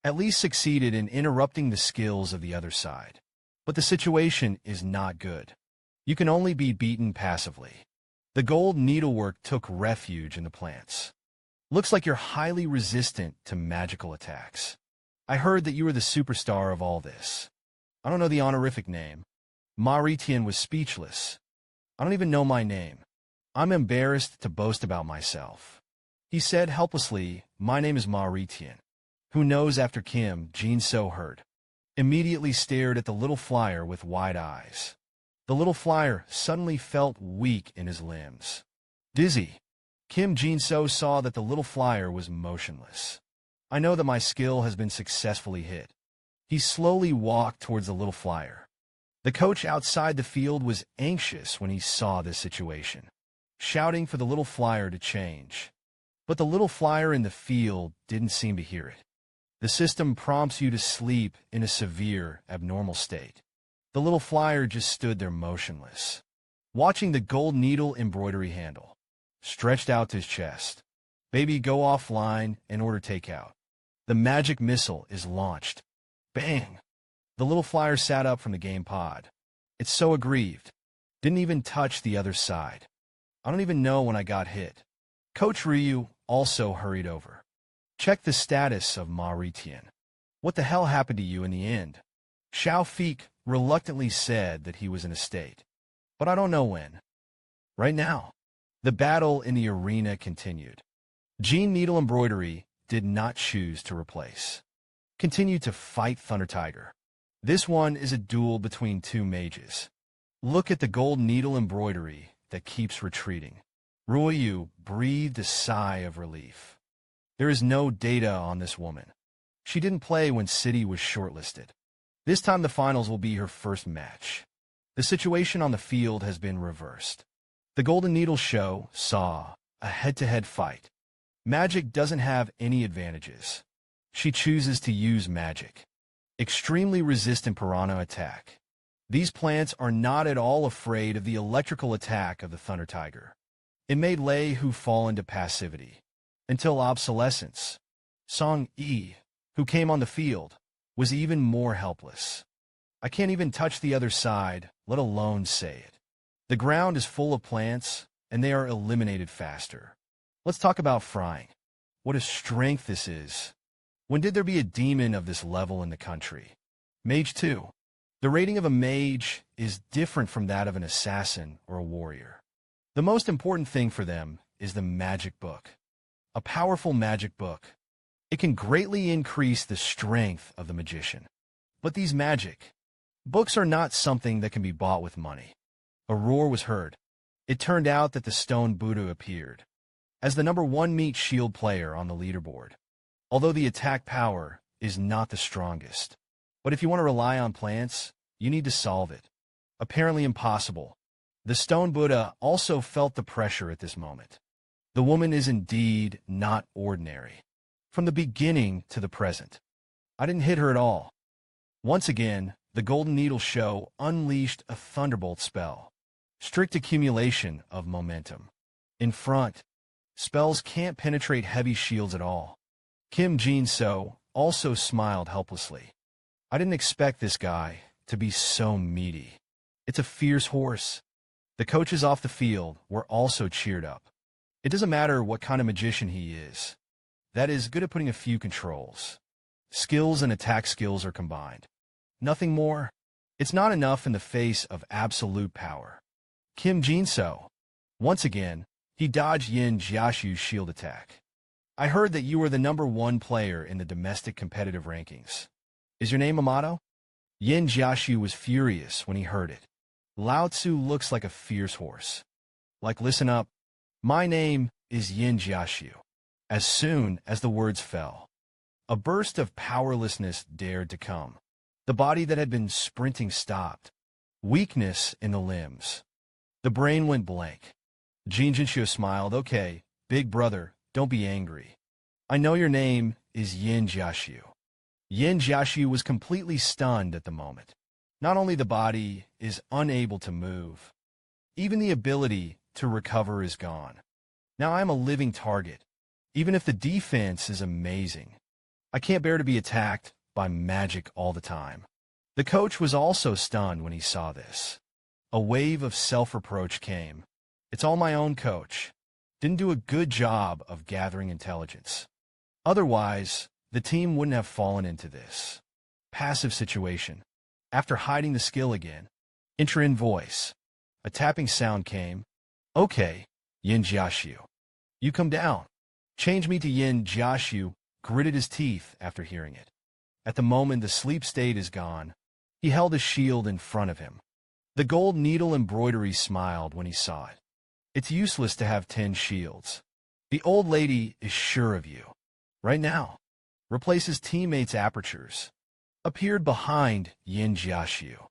at least succeeded in interrupting the skills of the other side. But the situation is not good. You can only be beaten passively. The gold needlework took refuge in the plants. Looks like you're highly resistant to magical attacks. I heard that you were the superstar of all this. I don't know the honorific name. Ma Ritian was speechless. I don't even know my name. I'm embarrassed to boast about myself. He said helplessly, my name is Ma Ritian. Who knows after Kim, Jin So heard. Immediately stared at the Little Flyer with wide eyes. The Little Flyer suddenly felt weak in his limbs. Dizzy. Kim Jin So saw that the Little Flyer was motionless. I know that my skill has been successfully hit. He slowly walked towards the Little Flyer. The coach outside the field was anxious when he saw this situation, shouting for the Little Flyer to change. But the Little Flyer in the field didn't seem to hear it. The system prompts you to sleep in a severe, abnormal state. The Little Flyer just stood there motionless, watching the gold needle embroidery handle, stretched out to his chest. Baby, go offline and order takeout. The magic missile is launched. Bang! The Little Flyer sat up from the game pod. It's so aggrieved. Didn't even touch the other side. I don't even know when I got hit. Coach Ryu also hurried over. Check the status of Ma Ritian. What the hell happened to you in the end? Xiao Feik reluctantly said that he was in a state. But I don't know when. Right now. The battle in the arena continued. Jean Needle Embroidery did not choose to replace. Continued to fight Thunder Tiger. This one is a duel between two mages. Look at the gold needle embroidery that keeps retreating. Ruoyu breathed a sigh of relief. There is no data on this woman. She didn't play when City was shortlisted. This time the finals will be her first match. The situation on the field has been reversed. The Golden Needle show saw a head-to-head fight. Magic doesn't have any advantages. She chooses to use magic. Extremely resistant piranha attack. These plants are not at all afraid of the electrical attack of the Thunder Tiger. It made Lei Hu fall into passivity. Until obsolescence. Song Yi, who came on the field, was even more helpless. I can't even touch the other side, let alone say it. The ground is full of plants, and they are eliminated faster. Let's talk about frying. What a strength this is. When did there be a demon of this level in the country? Mage 2. The rating of a mage is different from that of an assassin or a warrior. The most important thing for them is the magic book. A powerful magic book. It can greatly increase the strength of the magician. But these magic books are not something that can be bought with money. A roar was heard. It turned out that the stone Buddha appeared as the #1 meat shield player on the leaderboard. Although the attack power is not the strongest. But if you want to rely on plants, you need to solve it. Apparently impossible. The stone Buddha also felt the pressure at this moment. The woman is indeed not ordinary. From the beginning to the present. I didn't hit her at all. Once again, the Golden Needle Show unleashed a thunderbolt spell. Strict accumulation of momentum. In front, spells can't penetrate heavy shields at all. Kim Jin-so also smiled helplessly. I didn't expect this guy to be so meaty. It's a fierce horse. The coaches off the field were also cheered up. It doesn't matter what kind of magician he is. That is good at putting a few controls. Skills and attack skills are combined. Nothing more. It's not enough in the face of absolute power. Kim Jin-so. Once again, he dodged Yin Jiashu's shield attack. I heard that you were the #1 player in the domestic competitive rankings. Is your name Amato? Yin Jiashu was furious when he heard it. Lao Tzu looks like a fierce horse. Like, listen up. My name is Yin Jiashu. As soon as the words fell, a burst of powerlessness dared to come. The body that had been sprinting stopped. Weakness in the limbs. The brain went blank. Jin Jinshu smiled. Okay, big brother, don't be angry. I know your name is Yin Jiashu. Yin Jiashu was completely stunned at the moment. Not only the body is unable to move, even the ability to recover is gone. Now I am a living target. Even if the defense is amazing, I can't bear to be attacked by magic all the time. The coach was also stunned when he saw this. A wave of self-reproach came. It's all my own, coach. Didn't do a good job of gathering intelligence. Otherwise, the team wouldn't have fallen into this passive situation. After hiding the skill again, enter-in voice. A tapping sound came. Okay, Yin Jiashu. You come down. Change me to Yin Jiashu gritted his teeth after hearing it. At the moment the sleep state is gone, he held a shield in front of him. The gold needle embroidery smiled when he saw it. It's useless to have 10 shields. The old lady is sure of you. Right now. Replace his teammates' apertures. Appeared behind Yin Jiashu.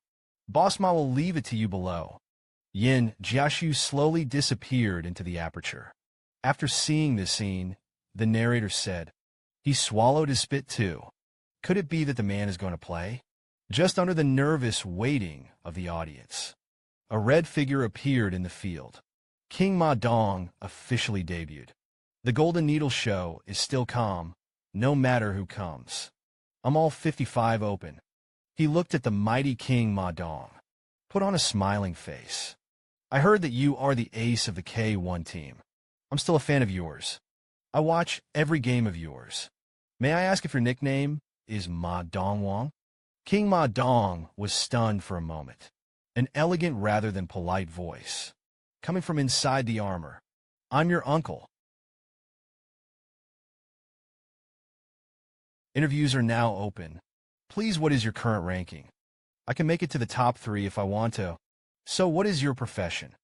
Boss Ma will leave it to you below. Yin Jiashu slowly disappeared into the aperture. After seeing this scene, the narrator said, he swallowed his spit too. Could it be that the man is going to play? Just under the nervous waiting of the audience, a red figure appeared in the field. King Ma Dong officially debuted. The Golden Needle Show is still calm, no matter who comes. I'm all 55 open. He looked at the mighty King Ma Dong. Put on a smiling face. I heard that you are the ace of the K1 team. I'm still a fan of yours. I watch every game of yours. May I ask if your nickname is Ma Dong Wang? King Ma Dong was stunned for a moment. An elegant rather than polite voice. Coming from inside the armor. I'm your uncle. Interviews are now open. Please, what is your current ranking? I can make it to the top 3 if I want to. So what is your profession?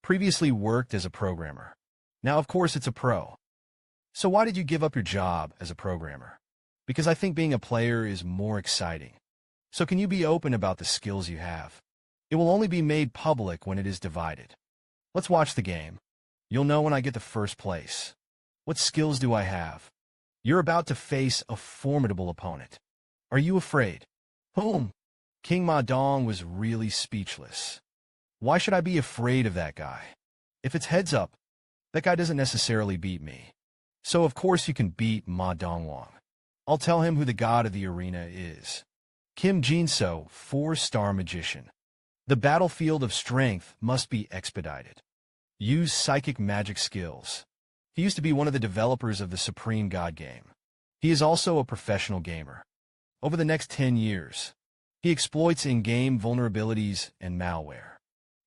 Previously worked as a programmer. Now, of course, it's a pro. So why did you give up your job as a programmer? Because I think being a player is more exciting. So can you be open about the skills you have? It will only be made public when it is divided. Let's watch the game. You'll know when I get the first place. What skills do I have? You're about to face a formidable opponent. Are you afraid? Whom? King Ma Dong was really speechless. Why should I be afraid of that guy? If it's heads up, that guy doesn't necessarily beat me. So of course you can beat Ma Dongwang. I'll tell him who the god of the arena is. Kim Jin-so, 4-star magician. The battlefield of strength must be expedited. Use psychic magic skills. He used to be one of the developers of the Supreme God game. He is also a professional gamer. Over the next 10 years, he exploits in-game vulnerabilities and malware,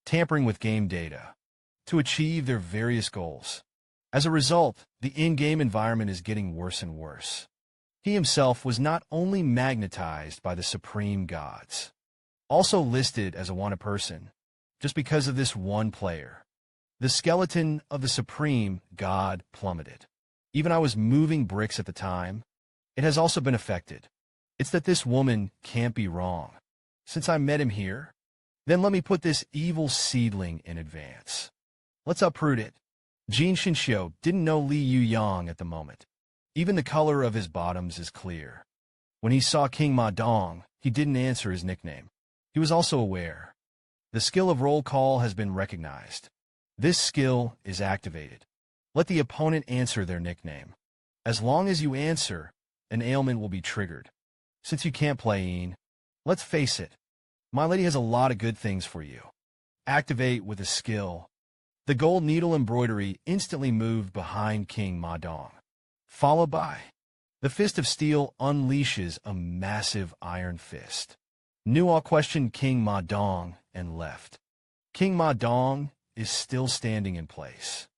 tampering with game data, to achieve their various goals. As a result, the in-game environment is getting worse and worse. He himself was not only magnetized by the Supreme Gods, also listed as a wanted person, just because of this one player. The skeleton of the Supreme God plummeted. Even I was moving bricks at the time. It has also been affected. It's that this woman can't be wrong. Since I met him here, then let me put this evil seedling in advance. Let's uproot it. Jin Shinshio didn't know Li Yuyang at the moment. Even the color of his bottoms is clear. When he saw King Ma Dong, he didn't answer his nickname. He was also aware. The skill of roll call has been recognized. This skill is activated. Let the opponent answer their nickname. As long as you answer, an ailment will be triggered. Since you can't play Een, let's face it, my lady has a lot of good things for you. Activate with a skill. The gold needle embroidery instantly moved behind King Ma Dong. Followed by, the Fist of Steel unleashes a massive iron fist. Nuo questioned King Ma Dong and left. King Ma Dong is still standing in place.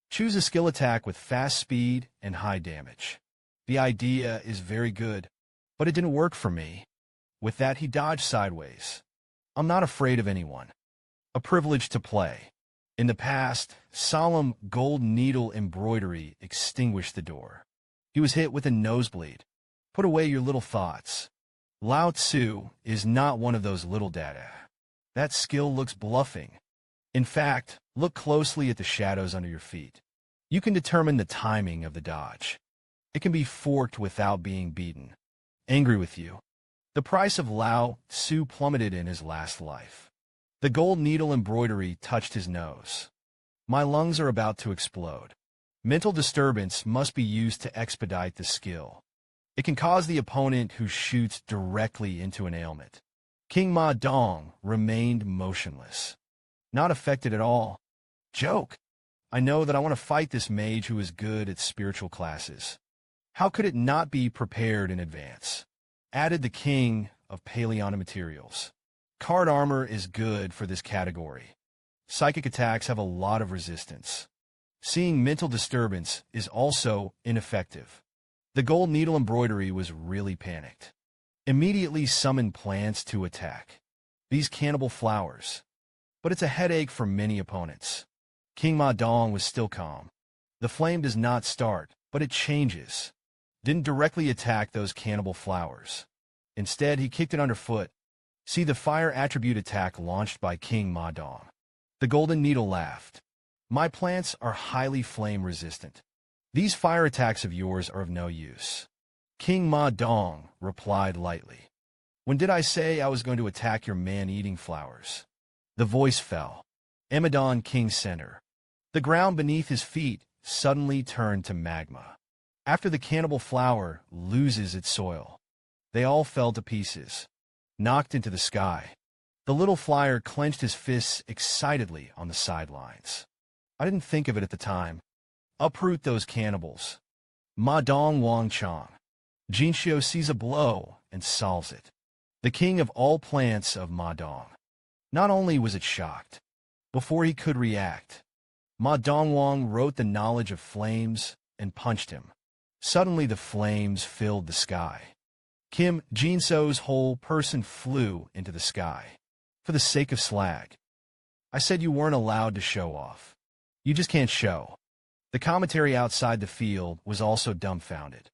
Choose a skill attack with fast speed and high damage. The idea is very good, but it didn't work for me. With that, he dodged sideways. I'm not afraid of anyone. A privilege to play. In the past, solemn gold needle embroidery extinguished the door. He was hit with a nosebleed. Put away your little thoughts. Lao Tzu is not one of those little data. That skill looks bluffing. In fact, look closely at the shadows under your feet. You can determine the timing of the dodge. It can be forked without being beaten. Angry with you. The price of Lao Tzu plummeted in his last life. The gold needle embroidery touched his nose. My lungs are about to explode. Mental disturbance must be used to expedite the skill. It can cause the opponent who shoots directly into an ailment. King Ma Dong remained motionless. Not affected at all. Joke. I know that I want to fight this mage who is good at spiritual classes. How could it not be prepared in advance? Added the king of Paleona materials. Card armor is good for this category. Psychic attacks have a lot of resistance. Seeing mental disturbance is also ineffective. The gold needle embroidery was really panicked. Immediately summoned plants to attack. These cannibal flowers. But it's a headache for many opponents. King Ma Dong was still calm. The flame does not start, but it changes. Didn't directly attack those cannibal flowers. Instead, he kicked it underfoot. See the fire attribute attack launched by King Ma Dong. The golden needle laughed. My plants are highly flame resistant. These fire attacks of yours are of no use. King Ma Dong replied lightly. When did I say I was going to attack your man-eating flowers? The voice fell. Emadan King Center. The ground beneath his feet suddenly turned to magma. After the cannibal flower loses its soil, they all fell to pieces, knocked into the sky. The little flyer clenched his fists excitedly on the sidelines. I didn't think of it at the time. Uproot those cannibals. Ma Dong Wang Chong. Jinshio sees a blow and solves it. The king of all plants of Ma Dong. Not only was it shocked, before he could react, Ma Dongwang wrote the knowledge of flames and punched him. Suddenly the flames filled the sky. Kim Jinso's whole person flew into the sky. For the sake of slag. I said you weren't allowed to show off. You just can't show. The commentary outside the field was also dumbfounded.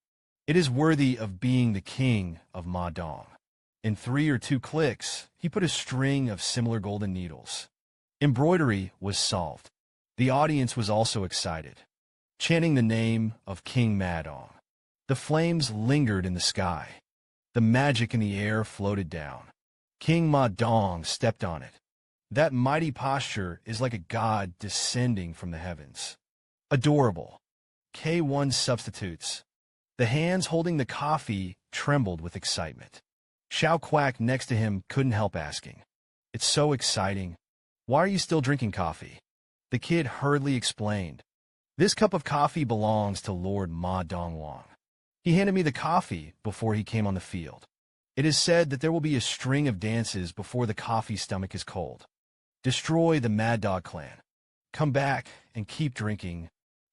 It is worthy of being the king of Ma Dong. In 3 or 2 clicks, he put a string of similar golden needles. Embroidery was solved. The audience was also excited, chanting the name of King Ma Dong. The flames lingered in the sky. The magic in the air floated down. King Ma Dong stepped on it. That mighty posture is like a god descending from the heavens. Adorable. K1 substitutes. The hands holding the coffee trembled with excitement. Xiao Quack next to him couldn't help asking. It's so exciting. Why are you still drinking coffee? The kid hurriedly explained. This cup of coffee belongs to Lord Ma Dongwang. He handed me the coffee before he came on the field. It is said that there will be a string of dances before the coffee stomach is cold. Destroy the Mad Dog clan. Come back and keep drinking.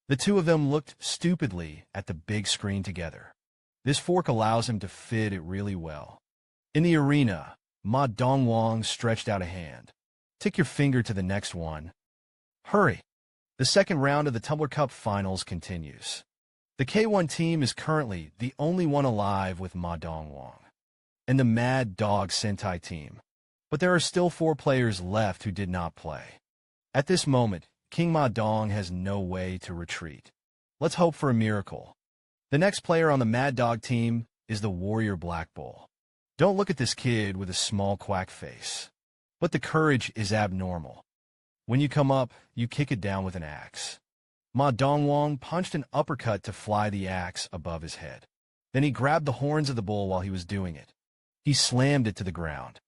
The two of them looked stupidly at the big screen together. This fork allows him to fit it really well. In the arena, Ma Dongwang stretched out a hand. Tick your finger to the next one. Hurry! The second round of the Tumbler Cup Finals continues. The K1 team is currently the only one alive with Ma Dongwang and the Mad Dog Sentai team, but there are still 4 players left who did not play. At this moment, King Ma Dong has no way to retreat. Let's hope for a miracle. The next player on the Mad Dog team is the Warrior Black Bull. Don't look at this kid with a small quack face. But the courage is abnormal. When you come up, you kick it down with an axe. Ma Dongwang punched an uppercut to fly the axe above his head. Then he grabbed the horns of the bull while he was doing it. He slammed it to the ground.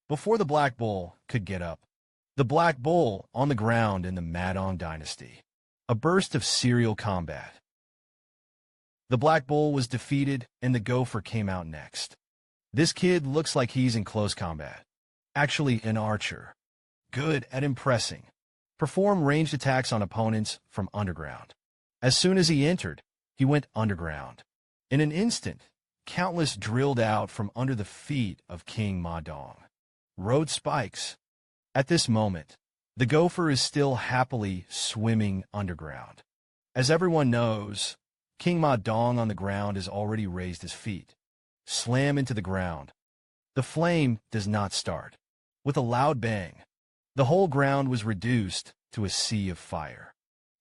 Before the Black Bull could get up, the Black Bull on the ground in the Madong dynasty. A burst of serial combat. The Black Bull was defeated and the Gopher came out next. This kid looks like he's in close combat. Actually, an archer. Good at impressing. Perform ranged attacks on opponents from underground. As soon as he entered, he went underground. In an instant, countless drilled out from under the feet of King Ma Dong. Road spikes. At this moment, the Gopher is still happily swimming underground. As everyone knows, King Ma Dong on the ground has already raised his feet. Slam into the ground. The flame does not start. With a loud bang, the whole ground was reduced to a sea of fire.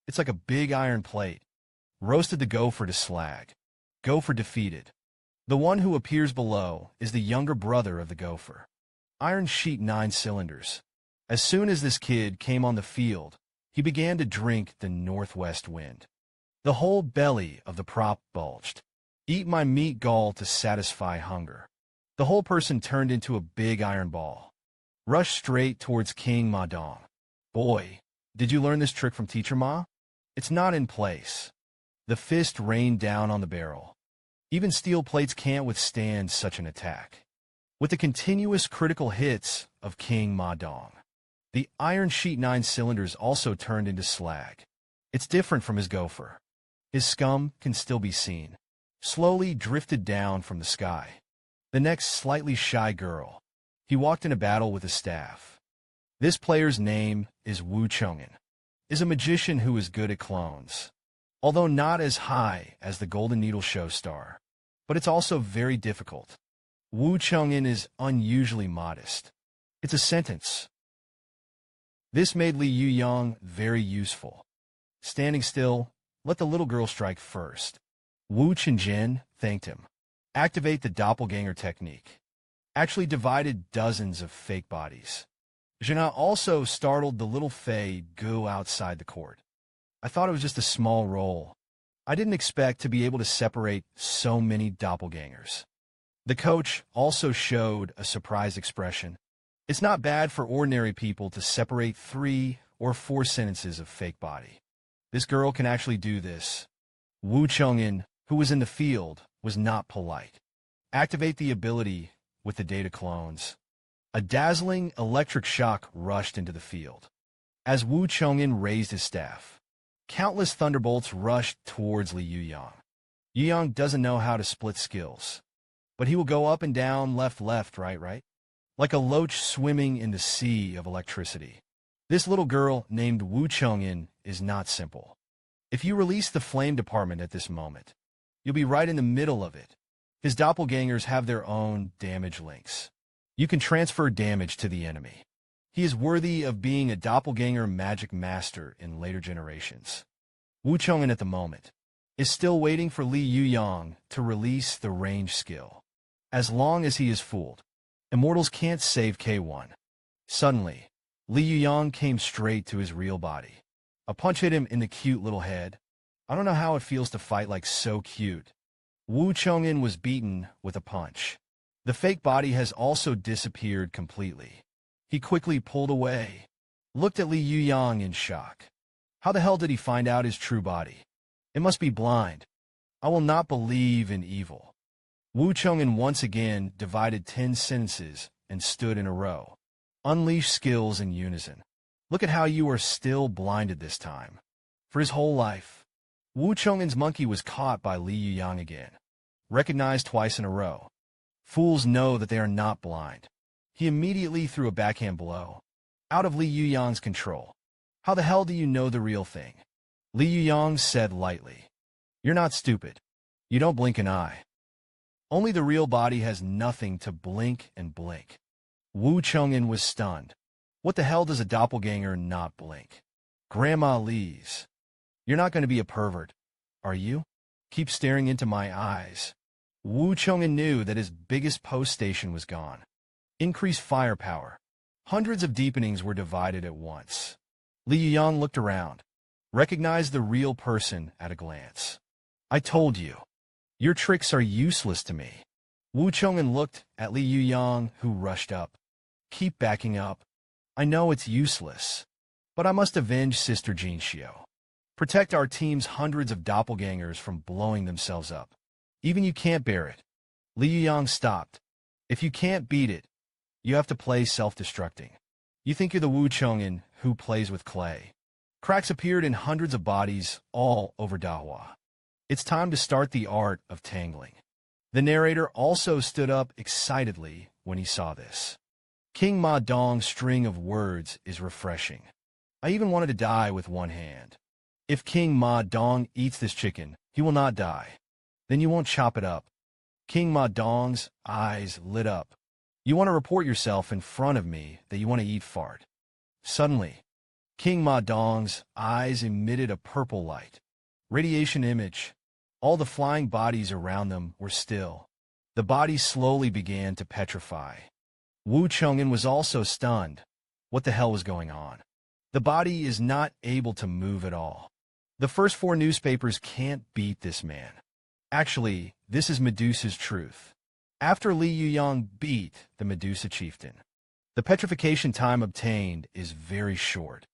It's like a big iron plate. Roasted the Gopher to slag. Gopher defeated. The one who appears below is the younger brother of the Gopher. Iron Sheet 9 cylinders. As soon as this kid came on the field, he began to drink the northwest wind. The whole belly of the prop bulged. Eat my meat gall to satisfy hunger. The whole person turned into a big iron ball. Rushed straight towards King Ma Dong. Boy, did you learn this trick from Teacher Ma? It's not in place. The fist rained down on the barrel. Even steel plates can't withstand such an attack. With the continuous critical hits of King Ma Dong, the Iron Sheet 9 cylinders also turned into slag. It's different from his Gopher. His scum can still be seen. Slowly drifted down from the sky. The next slightly shy girl. He walked in a battle with a staff. This player's name is Wu Chungin. Is a magician who is good at clones. Although not as high as the Golden Needle show star. But it's also very difficult. Wu Chungin is unusually modest. It's a sentence. This made Li Yuyang very useful. Standing still, let the little girl strike first. Wu Chenjin thanked him. Activate the doppelganger technique. Actually divided dozens of fake bodies. Jina also startled the little Fei Gu outside the court. I thought it was just a small roll. I didn't expect to be able to separate so many doppelgangers. The coach also showed a surprised expression. It's not bad for ordinary people to separate 3 or 4 sentences of fake body. This girl can actually do this. Wu Chungin, who was in the field, was not polite. Activate the ability with the data clones. A dazzling electric shock rushed into the field. As Wu Chungin raised his staff, countless thunderbolts rushed towards Li Yuyang. Yuyang doesn't know how to split skills, but he will go up and down, left, right, like a loach swimming in the sea of electricity. This little girl named Wu Chungin is not simple. If you release the flame department at this moment, you'll be right in the middle of it. His doppelgangers have their own damage links. You can transfer damage to the enemy. He is worthy of being a doppelganger magic master in later generations. Wu Chungin at the moment is still waiting for Li Yuyang to release the range skill. As long as he is fooled, immortals can't save K1. Suddenly, Li Yuyang came straight to his real body. A punch hit him in the cute little head. I don't know how it feels to fight like so cute. Wu Chungin was beaten with a punch. The fake body has also disappeared completely. He quickly pulled away, looked at Li Yuyang in shock. How the hell did he find out his true body? It must be blind. I will not believe in evil. Wu Chong'an once again divided 10 sentences and stood in a row. Unleash skills in unison. Look at how you are still blinded this time. For his whole life, Wu Chong'an's monkey was caught by Li Yuyang again. Recognized twice in a row. Fools know that they are not blind. He immediately threw a backhand blow. Out of Li Yuyang's control. How the hell do you know the real thing? Li Yuyang said lightly. You're not stupid. You don't blink an eye. Only the real body has nothing to blink and blink. Wu Chong'an was stunned. What the hell does a doppelganger not blink? Grandma Li's. You're not going to be a pervert, are you? Keep staring into my eyes. Wu Chong'an knew that his biggest post station was gone. Increased firepower. Hundreds of deepenings were divided at once. Li Yuyang looked around. Recognized the real person at a glance. I told you. Your tricks are useless to me. Wu Chong'an looked at Li Yuyang, who rushed up. Keep backing up. I know it's useless. But I must avenge Sister Jinxiu. Protect our team's hundreds of doppelgangers from blowing themselves up. Even you can't bear it. Li Yuyang stopped. If you can't beat it, you have to play self-destructing. You think you're the Wu Chong'an who plays with clay. Cracks appeared in hundreds of bodies all over Dahua. It's time to start the art of tangling. The narrator also stood up excitedly when he saw this. King Ma Dong's string of words is refreshing. I even wanted to die with one hand. If King Ma Dong eats this chicken, he will not die. Then you won't chop it up. King Ma Dong's eyes lit up. You want to report yourself in front of me that you want to eat fart. Suddenly, King Ma Dong's eyes emitted a purple light. Radiation image. All the flying bodies around them were still. The bodies slowly began to petrify. Wu Chong'an was also stunned. What the hell was going on? The body is not able to move at all. The first 4 newspapers can't beat this man. Actually, this is Medusa's truth. After Li Yuyang beat the Medusa chieftain, the petrification time obtained is very short,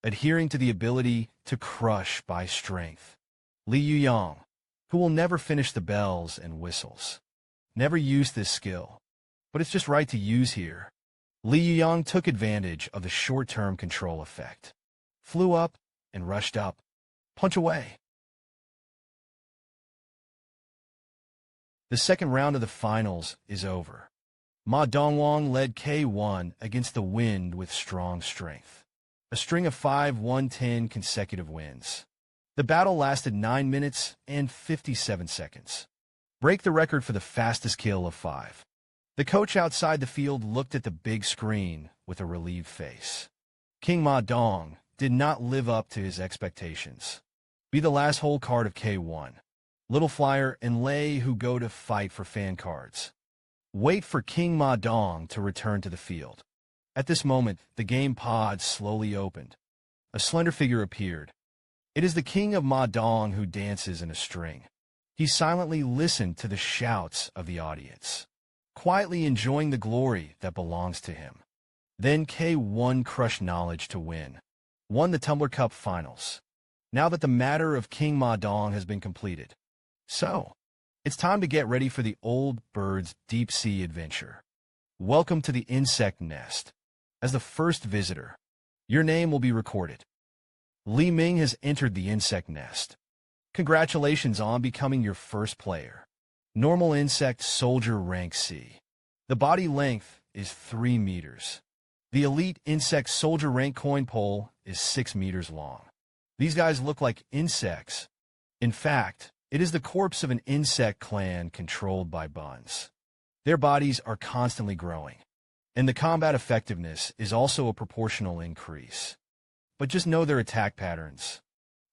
adhering to the ability to crush by strength. Li Yuyang, who will never finish the bells and whistles, never used this skill, but it's just right to use here. Li Yuyang took advantage of the short-term control effect. Flew up and rushed up. Punch away. The second round of the finals is over. Ma Dongwang led K1 against the wind with strong strength. A string of 5-1-10 consecutive wins. The battle lasted 9 minutes and 57 seconds. Break the record for the fastest kill of 5. The coach outside the field looked at the big screen with a relieved face. King Ma Dong did not live up to his expectations. Be the last whole card of K1. Little Flyer and Lei who go to fight for fan cards. Wait for King Ma Dong to return to the field. At this moment, the game pod slowly opened. A slender figure appeared. It is the King of Ma Dong who dances in a string. He silently listened to the shouts of the audience, quietly enjoying the glory that belongs to him. Then K1 crushed knowledge to win. Won the Tumbler Cup finals. Now that the matter of King Ma Dong has been completed. So, it's time to get ready for the old bird's deep-sea adventure. Welcome to the insect nest. As the first visitor, your name will be recorded. Li Ming has entered the insect nest. Congratulations on becoming your first player. Normal insect soldier rank C. The body length is 3 meters. The elite insect soldier rank coin pole is 6 meters long. These guys look like insects. In fact, it is the corpse of an insect clan controlled by buns. Their bodies are constantly growing, and the combat effectiveness is also a proportional increase. But just know their attack patterns.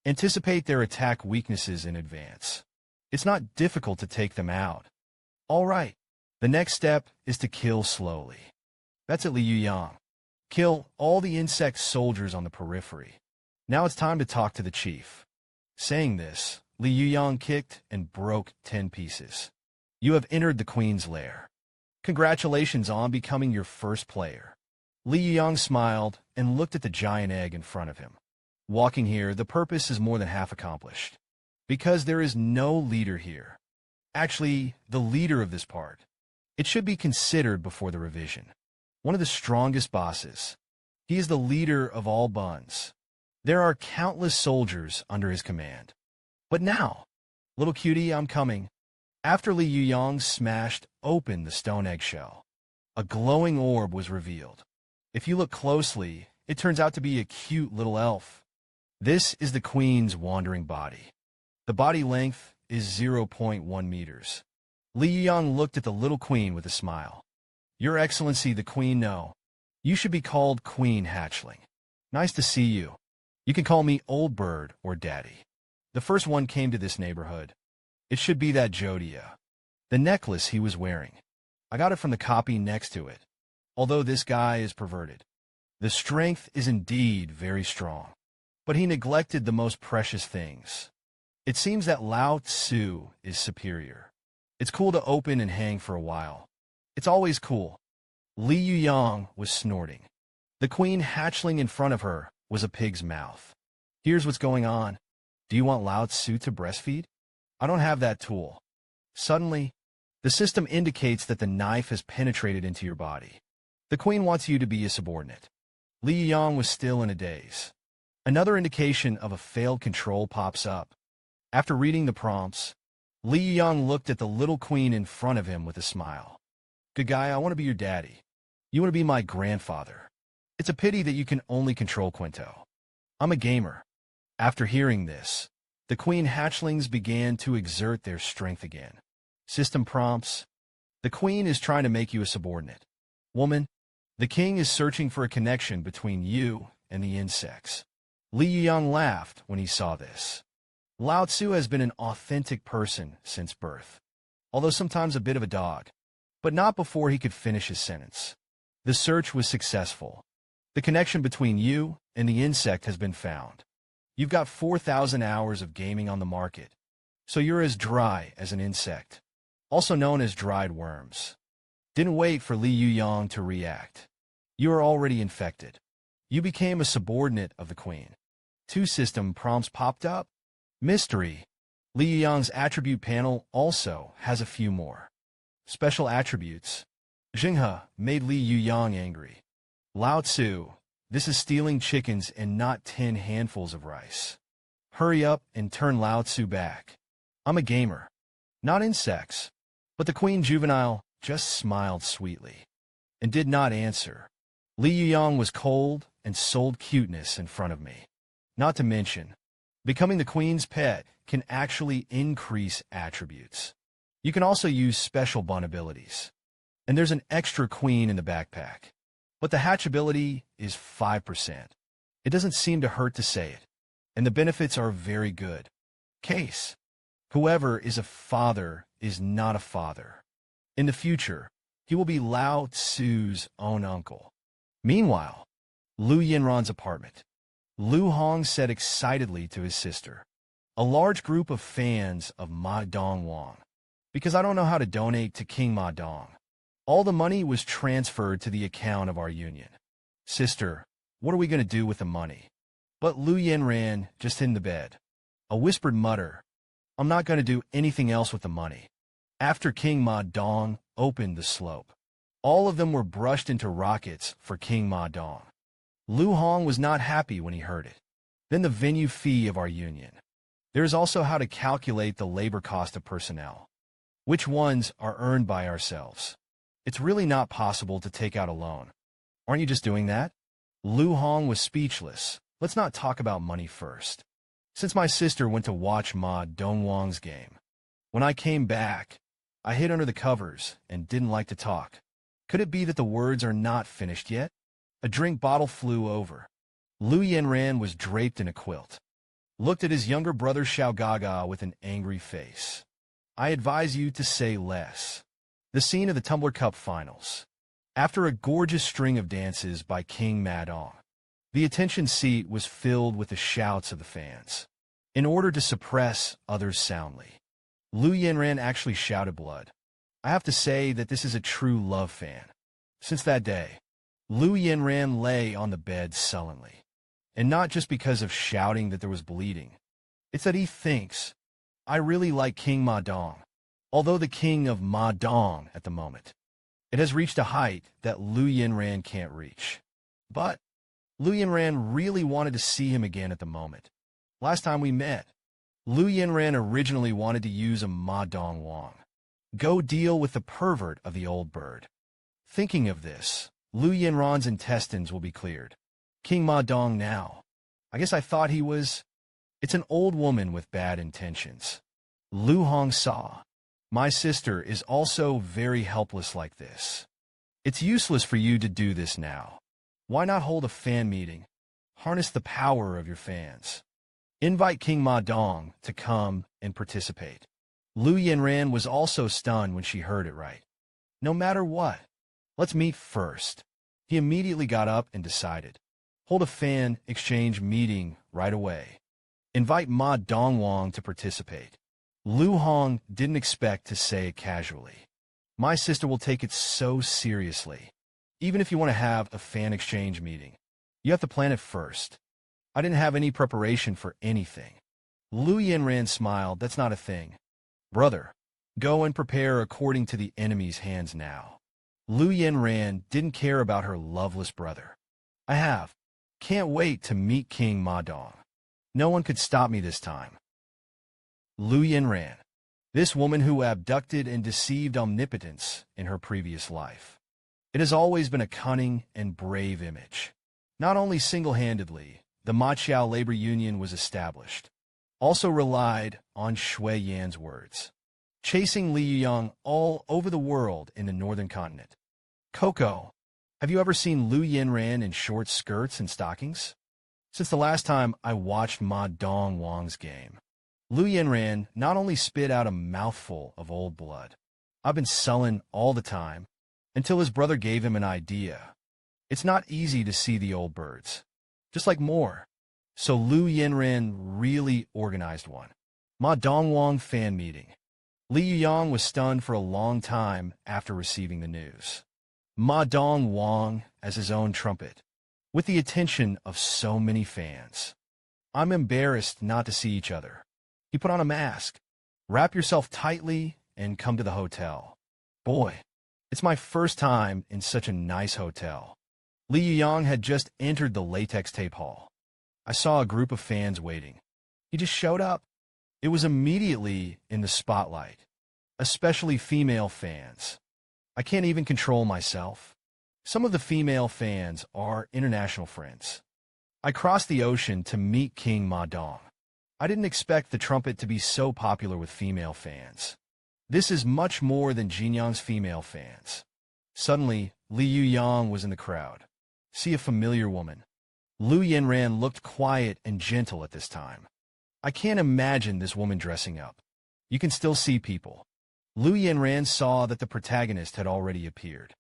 Anticipate their attack weaknesses in advance. It's not difficult to take them out. All right, the next step is to kill slowly. That's at Li Yuyang. Kill all the insect soldiers on the periphery. Now it's time to talk to the chief. Saying this, Li Yuyang kicked and broke 10 pieces. You have entered the queen's lair. Congratulations on becoming your first player. Li Yuyang smiled and looked at the giant egg in front of him. Walking here, the purpose is more than half accomplished. Because there is no leader here. Actually, the leader of this part. It should be considered before the revision. One of the strongest bosses. He is the leader of all buns. There are countless soldiers under his command. But now, little cutie, I'm coming. After Li Yuyang smashed open the stone eggshell, a glowing orb was revealed. If you look closely, it turns out to be a cute little elf. This is the queen's wandering body. The body length is 0.1 meters. Li Yuyang looked at the little queen with a smile. Your Excellency, the queen, no. You should be called Queen Hatchling. Nice to see you. You can call me Old Bird or Daddy. The first one came to this neighborhood. It should be that Jodia. The necklace he was wearing. I got it from the copy next to it. Although this guy is perverted. The strength is indeed very strong. But he neglected the most precious things. It seems that Lao Tzu is superior. It's cool to open and hang for a while. It's always cool. Li Yuyang was snorting. The queen hatchling in front of her was a pig's mouth. Here's what's going on. Do you want Lao Tzu to breastfeed? I don't have that tool. Suddenly, the system indicates that the knife has penetrated into your body. The queen wants you to be a subordinate. Li Yuyang was still in a daze. Another indication of a failed control pops up. After reading the prompts, Li Yuyang looked at the little queen in front of him with a smile. Good guy, I want to be your daddy. You want to be my grandfather. It's a pity that you can only control Quinto. I'm a gamer. After hearing this, the queen hatchlings began to exert their strength again. System prompts. The queen is trying to make you a subordinate. Woman, the king is searching for a connection between you and the insects. Li Yuyang laughed when he saw this. Lao Tzu has been an authentic person since birth, although sometimes a bit of a dog, but not before he could finish his sentence. The search was successful. The connection between you and the insect has been found. You've got 4,000 hours of gaming on the market, so you're as dry as an insect, also known as dried worms. Didn't wait for Li Yuyang to react. You are already infected. You became a subordinate of the queen. 2 system prompts popped up. Mystery. Li Yuyang's attribute panel also has a few more. Special attributes. Jinghe made Li Yuyang angry. Lao Tzu, this is stealing chickens and not 10 handfuls of rice. Hurry up and turn Lao Tzu back. I'm a gamer. Not insects. But the queen juvenile just smiled sweetly and did not answer. Li Yuyang was cold and sold cuteness in front of me. Not to mention, becoming the queen's pet can actually increase attributes. You can also use special bun abilities. And there's an extra queen in the backpack. But the hatchability is 5%. It doesn't seem to hurt to say it. And the benefits are very good. Case. Whoever is a father is not a father. In the future, he will be Lao Tzu's own uncle. Meanwhile, Lu Yinran's apartment. Lu Hong said excitedly to his sister, a large group of fans of Ma Dongwang. Because I don't know how to donate to King Ma Dong. All the money was transferred to the account of our union. Sister, what are we going to do with the money? But Lu Yinran just hid in the bed. A whispered mutter. I'm not going to do anything else with the money. After King Ma Dong opened the slope, all of them were brushed into rockets for King Ma Dong. Lu Hong was not happy when he heard it. Then the venue fee of our union. There is also how to calculate the labor cost of personnel. Which ones are earned by ourselves? It's really not possible to take out a loan. Aren't you just doing that? Lu Hong was speechless. Let's not talk about money first. Since my sister went to watch Ma Dongwang's game, when I came back, I hid under the covers and didn't like to talk. Could it be that the words are not finished yet? A drink bottle flew over. Lu Yinran was draped in a quilt. Looked at his younger brother Xiao Gaga with an angry face. I advise you to say less. The scene of the Tumbler Cup finals. After a gorgeous string of dances by King Ma Dong, the attention seat was filled with the shouts of the fans. In order to suppress others soundly, Lu Yinran actually shouted blood. I have to say that this is a true love fan. Since that day, Lu Yinran lay on the bed sullenly. And not just because of shouting that there was bleeding. It's that he thinks, I really like King Ma Dong, although the king of Ma Dong at the moment. It has reached a height that Liu Yinran can't reach. But Liu Yinran really wanted to see him again at the moment. Last time we met, Liu Yinran originally wanted to use a Ma Dong Wang. Go deal with the pervert of the old bird. Thinking of this, Liu Yinran's intestines will be cleared. King Ma Dong now. I guess I thought he was... It's an old woman with bad intentions. Lu Hong saw. My sister is also very helpless like this. It's useless for you to do this now. Why not hold a fan meeting? Harness the power of your fans. Invite King Ma Dong to come and participate. Liu Yinran was also stunned when she heard it right. No matter what, let's meet first. He immediately got up and decided. Hold a fan exchange meeting right away. Invite Ma Dongwang to participate. Lu Hong didn't expect to say it casually. My sister will take it so seriously. Even if you want to have a fan exchange meeting, you have to plan it first. I didn't have any preparation for anything. Liu Yinran smiled. That's not a thing. Brother, go and prepare according to the enemy's hands now. Liu Yinran didn't care about her loveless brother. Can't wait to meet King Ma Dong. No one could stop me this time. Liu Yinran, this woman who abducted and deceived omnipotence in her previous life. It has always been a cunning and brave image. Not only single-handedly, the Ma Chao labor union was established, also relied on Shui Yan's words, chasing Li Yuyang all over the world in the northern continent. Coco, have you ever seen Liu Yinran in short skirts and stockings? Since the last time I watched Ma Dong Wang's game, Liu Yinran not only spit out a mouthful of old blood. I've been sullen all the time, until his brother gave him an idea. It's not easy to see the old birds, just like more. So Liu Yinran really organized one. Ma Dongwang fan meeting. Li Yuyang was stunned for a long time after receiving the news. Ma Dongwang as his own trumpet, with the attention of so many fans. I'm embarrassed not to see each other. He put on a mask. Wrap yourself tightly and come to the hotel. Boy, it's my first time in such a nice hotel. Li Yuyang had just entered the latex tape hall. I saw a group of fans waiting. He just showed up. It was immediately in the spotlight, especially female fans. I can't even control myself. Some of the female fans are international friends. I crossed the ocean to meet King Ma Dong. I didn't expect the trumpet to be so popular with female fans. This is much more than Jinyang's female fans. Suddenly, Li Yuyang was in the crowd. See a familiar woman. Liu Yinran looked quiet and gentle at this time. I can't imagine this woman dressing up. You can still see people. Liu Yinran saw that the protagonist had already appeared.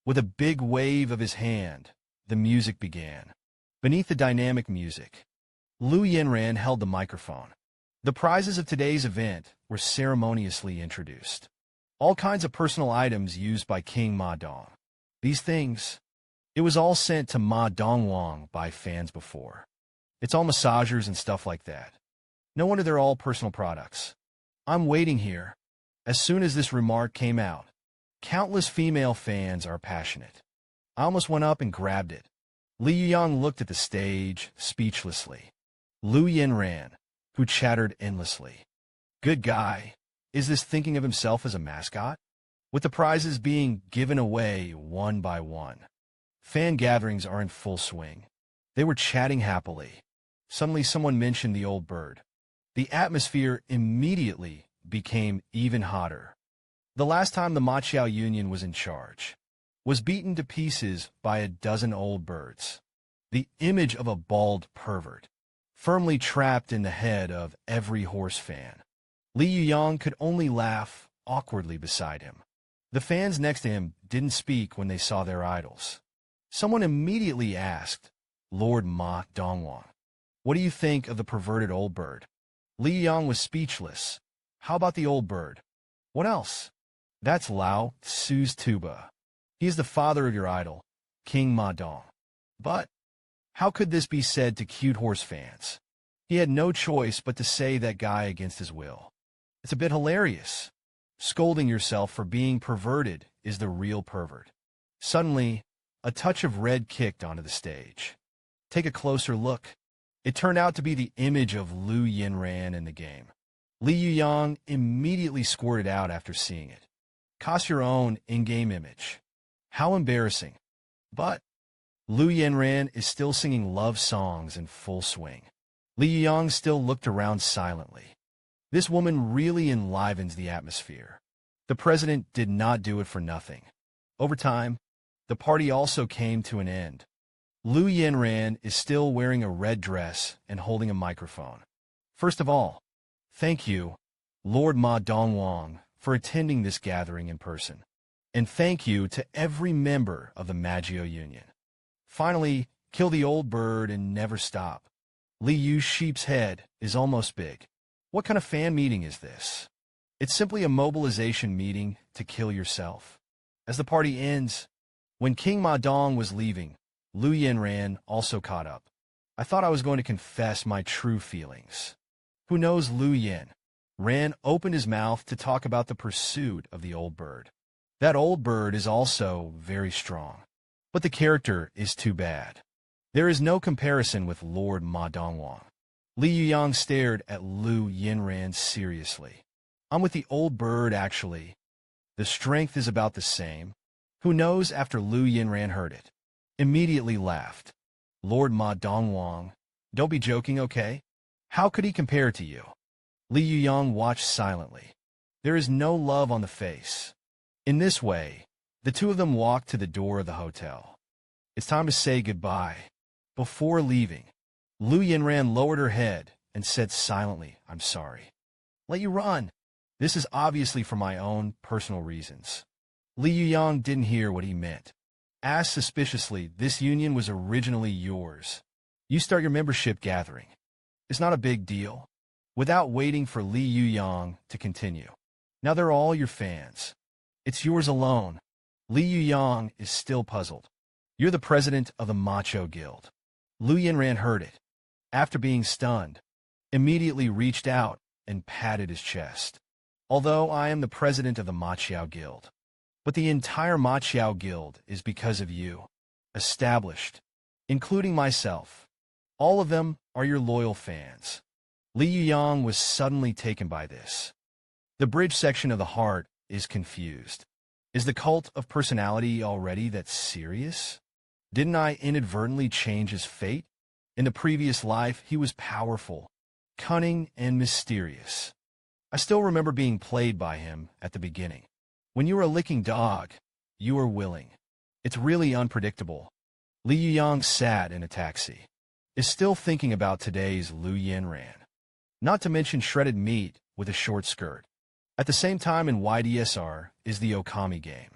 With a big wave of his hand, the music began. Beneath the dynamic music, Liu Yinran held the microphone. The prizes of today's event were ceremoniously introduced. All kinds of personal items used by King Ma Dong. These things, it was all sent to Ma Dongwang by fans before. It's all massagers and stuff like that. No wonder they're all personal products. I'm waiting here. As soon as this remark came out, countless female fans are passionate. I almost went up and grabbed it. Li Yuyang looked at the stage, speechlessly. Liu Yinran, who chattered endlessly. Good guy. Is this thinking of himself as a mascot? With the prizes being given away one by one. Fan gatherings are in full swing. They were chatting happily. Suddenly someone mentioned the old bird. The atmosphere immediately became even hotter. The last time the Ma Chao Union was in charge, was beaten to pieces by a dozen old birds. The image of a bald pervert, firmly trapped in the head of every horse fan. Li Yuyang could only laugh awkwardly beside him. The fans next to him didn't speak when they saw their idols. Someone immediately asked, Lord Ma Dongwang, what do you think of the perverted old bird? Li Yuyang was speechless. How about the old bird? What else? That's Lao Tzu's tuba. He is the father of your idol, King Ma Dong. But How could this be said to cute horse fans? He had no choice but to say that guy against his will. It's a bit hilarious. Scolding yourself for being perverted is the real pervert. Suddenly, a touch of red kicked onto the stage. Take a closer look. It turned out to be the image of Li Yuyang in the game. Li Yuyang immediately squirted out after seeing it. Cost your own in-game image. How embarrassing. But Li Yuyang is still singing love songs in full swing. Li Yuyang still looked around silently. This woman really enlivens the atmosphere. The president did not do it for nothing. Over time, the party also came to an end. Li Yuyang is still wearing a red dress and holding a microphone. First of all, thank you, Lord Ma Dongwang, for attending this gathering in person. And thank you to every member of the Magio Union. Finally, kill the old bird and never stop. Li Yu's sheep's head is almost big. What kind of fan meeting is this? It's simply a mobilization meeting to kill yourself. As the party ends, when King Ma Dong was leaving, Li Yuyang also caught up. I thought I was going to confess my true feelings. Who knows? Li Yuyang opened his mouth to talk about the pursuit of the old bird. That old bird is also very strong. But the character is too bad. There is no comparison with Lord Ma Dongwang. Li Yuyang stared at Li Yuyang seriously. I'm with the old bird, actually. The strength is about the same. Who knows? After Li Yuyang heard it, immediately laughed. Lord Ma Dongwang, don't be joking, okay? How could he compare to you? Li Yuyang watched silently. There is no love on the face. In this way, the two of them walked to the door of the hotel. It's time to say goodbye. Before leaving, Li Yuyang lowered her head and said silently, I'm sorry. Let you run. This is obviously for my own personal reasons. Li Yuyang didn't hear what he meant. Asked suspiciously, this union was originally yours. You start your membership gathering. It's not a big deal. Without waiting for Li Yuyang to continue. Now they're all your fans. It's yours alone. Li Yuyang is still puzzled. You're the president of the Macho Guild. Li Yuyang heard it. After being stunned, immediately reached out and patted his chest. Although I am the president of the Macho Guild. But the entire Macho Guild is because of you. Established. Including myself. All of them are your loyal fans. Li Yuyang was suddenly taken by this. The bridge section of the heart is confused. Is the cult of personality already that serious? Didn't I inadvertently change his fate? In the previous life, he was powerful, cunning, and mysterious. I still remember being played by him at the beginning. When you were a licking dog, you were willing. It's really unpredictable. Li Yuyang sat in a taxi. Is still thinking about today's Li Yuyang. Not to mention shredded meat with a short skirt. At the same time in YDSR is the Okami game.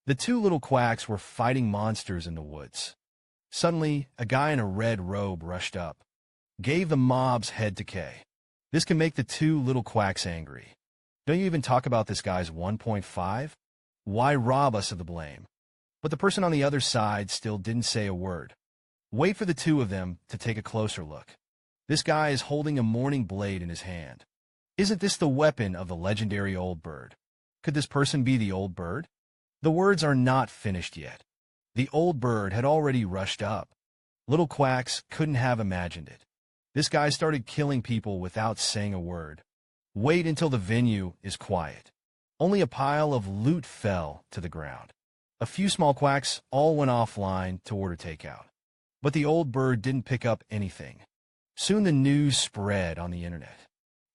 The two little quacks were fighting monsters in the woods. Suddenly, a guy in a red robe rushed up. Gave the mob's head to K. This can make the two little quacks angry. Don't you even talk about this guy's 1.5? Why rob us of the blame? But the person on the other side still didn't say a word. Wait for the two of them to take a closer look. This guy is holding a mourning blade in his hand. Isn't this the weapon of the legendary old bird? Could this person be the old bird? The words are not finished yet. The old bird had already rushed up. Little quacks couldn't have imagined it. This guy started killing people without saying a word. Wait until the venue is quiet. Only a pile of loot fell to the ground. A few small quacks all went offline to order takeout. But the old bird didn't pick up anything. Soon the news spread on the internet.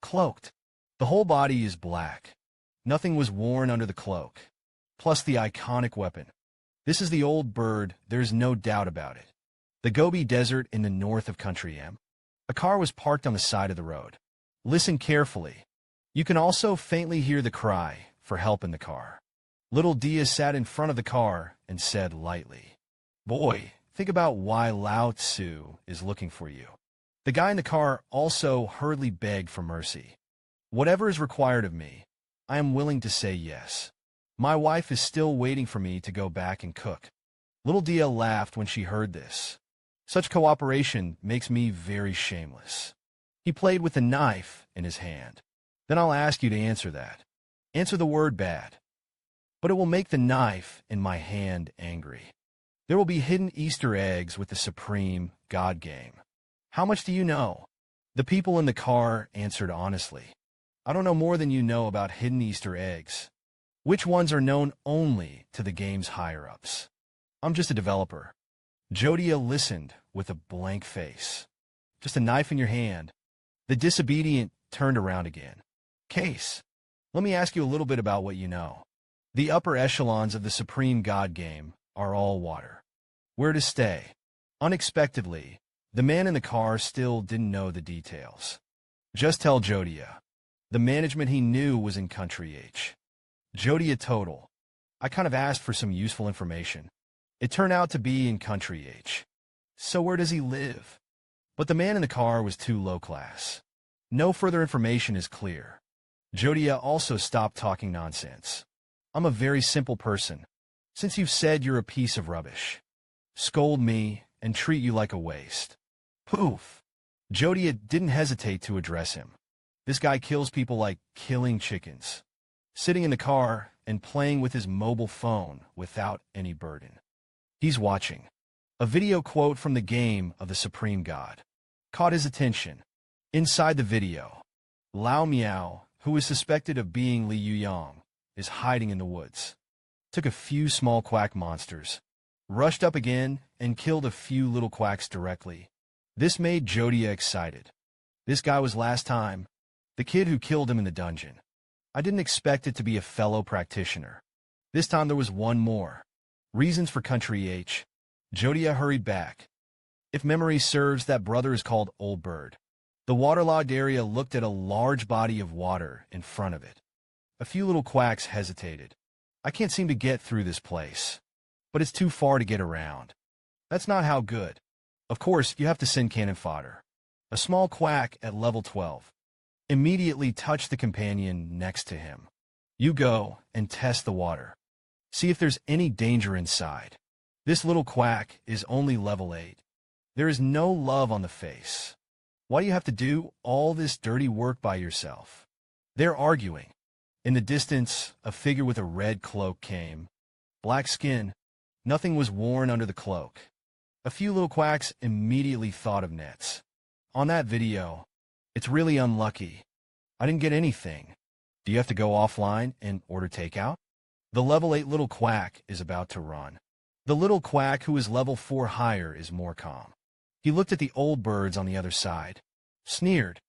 Cloaked. The whole body is black. Nothing was worn under the cloak. Plus the iconic weapon. This is the old bird, there's no doubt about it. The Gobi Desert in the north of Country M. A car was parked on the side of the road. Listen carefully. You can also faintly hear the cry for help in the car. Little Dia sat in front of the car and said lightly, Boy, think about why Lao Tzu is looking for you. The guy in the car also hurriedly begged for mercy. Whatever is required of me, I am willing to say yes. My wife is still waiting for me to go back and cook. Little Dia laughed when she heard this. Such cooperation makes me very shameless. He played with the knife in his hand. Then I'll ask you to answer that. Answer the word bad. But it will make the knife in my hand angry. There will be hidden Easter eggs with the Supreme God game. How much do you know? The people in the car answered honestly. I don't know more than you know about hidden Easter eggs. Which ones are known only to the game's higher-ups? I'm just a developer. Jodia listened with a blank face. Just a knife in your hand. The disobedient turned around again. Case, let me ask you a little bit about what you know. The upper echelons of the Supreme God game are all water. Where to stay? Unexpectedly, the man in the car still didn't know the details. Just tell Jodia. The management he knew was in Country H. Jodia total. I kind of asked for some useful information. It turned out to be in Country H. So where does he live? But the man in the car was too low class. No further information is clear. Jodia also stopped talking nonsense. I'm a very simple person. Since you've said you're a piece of rubbish, scold me and treat you like a waste. Poof. Jodia didn't hesitate to address him. This guy kills people like killing chickens. Sitting in the car and playing with his mobile phone without any burden. He's watching. A video quote from the game of the Supreme God caught his attention. Inside the video, Lao Miao, who is suspected of being Li Yuyang, is hiding in the woods. Took a few small quack monsters, rushed up again, and killed a few little quacks directly. This made Jodia excited. This guy was last time, the kid who killed him in the dungeon. I didn't expect it to be a fellow practitioner. This time there was one more. Reasons for Country H. Jodia hurried back. If memory serves, that brother is called Old Bird. The waterlogged area looked at a large body of water in front of it. A few little quacks hesitated. I can't seem to get through this place. But it's too far to get around. That's not how good. Of course, you have to send cannon fodder. A small quack at level 12. Immediately touch the companion next to him. You go and test the water. See if there's any danger inside. This little quack is only level 8. There is no love on the face. Why do you have to do all this dirty work by yourself? They're arguing. In the distance, a figure with a red cloak came. Black skin. Nothing was worn under the cloak. A few little quacks immediately thought of nets. On that video, it's really unlucky. I didn't get anything. Do you have to go offline and order takeout? The level 8 little quack is about to run. The little quack who is level 4 higher is more calm. He looked at the old birds on the other side. Sneered.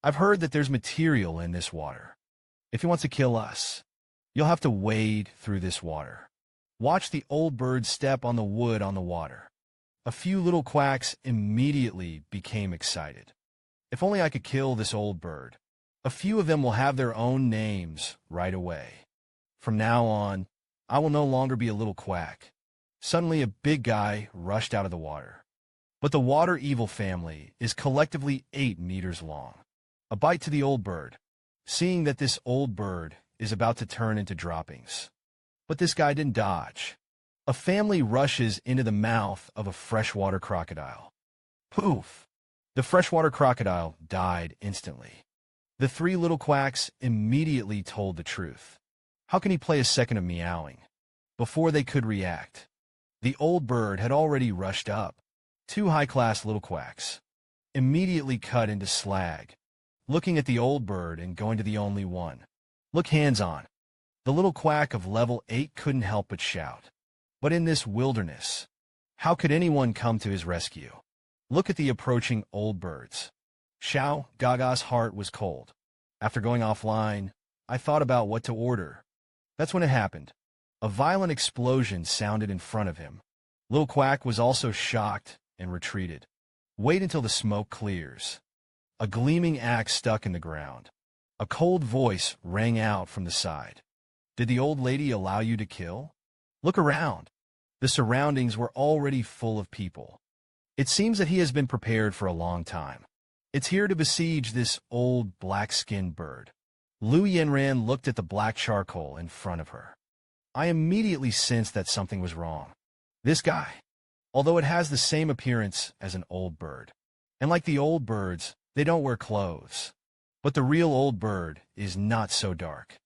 I've heard that there's material in this water. If he wants to kill us, you'll have to wade through this water. Watch the old bird step on the wood on the water. A few little quacks immediately became excited. If only I could kill this old bird. A few of them will have their own names right away. From now on, I will no longer be a little quack. Suddenly a big guy rushed out of the water. But the water evil family is collectively 8 meters long. A bite to the old bird, seeing that this old bird is about to turn into droppings. But this guy didn't dodge. A family rushes into the mouth of a freshwater crocodile. Poof! The freshwater crocodile died instantly. The 3 little quacks immediately told the truth. How can he play a second of meowing? Before they could react, the old bird had already rushed up. 2 high-class little quacks immediately cut into slag, looking at the old bird and going to the only one. Look hands-on. The little quack of level 8 couldn't help but shout. But in this wilderness, how could anyone come to his rescue? Look at the approaching old birds. Xiao Gaga's heart was cold. After going offline, I thought about what to order. That's when it happened. A violent explosion sounded in front of him. Little Quack was also shocked and retreated. Wait until the smoke clears. A gleaming axe stuck in the ground. A cold voice rang out from the side. Did the old lady allow you to kill? Look around. The surroundings were already full of people. It seems that he has been prepared for a long time. It's here to besiege this old black-skinned bird. Lu Yanran looked at the black charcoal in front of her. I immediately sensed that something was wrong. This guy. although it has the same appearance as an old bird. And like the old birds, they don't wear clothes. But the real old bird is not so dark.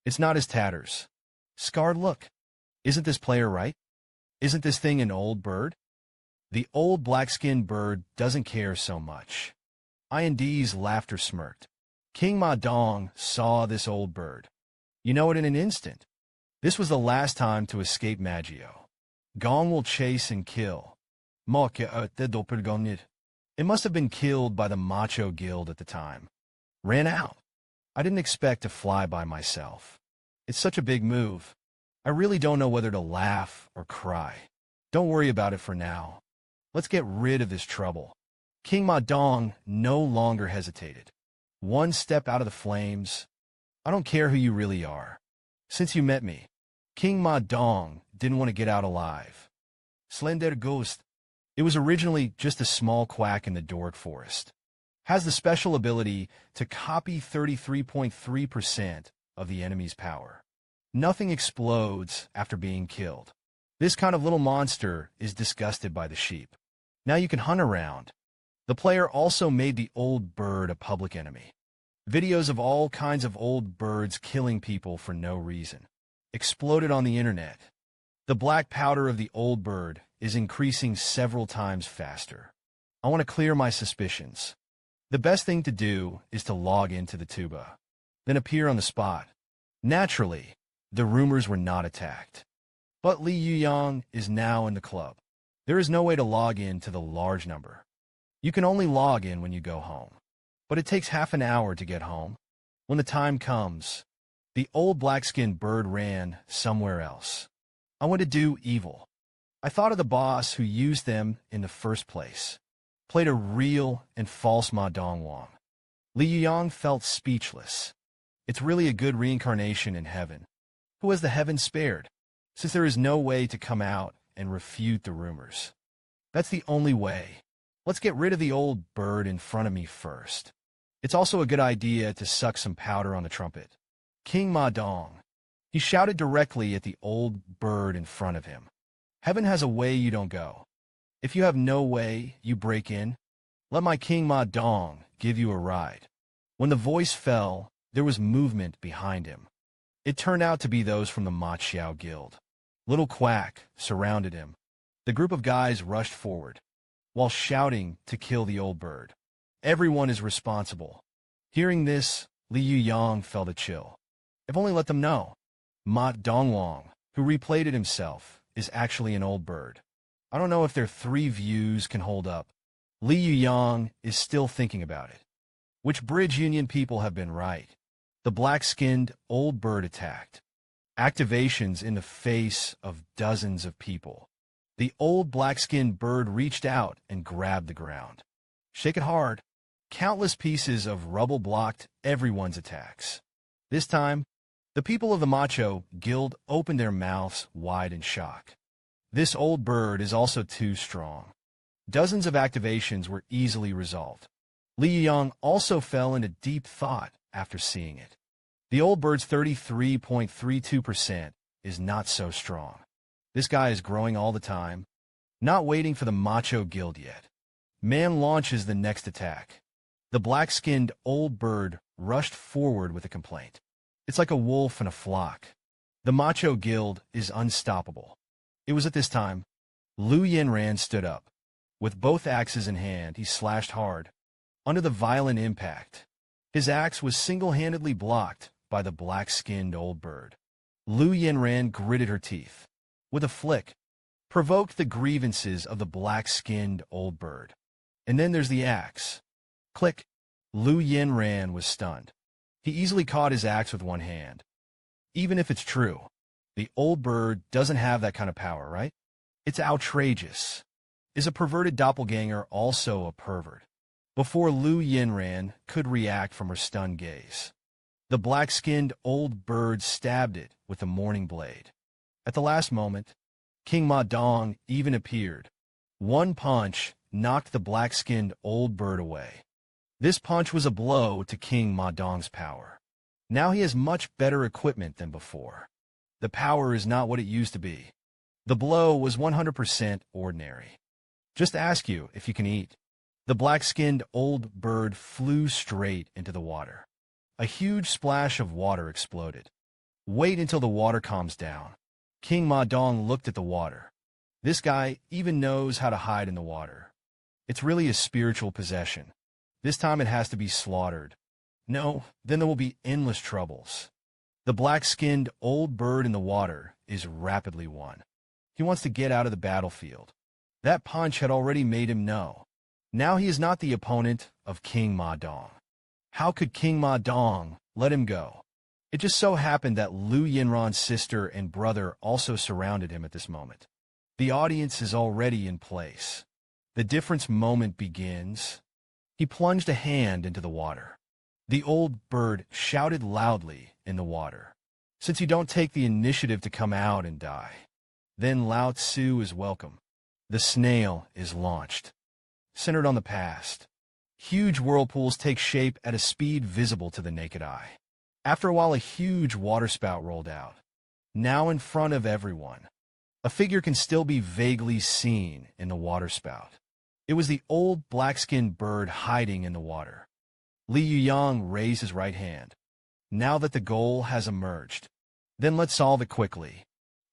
It's not his tatters. Scarred look. Isn't this player right? Isn't this thing an old bird? The old black-skinned bird doesn't care so much. IND's laughter smirked. King Ma Dong saw this old bird. You know it in an instant. This was the last time to escape Maggio. Gong will chase and kill. It must have been killed by the Macho Guild at the time. Ran out. I didn't expect to fly by myself. It's such a big move. I really don't know whether to laugh or cry. Don't worry about it for now. Let's get rid of this trouble. King Ma Dong no longer hesitated. One step out of the flames. I don't care who you really are. Since you met me, King Ma Dong didn't want to get out alive. Slender Ghost. It was originally just a small quack in the Dork Forest. Has the special ability to copy 33.3% of the enemy's power. Nothing explodes after being killed. This kind of little monster is disgusted by the sheep. Now you can hunt around. The player also made the old bird a public enemy. Videos of all kinds of old birds killing people for no reason exploded on the internet. The black powder of the old bird is increasing several times faster. I want to clear my suspicions. The best thing to do is to log into the tuba, then appear on the spot. Naturally, the rumors were not attacked. But Li Yuyang is now in the club. There is no way to log in to the large number. You can only log in when you go home. But it takes half an hour to get home. When the time comes, the old black-skinned bird ran somewhere else. I went to do evil. I thought of the boss who used them in the first place. Played a real and false Ma Dongwang. Li Yuyang felt speechless. It's really a good reincarnation in heaven. Who has the heaven spared? Since there is no way to come out and refute the rumors. That's the only way. Let's get rid of the old bird in front of me first. It's also a good idea to suck some powder on the trumpet. King Ma Dong. He shouted directly at the old bird in front of him. Heaven has a way you don't go. If you have no way, you break in. Let my King Ma Dong give you a ride. When the voice fell, there was movement behind him. It turned out to be those from the Ma Xiao Guild. Little Quack surrounded him. The group of guys rushed forward, while shouting to kill the old bird. Everyone is responsible. Hearing this, Li Yuyang felt a chill. If only let them know. Ma Dongwang, who replayed it himself, is actually an old bird. I don't know if their 3 views can hold up. Li Yuyang is still thinking about it. Which Bridge Union people have been right? The black-skinned old bird attacked. Activations in the face of dozens of people. The old black-skinned bird reached out and grabbed the ground. Shake it hard. Countless pieces of rubble blocked everyone's attacks. This time, the people of the Macho Guild opened their mouths wide in shock. This old bird is also too strong. Dozens of activations were easily resolved. Li Yuyang also fell into deep thought after seeing it. The old bird's 33.32% is not so strong. This guy is growing all the time, not waiting for the Macho Guild yet. Man launches the next attack. The black-skinned old bird rushed forward with a complaint. It's like a wolf in a flock. The Macho Guild is unstoppable. It was at this time, Lu Yinran stood up. With both axes in hand, he slashed hard. Under the violent impact, his axe was single-handedly blocked by the black-skinned old bird. Lu Yinran gritted her teeth. With a flick, provoked the grievances of the black-skinned old bird. And then there's the axe. Click. Lu Yinran was stunned. He easily caught his axe with one hand. Even if it's true, the old bird doesn't have that kind of power, right? It's outrageous. Is a perverted doppelganger also a pervert? Before Lu Yinran could react from her stunned gaze, the black-skinned old bird stabbed it with a morning blade. At the last moment, King Ma Dong even appeared. One punch knocked the black-skinned old bird away. This punch was a blow to King Ma Dong's power. Now he has much better equipment than before. The power is not what it used to be. The blow was 100% ordinary. Just ask you if you can eat. The black-skinned old bird flew straight into the water. A huge splash of water exploded. Wait until the water calms down. King Ma Dong looked at the water. This guy even knows how to hide in the water. It's really a spiritual possession. This time it has to be slaughtered. No, then there will be endless troubles. The black-skinned old bird in the water is rapidly won. He wants to get out of the battlefield. That punch had already made him know. Now he is not the opponent of King Ma Dong. How could King Ma Dong let him go? It just so happened that Liu Yinran's sister and brother also surrounded him at this moment. The audience is already in place. The difference moment begins. He plunged a hand into the water. The old bird shouted loudly in the water, "Since you don't take the initiative to come out and die, then Lao Tzu is welcome." The snail is launched. Centered on the past. Huge whirlpools take shape at a speed visible to the naked eye. After a while, a huge waterspout rolled out. Now in front of everyone. A figure can still be vaguely seen in the waterspout. It was the old black-skinned bird hiding in the water. Li Yuyang raised his right hand. Now that the goal has emerged, then let's solve it quickly.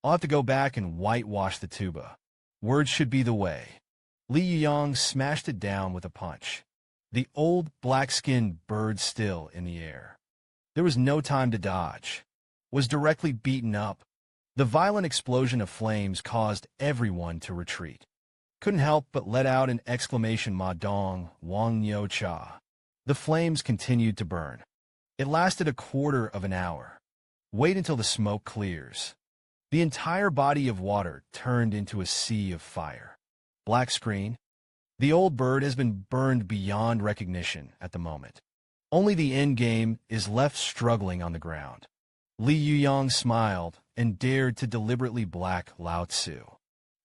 I'll have to go back and whitewash the tuba. Words should be the way. Li Yuyang smashed it down with a punch. The old black-skinned bird still in the air. There was no time to dodge. Was directly beaten up. The violent explosion of flames caused everyone to retreat. Couldn't help but let out an exclamation, "Ma Dong, Wang Yo Cha." The flames continued to burn. It lasted a quarter of an hour. Wait until the smoke clears. The entire body of water turned into a sea of fire. Black screen. The old bird has been burned beyond recognition at the moment. Only the end game is left struggling on the ground. Li Yuyang smiled and dared to deliberately black Lao Tzu.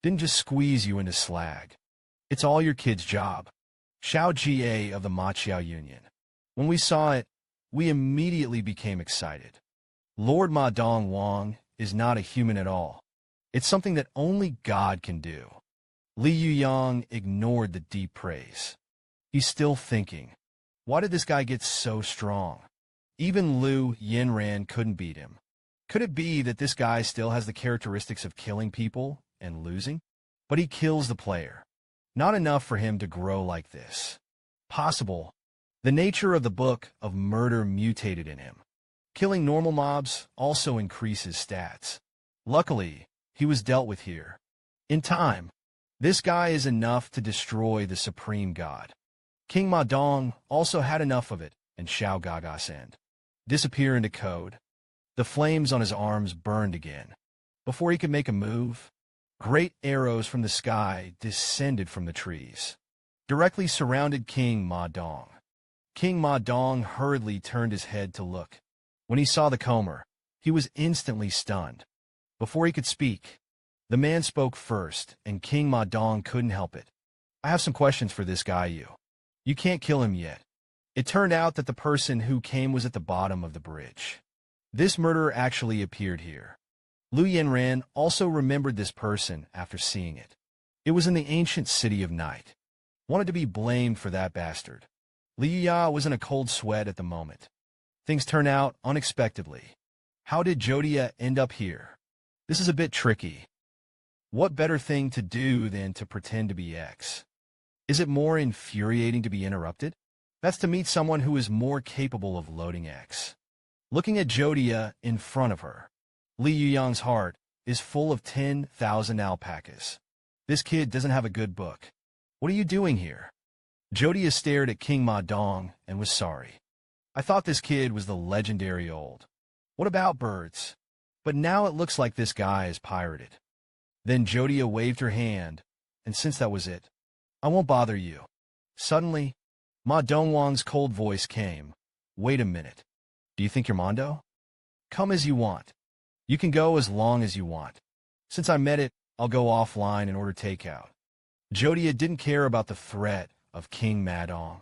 Didn't just squeeze you into slag. It's all your kid's job. Xiao Jie of the Ma Chiao Union. When we saw it, we immediately became excited. Lord Ma Dong Wang is not a human at all. It's something that only God can do. Li Yuyang ignored the deep praise. He's still thinking, why did this guy get so strong? Even Liu Yinran couldn't beat him. Could it be that this guy still has the characteristics of killing people and losing? But he kills the player. Not enough for him to grow like this. Possible. The nature of the book of murder mutated in him. Killing normal mobs also increases stats. Luckily, he was dealt with here. In time, this guy is enough to destroy the supreme god. King Ma Dong also had enough of it, and Xiao Gaga's end. Disappear into code. The flames on his arms burned again. Before he could make a move, great arrows from the sky descended from the trees. Directly surrounded King Ma Dong. King Ma Dong hurriedly turned his head to look. When he saw the comber, he was instantly stunned. Before he could speak, the man spoke first, and King Ma Dong couldn't help it. "I have some questions for this guy. You can't kill him yet." It turned out that the person who came was at the bottom of the bridge. This murderer actually appeared here. Liu Yinran also remembered this person after seeing it. It was in the ancient city of night. Wanted to be blamed for that bastard. Li Yuyang was in a cold sweat at the moment. Things turn out unexpectedly. How did Jodia end up here? This is a bit tricky. What better thing to do than to pretend to be X? Is it more infuriating to be interrupted? That's to meet someone who is more capable of loading X. Looking at Jodia in front of her, Li Yuyang's heart is full of 10,000 alpacas. This kid doesn't have a good book. What are you doing here? Jodia stared at King Ma Dong and was sorry. I thought this kid was the legendary old. What about birds? But now it looks like this guy is pirated. Then Jodia waved her hand, and since that was it, I won't bother you. Suddenly, Ma Dongwang's cold voice came. Wait a minute. Do you think you're Mondo? Come as you want. You can go as long as you want. Since I met it, I'll go offline and order takeout. Jodia didn't care about the threat of King Ma Dong.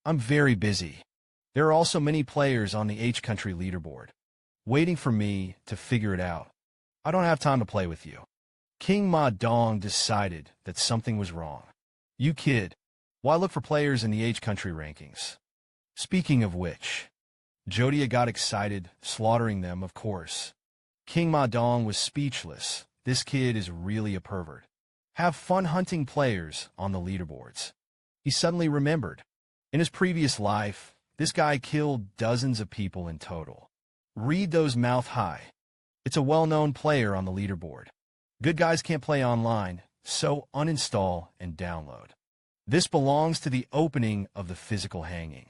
I'm very busy. There are also many players on the H-Country leaderboard, waiting for me to figure it out. I don't have time to play with you. King Ma Dong decided that something was wrong. You kid, why look for players in the H country rankings? Speaking of which, Jodia got excited, slaughtering them, of course. King Ma Dong was speechless. This kid is really a pervert. Have fun hunting players on the leaderboards. He suddenly remembered. In his previous life, this guy killed dozens of people in total. Read those mouth high. It's a well-known player on the leaderboard. Good guys can't play online, so uninstall and download. This belongs to the opening of the physical hanging.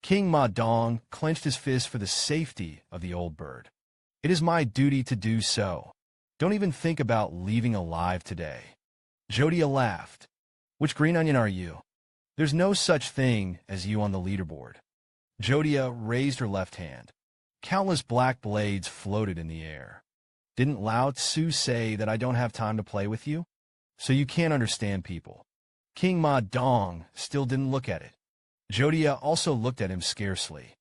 King Ma Dong clenched his fist for the safety of the old bird. It is my duty to do so. Don't even think about leaving alive today. Jodia laughed. Which green onion are you? There's no such thing as you on the leaderboard. Jodia raised her left hand. Countless black blades floated in the air. Didn't Lao Tzu say that I don't have time to play with you? So you can't understand people. King Ma Dong still didn't look at it. Jodia also looked at him scarcely.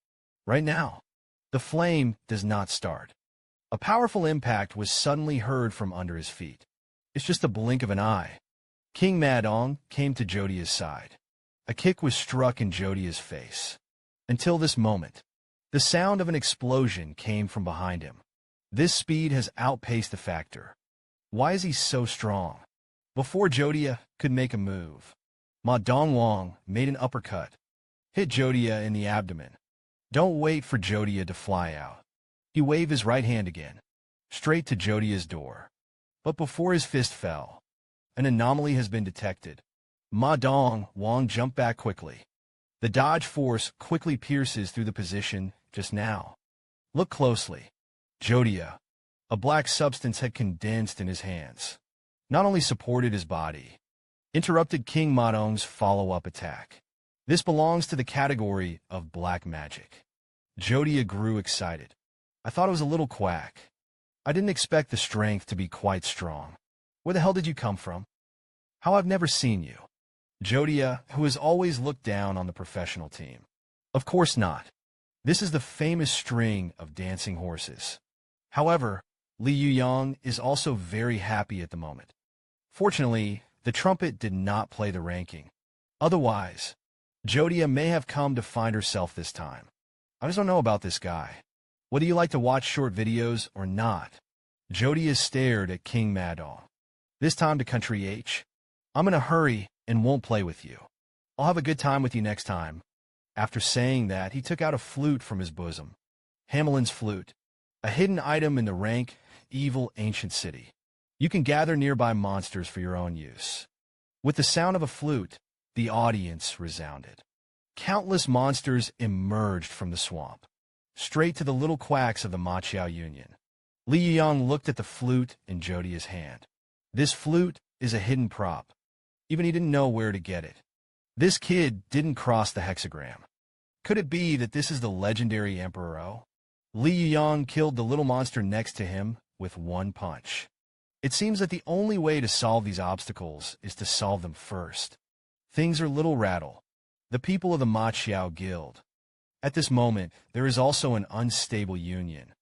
Right now, the flame does not start. A powerful impact was suddenly heard from under his feet. It's just the blink of an eye. King Ma Dong came to Jodia's side. A kick was struck in Jodia's face. Until this moment, the sound of an explosion came from behind him. This speed has outpaced the factor. Why is he so strong? Before Jodia could make a move, Ma Dongwang made an uppercut, hit Jodia in the abdomen. Don't wait for Jodia to fly out. He waved his right hand again, straight to Jodia's door. But before his fist fell, an anomaly has been detected. Ma Dongwang jumped back quickly. The dodge force quickly pierces through the position just now. Look closely. Jodia, a black substance had condensed in his hands. Not only supported his body, interrupted King Ma Dong's follow-up attack. This belongs to the category of black magic. Jodia grew excited. I thought it was a little quack. I didn't expect the strength to be quite strong. Where the hell did you come from? How I've never seen you. Jodia, who has always looked down on the professional team. Of course not. This is the famous string of dancing horses. However, Li Yuyang is also very happy at the moment. Fortunately, the trumpet did not play the ranking. Otherwise, Jodia may have come to find herself this time. I just don't know about this guy. Whether you like to watch short videos or not, Jodia stared at King Ma Dong. This time to Country H. I'm in a hurry and won't play with you. I'll have a good time with you next time. After saying that, he took out a flute from his bosom. Hamelin's flute, a hidden item in the rank, evil ancient city. You can gather nearby monsters for your own use. With the sound of a flute, the audience resounded. Countless monsters emerged from the swamp, straight to the little quacks of the Machiao Union. Li Yuyang looked at the flute in Jodia's hand. This flute is a hidden prop. Even he didn't know where to get it. This kid didn't cross the hexagram. Could it be that this is the legendary Emperor O? Li Yuyang killed the little monster next to him with one punch. It seems that the only way to solve these obstacles is to solve them first. Things are little rattle. The people of the Machiao Guild. At this moment, there is also an unstable union.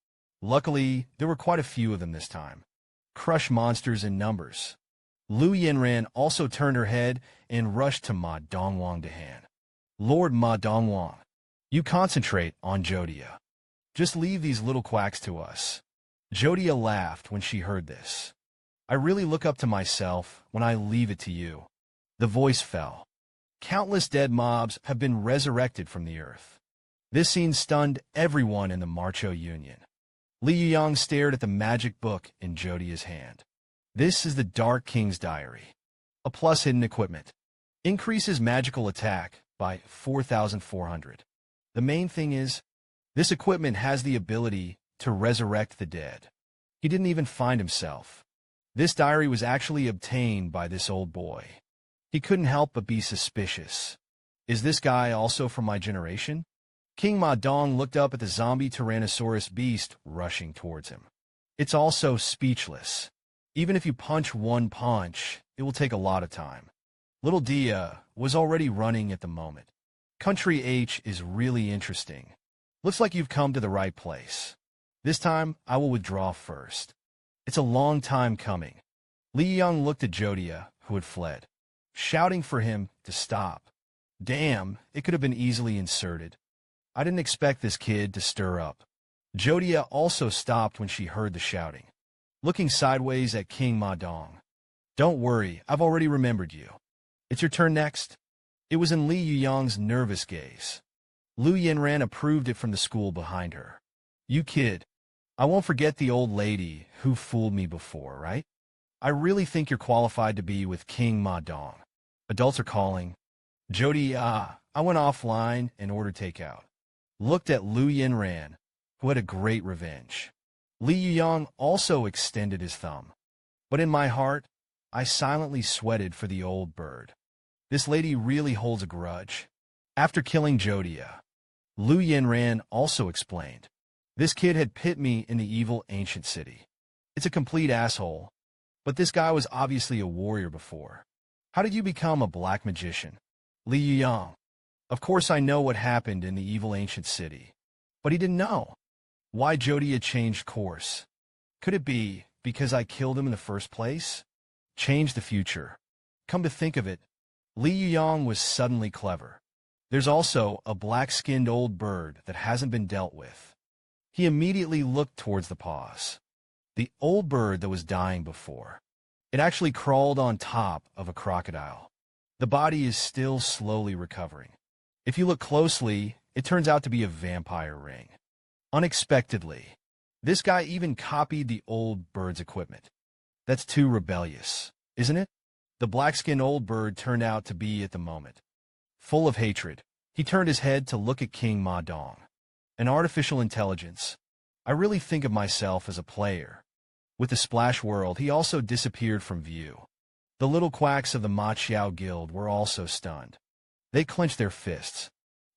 Luckily, there were quite a few of them this time. Crush monsters in numbers. Lu Yanran also turned her head and rushed to Ma Dongwang to hand. Lord Ma Dongwang, you concentrate on Jodia. Just leave these little quacks to us. Jodia laughed when she heard this. I really look up to myself when I leave it to you. The voice fell. Countless dead mobs have been resurrected from the earth. This scene stunned everyone in the Machiao Union. Li Yuyang stared at the magic book in Jodia's hand. This is the Dark King's Diary. A plus hidden equipment. Increases magical attack by 4,400. The main thing is, this equipment has the ability to resurrect the dead. He didn't even find himself. This diary was actually obtained by this old boy. He couldn't help but be suspicious. Is this guy also from my generation? King Ma Dong looked up at the zombie Tyrannosaurus beast rushing towards him. It's also speechless. Even if you punch one punch, it will take a lot of time. Little Dia was already running at the moment. Country H is really interesting. Looks like you've come to the right place. This time, I will withdraw first. It's a long time coming. Li Yuyang looked at Jodia, who had fled, shouting for him to stop. Damn, it could have been easily inserted. I didn't expect this kid to stir up. Jodia also stopped when she heard the shouting, looking sideways at King Ma Dong. Don't worry, I've already remembered you. It's your turn next. It was in Li Yuyang's nervous gaze. Lu Yanran approved it from the school behind her. You kid. I won't forget the old lady who fooled me before, right? I really think you're qualified to be with King Ma Dong. Adults are calling. Jody, I went offline and ordered takeout. Looked at Lu Yanran, who had a great revenge. Li Yuyang also extended his thumb. But in my heart, I silently sweated for the old bird. This lady really holds a grudge. After killing Jodia, Lu Yanran also explained. This kid had pit me in the evil ancient city. It's a complete asshole. But this guy was obviously a warrior before. How did you become a black magician? Li Yuyang. Of course I know what happened in the evil ancient city. But he didn't know. Why Jodia changed course? Could it be because I killed him in the first place? Change the future. Come to think of it, Li Yuyang was suddenly clever. There's also a black-skinned old bird that hasn't been dealt with. He immediately looked towards the paws. The old bird that was dying before. It actually crawled on top of a crocodile. The body is still slowly recovering. If you look closely, it turns out to be a vampire ring. Unexpectedly, this guy even copied the old bird's equipment. That's too rebellious, isn't it? The black-skinned old bird turned out to be at the moment. Full of hatred, he turned his head to look at King Ma Dong. An artificial intelligence. I really think of myself as a player. With the Splash World, he also disappeared from view. The little quacks of the Ma Chiao Guild were also stunned. They clenched their fists.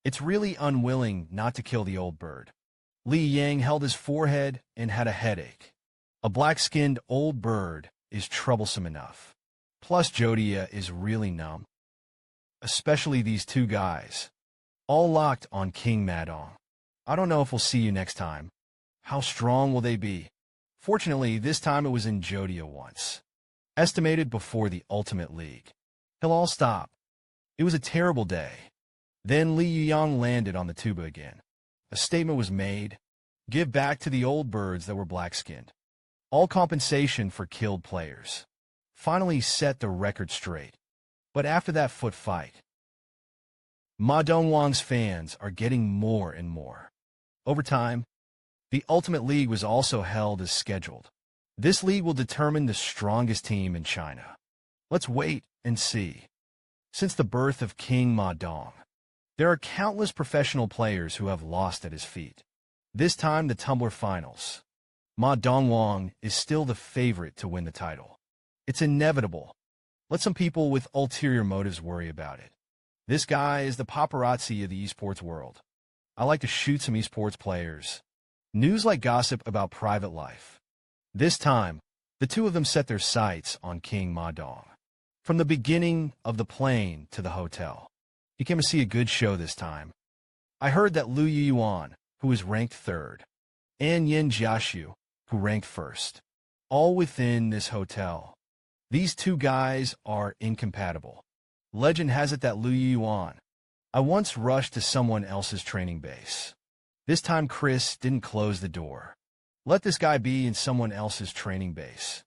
It's really unwilling not to kill the old bird. Li Yang held his forehead and had a headache. A black-skinned old bird is troublesome enough. Plus Jodia is really numb. Especially these two guys. All locked on King Ma Dong. I don't know if we'll see you next time. How strong will they be? Fortunately, this time it was in Jodia once. Estimated before the Ultimate League. He'll all stop. It was a terrible day. Then Li Yuyang landed on the tuba again. A statement was made. Give back to the old birds that were black-skinned. All compensation for killed players. Finally set the record straight. But after that foot fight, Ma Dongwang's fans are getting more and more. Over time, the Ultimate League was also held as scheduled. This league will determine the strongest team in China. Let's wait and see. Since the birth of King Ma Dong, there are countless professional players who have lost at his feet. This time the Tumbler Finals. Ma Dongwang is still the favorite to win the title. It's inevitable. Let some people with ulterior motives worry about it. This guy is the paparazzi of the esports world. I like to shoot some esports players. News like gossip about private life. This time, the two of them set their sights on King Ma Dong. From the beginning of the plane to the hotel. You came to see a good show this time. I heard that Lu Yuyang, who was ranked third, and Yin Jiaxu, who ranked first, all within this hotel. These two guys are incompatible. Legend has it that Lu Yuyang. I once rushed to someone else's training base. This time Chris didn't close the door. Let this guy be in someone else's training base.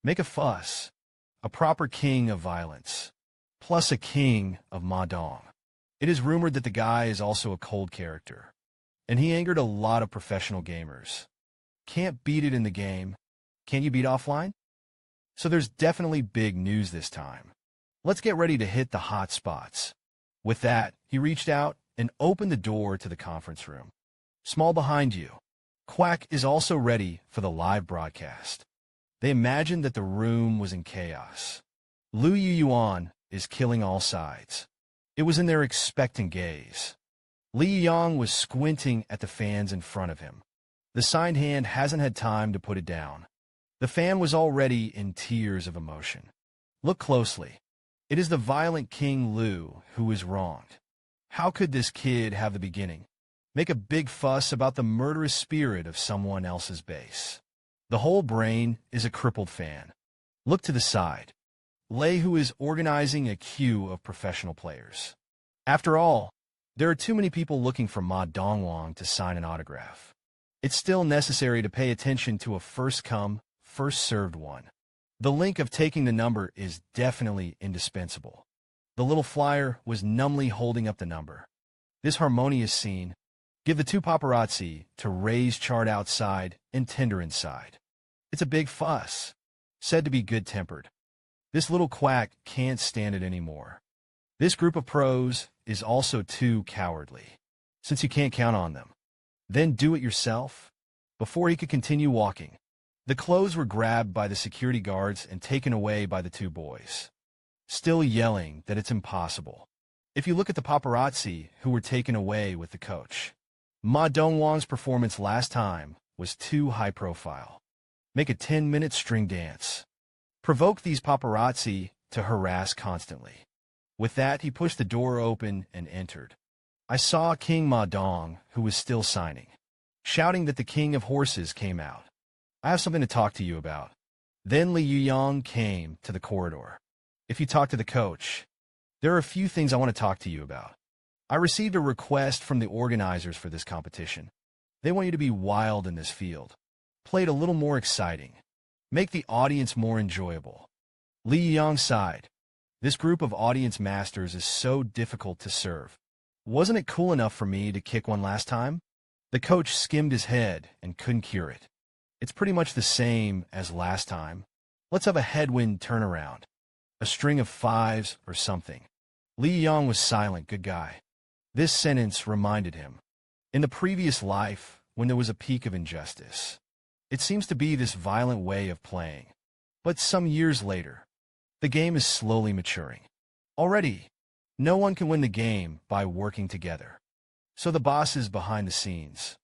Make a fuss. A proper king of violence. Plus a king of Ma Dong. It is rumored that the guy is also a cold character. And he angered a lot of professional gamers. Can't beat it in the game. Can you beat offline? So there's definitely big news this time. Let's get ready to hit the hot spots. With that, he reached out and opened the door to the conference room. Small behind you. Quack is also ready for the live broadcast. They imagined that the room was in chaos. Lu Yuyang is killing all sides. It was in their expectant gaze. Li Yuyang was squinting at the fans in front of him. The signed hand hasn't had time to put it down. The fan was already in tears of emotion. Look closely. It is the violent King Lu who is wronged. How could this kid have the beginning? Make a big fuss about the murderous spirit of someone else's base. The whole brain is a crippled fan. Look to the side. Lei, who is organizing a queue of professional players. After all, there are too many people looking for Ma Dongwang to sign an autograph. It's still necessary to pay attention to a first-come, first-served one. The link of taking the number is definitely indispensable. The little flyer was numbly holding up the number. This harmonious scene, give the two paparazzi to raise chart outside and tender inside. It's a big fuss, said to be good-tempered. This little quack can't stand it anymore. This group of pros is also too cowardly, since you can't count on them. Then do it yourself. Before he could continue walking, the clothes were grabbed by the security guards and taken away by the two boys, still yelling that it's impossible. If you look at the paparazzi who were taken away with the coach, Ma Dongwang's performance last time was too high profile. Make a 10-minute string dance. Provoke these paparazzi to harass constantly. With that, he pushed the door open and entered. I saw King Ma Dong, who was still signing, shouting that the king of horses came out. I have something to talk to you about. Then Li Yuyang came to the corridor. If you talk to the coach, there are a few things I want to talk to you about. I received a request from the organizers for this competition. They want you to be wild in this field. Play it a little more exciting. Make the audience more enjoyable. Li Yuyang sighed. This group of audience masters is so difficult to serve. Wasn't it cool enough for me to kick one last time? The coach skimmed his head and couldn't cure it. It's pretty much the same as last time. Let's have a headwind turnaround. A string of fives or something. Li Yuyang was silent, good guy. This sentence reminded him. In the previous life, when there was a peak of injustice, it seems to be this violent way of playing. But some years later, the game is slowly maturing. Already, no one can win the game by working together. So the bosses behind the scenes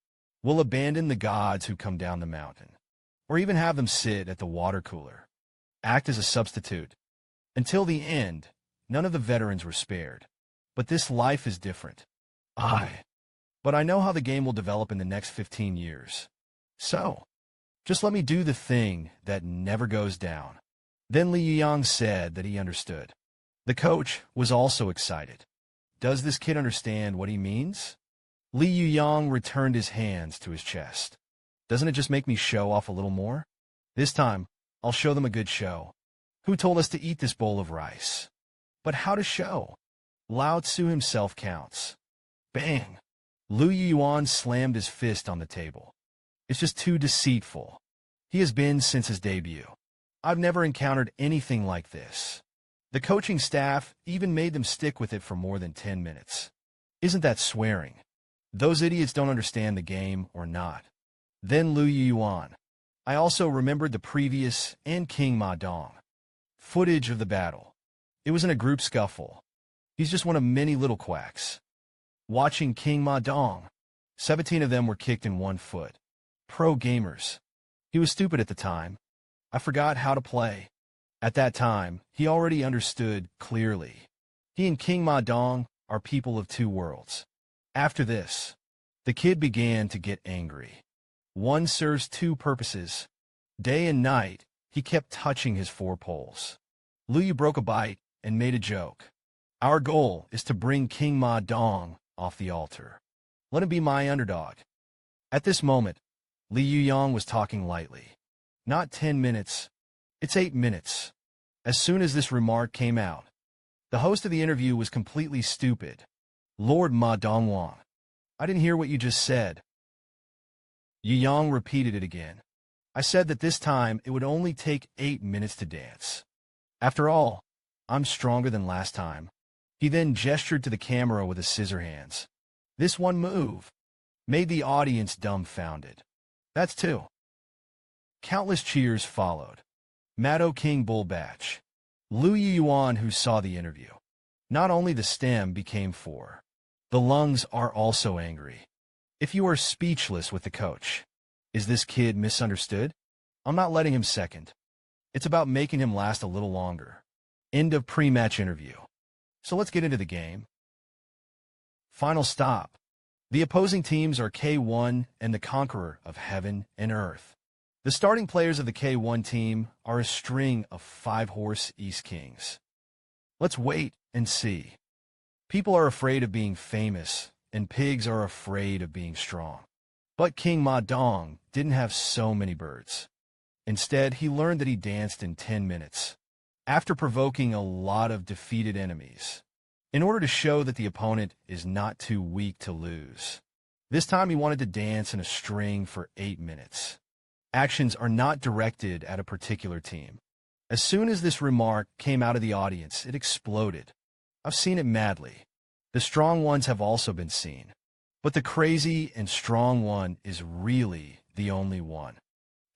will abandon the gods who come down the mountain, or even have them sit at the water cooler, act as a substitute. Until the end, none of the veterans were spared. But this life is different. But I know how the game will develop in the next 15 years. So, just let me do the thing that never goes down. Then Li Yuyang said that he understood. The coach was also excited. Does this kid understand what he means? Li Yuyang returned his hands to his chest. Doesn't it just make me show off a little more? This time, I'll show them a good show. Who told us to eat this bowl of rice? But how to show? Lao Tzu himself counts. Bang! Lu Yuan slammed his fist on the table. It's just too deceitful. He has been since his debut. I've never encountered anything like this. The coaching staff even made them stick with it for more than 10 minutes. Isn't that swearing? Those idiots don't understand the game or not. Then Lu Yuan. I also remembered the previous and King Ma Dong footage of the battle. It was in a group scuffle. He's just one of many little quacks. Watching King Ma Dong. 17 of them were kicked in 1 foot. Pro gamers. He was stupid at the time. I forgot how to play. At that time, he already understood clearly. He and King Ma Dong are people of two worlds. After this, the kid began to get angry. One serves two purposes. Day and night, he kept touching his 4 poles. Lu broke a bite and made a joke. Our goal is to bring King Ma Dong off the altar. Let him be my underdog. At this moment, Li Yuyang was talking lightly. Not 10 minutes. It's 8 minutes. As soon as this remark came out, the host of the interview was completely stupid. Lord Ma Dongwang, I didn't hear what you just said. Yuyang repeated it again. I said that this time it would only take 8 minutes to dance. After all, I'm stronger than last time. He then gestured to the camera with his scissor hands. This one move made the audience dumbfounded. That's 2. Countless cheers followed. Mado King Bull Batch. Lu Yuan, who saw the interview. Not only the stem became 4. The lungs are also angry. If you are speechless with the coach, is this kid misunderstood? I'm not letting him second. It's about making him last a little longer. End of pre-match interview. So let's get into the game. Final stop. The opposing teams are K1 and the Conqueror of Heaven and Earth. The starting players of the K1 team are a string of 5-horse East Kings. Let's wait and see. People are afraid of being famous, and pigs are afraid of being strong. But King Ma Dong didn't have so many birds. Instead, he learned that he danced in 10 minutes, after provoking a lot of defeated enemies, in order to show that the opponent is not too weak to lose. This time he wanted to dance in a string for 8 minutes. Actions are not directed at a particular team. As soon as this remark came out of the audience, it exploded. I've seen it madly. The strong ones have also been seen. But the crazy and strong one is really the only one.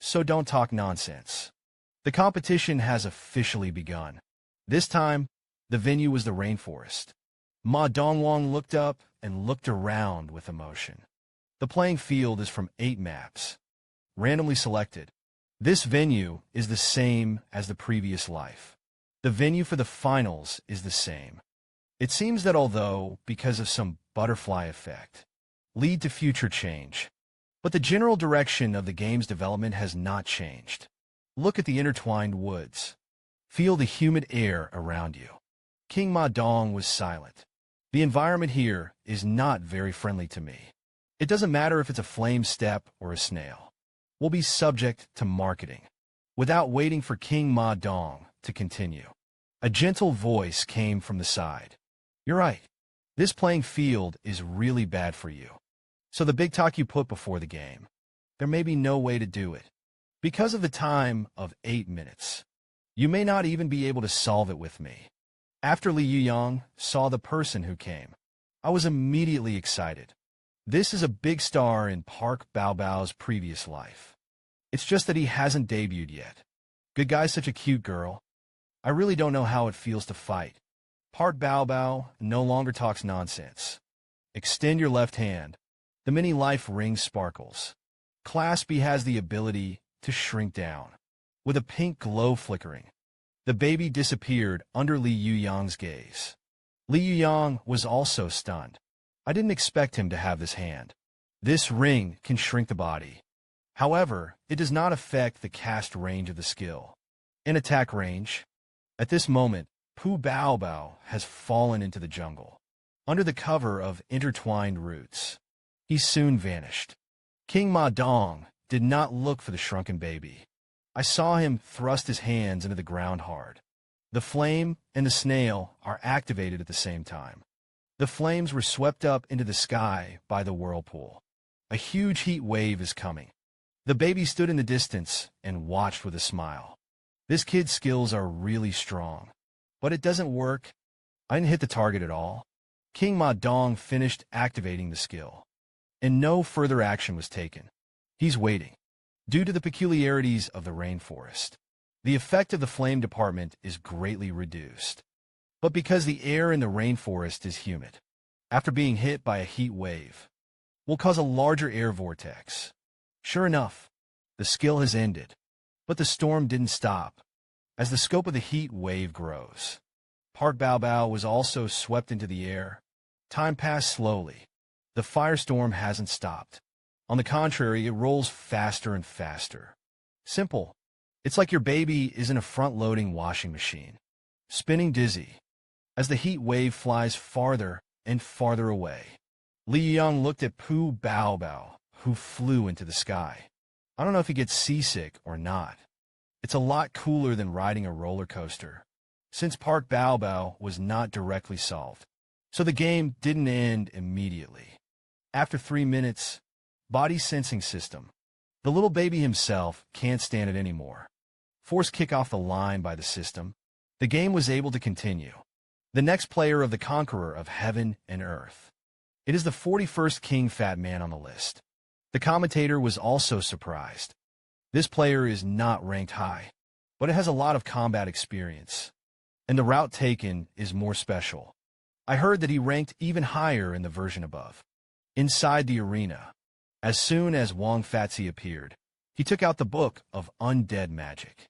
So don't talk nonsense. The competition has officially begun. This time, the venue was the rainforest. Ma Dongwang looked up and looked around with emotion. The playing field is from 8 maps, randomly selected. This venue is the same as the previous life. The venue for the finals is the same. It seems that although, because of some butterfly effect, lead to future change, but the general direction of the game's development has not changed. Look at the intertwined woods. Feel the humid air around you. King Ma Dong was silent. The environment here is not very friendly to me. It doesn't matter if it's a flame step or a snail. We'll be subject to marketing. Without waiting for King Ma Dong to continue, a gentle voice came from the side. You're right. This playing field is really bad for you. So the big talk you put before the game, there may be no way to do it. Because of the time of 8 minutes, you may not even be able to solve it with me. After Li Yuyang saw the person who came, I was immediately excited. This is a big star in Park Bao Bao's previous life. It's just that he hasn't debuted yet. Good guy's such a cute girl. I really don't know how it feels to fight. Park Bao Bao no longer talks nonsense. Extend your left hand. The mini life ring sparkles. Clasp B has the ability to shrink down, with a pink glow flickering. The baby disappeared under Li Yuyang's gaze. Li Yuyang was also stunned. I didn't expect him to have this hand. This ring can shrink the body. However, it does not affect the cast range of the skill. In attack range, at this moment, Pu Bao Bao has fallen into the jungle, under the cover of intertwined roots. He soon vanished. King Ma Dong did not look for the shrunken baby. I saw him thrust his hands into the ground hard. The flame and the snail are activated at the same time. The flames were swept up into the sky by the whirlpool. A huge heat wave is coming. The baby stood in the distance and watched with a smile. This kid's skills are really strong. But it doesn't work. I didn't hit the target at all. King Ma Dong finished activating the skill, and no further action was taken. He's waiting. Due to the peculiarities of the rainforest, the effect of the flame department is greatly reduced. But because the air in the rainforest is humid, after being hit by a heat wave, will cause a larger air vortex. Sure enough, the skill has ended, but the storm didn't stop. As the scope of the heat wave grows, Park Bao Bao was also swept into the air. Time passed slowly. The firestorm hasn't stopped. On the contrary, it rolls faster and faster. Simple. It's like your baby is in a front-loading washing machine, spinning dizzy, as the heat wave flies farther and farther away. Li Yuyang looked at Pu Bao Bao, who flew into the sky. I don't know if he gets seasick or not. It's a lot cooler than riding a roller coaster, since Park Bao Bao was not directly solved. So the game didn't end immediately. After 3 minutes, body sensing system. The little baby himself can't stand it anymore. Force kick off the line by the system. The game was able to continue. The next player of the Conqueror of Heaven and Earth. It is the 41st King Fat Man on the list. The commentator was also surprised. This player is not ranked high, but it has a lot of combat experience, and the route taken is more special. I heard that he ranked even higher in the version above. Inside the arena, as soon as Wang Fatzi appeared, he took out the Book of Undead Magic.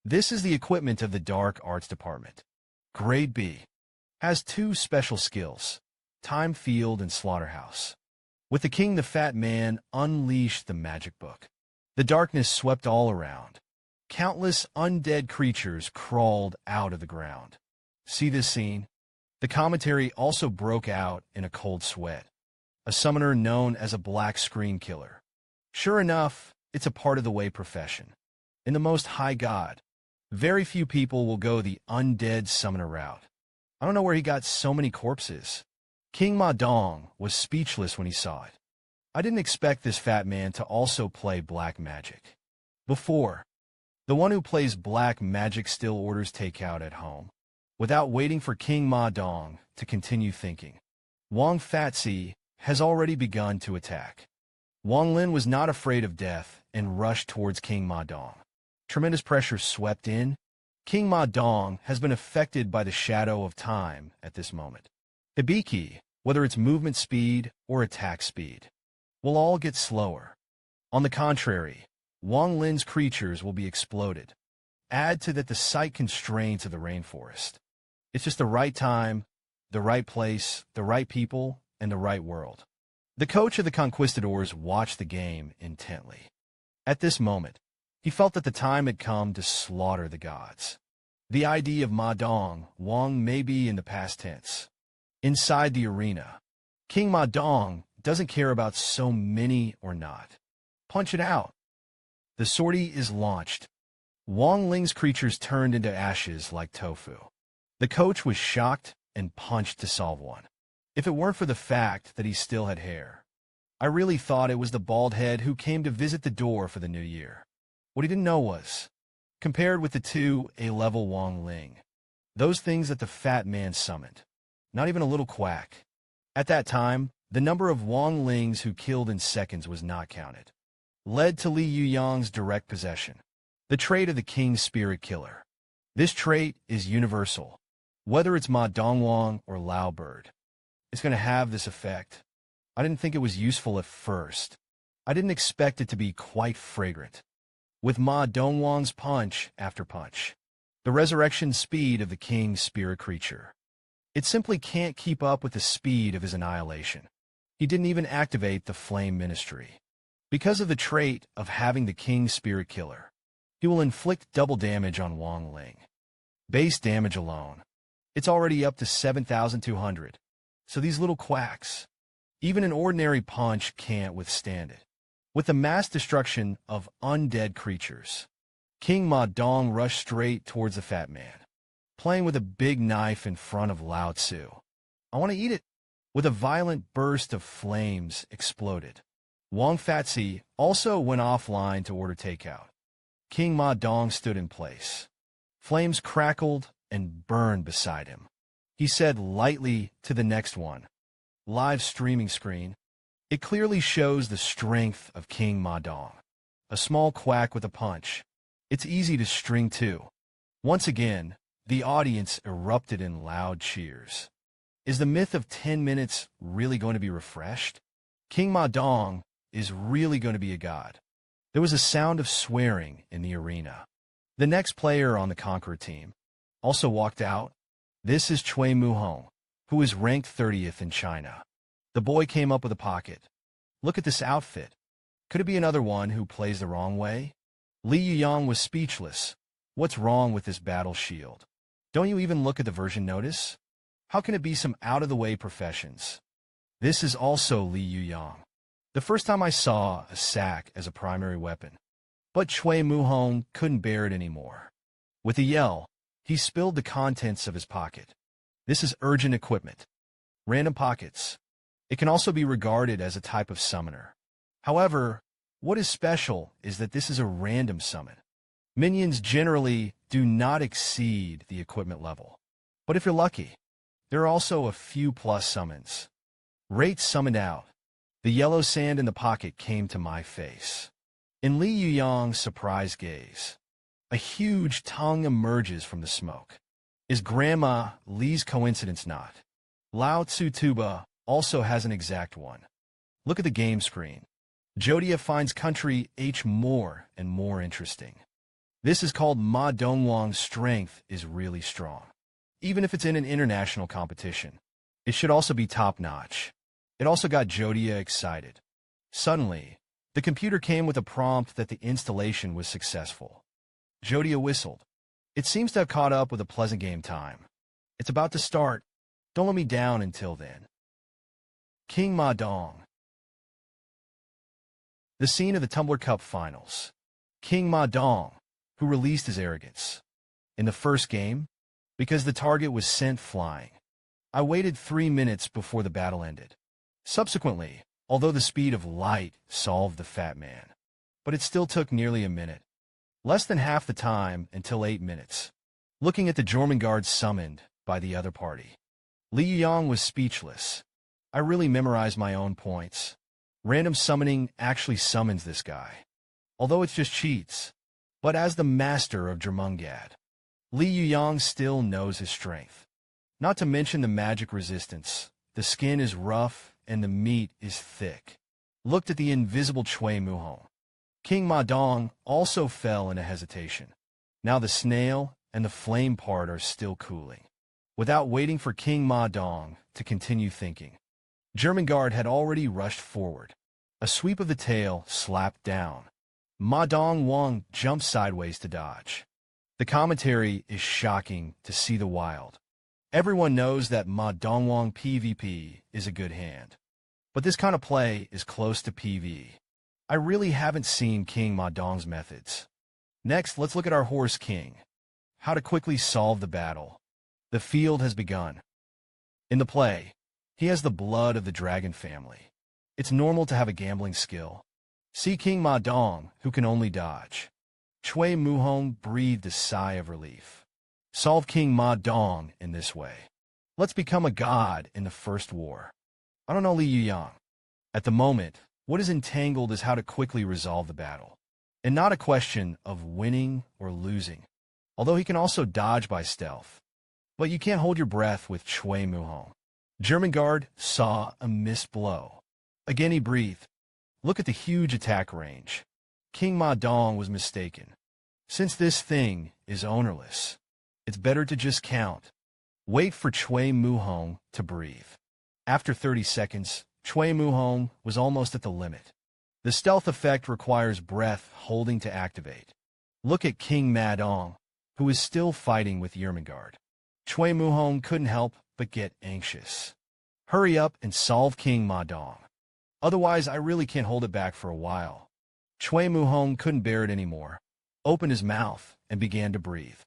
This is the equipment of the Dark Arts Department. Grade B. Has 2 special skills, Time Field and Slaughterhouse. With the King the Fat Man, unleash the magic book. The darkness swept all around. Countless undead creatures crawled out of the ground. See this scene? The commentary also broke out in a cold sweat. A summoner known as a black screen killer. Sure enough, it's a part of the way profession. In the Most High God, very few people will go the undead summoner route. I don't know where he got so many corpses. King Ma Dong was speechless when he saw it. I didn't expect this fat man to also play black magic. Before, the one who plays black magic still orders takeout at home, without waiting for King Ma Dong to continue thinking. Wang Fatsi has already begun to attack. Wang Lin was not afraid of death and rushed towards King Ma Dong. Tremendous pressure swept in. King Ma Dong has been affected by the shadow of time at this moment. Hibiki, whether it's movement speed or attack speed, will all get slower. On the contrary, Wang Lin's creatures will be exploded. Add to that the sight constraints of the rainforest. It's just the right time, the right place, the right people, and the right world. The coach of the conquistadors watched the game intently. At this moment, he felt that the time had come to slaughter the gods. The idea of Ma Dong, Wang may be in the past tense. Inside the arena, King Ma Dong doesn't care about so many or not. Punch it out. The sortie is launched. Wang Ling's creatures turned into ashes like tofu. The coach was shocked and punched to solve one. If it weren't for the fact that he still had hair, I really thought it was the bald head who came to visit the door for the new year. What he didn't know was, compared with the two A-level Wang Ling, those things that the fat man summoned, not even a little quack. At that time, the number of Wang Lings who killed in seconds was not counted. Led to Li Yuyang's direct possession. The trait of the King's Spirit Killer. This trait is universal. Whether it's Ma Dongwang or Lao Bird, it's going to have this effect. I didn't think it was useful at first. I didn't expect it to be quite fragrant. With Ma Dongwang's punch after punch, the resurrection speed of the King's Spirit Creature. It simply can't keep up with the speed of his annihilation. He didn't even activate the Flame Ministry. Because of the trait of having the King's Spirit Killer, he will inflict double damage on Wang Ling. Base damage alone, it's already up to 7,200. So these little quacks, even an ordinary punch can't withstand it. With the mass destruction of undead creatures, King Ma Dong rushed straight towards the fat man, playing with a big knife in front of Lao Tzu. I want to eat it. With a violent burst of flames exploded. Wang Fatsi also went offline to order takeout. King Ma Dong stood in place. Flames crackled and burned beside him. He said lightly to the next one, live streaming screen. It clearly shows the strength of King Ma Dong. A small quack with a punch. It's easy to string too. Once again, the audience erupted in loud cheers. Is the myth of 10 minutes really going to be refreshed? King Ma Dong is really going to be a god. There was a sound of swearing in the arena. The next player on the Conqueror team also walked out. This is Cui Muhong, who is ranked 30th in China. The boy came up with a pocket. Look at this outfit. Could it be another one who plays the wrong way? Li Yuyang was speechless. What's wrong with this battle shield? Don't you even look at the version notice? How can it be some out-of-the-way professions? This is also Li Yuyang. The first time I saw a sack as a primary weapon. But Cui Muhong couldn't bear it anymore. With a yell, he spilled the contents of his pocket. This is urgent equipment. Random pockets. It can also be regarded as a type of summoner. However, what is special is that this is a random summon. Minions generally do not exceed the equipment level. But if you're lucky, there are also a few plus summons. Rates summoned out. The yellow sand in the pocket came to my face. In Li Yuyang's surprised gaze, a huge tongue emerges from the smoke. Is Grandma Li's coincidence not? Lao Tzu Tuba also has an exact one. Look at the game screen. Jodia finds country H more and more interesting. This is called Ma Dongwang's strength is really strong. Even if it's in an international competition, it should also be top-notch. It also got Jodia excited. Suddenly, The computer came with a prompt that the installation was successful. Jodia whistled. It seems to have caught up with a pleasant game time. It's about to start. Don't let me down until then. King Ma Dong. The scene of the Tumbler Cup finals. King Ma Dong, who released his arrogance. In the first game, because the target was sent flying. I waited 3 minutes before the battle ended. Subsequently, although the speed of light solved the fat man, but it still took nearly a minute. Less than half the time until 8 minutes. Looking at the Jormungand summoned by the other party. Li Yuyang was speechless. I really memorized my own points. Random summoning actually summons this guy. Although it's just cheats. But as the master of Jormungand, Li Yuyang still knows his strength. Not to mention the magic resistance. The skin is rough and the meat is thick. Looked at the invisible Chui Muhong. King Ma Dong also fell in a hesitation. Now the snail and the flame part are still cooling. Without waiting for King Ma Dong to continue thinking, Jormungand had already rushed forward. A sweep of the tail slapped down. Ma Dong Wang jumped sideways to dodge. The commentary is shocking to see the wild. Everyone knows that Ma Dong Wang PvP is a good hand. But this kind of play is close to PV. I really haven't seen King Ma Dong's methods. Next, let's look at our horse king. How to quickly solve the battle. The field has begun. In the play, he has the blood of the dragon family. It's normal to have a gambling skill. See King Ma Dong, who can only dodge. Chui Muhong breathed a sigh of relief. Solve King Ma Dong in this way. Let's become a god in the first war. I don't know Li Yuyang. At the moment, what is entangled is how to quickly resolve the battle. And not a question of winning or losing. Although he can also dodge by stealth. But you can't hold your breath with Chui Muhong. Jormungand saw a missed blow. Again he breathed. Look at the huge attack range. King Ma Dong was mistaken. Since this thing is ownerless, it's better to just count. Wait for Chui Muhong to breathe. After 30 seconds, Chui Muhong was almost at the limit. The stealth effect requires breath holding to activate. Look at King Ma Dong, who is still fighting with Jormungand. Chui Muhong couldn't help but get anxious. Hurry up and solve King Ma Dong. Otherwise, I really can't hold it back for a while. Chui Muhong couldn't bear it anymore. Opened his mouth and began to breathe.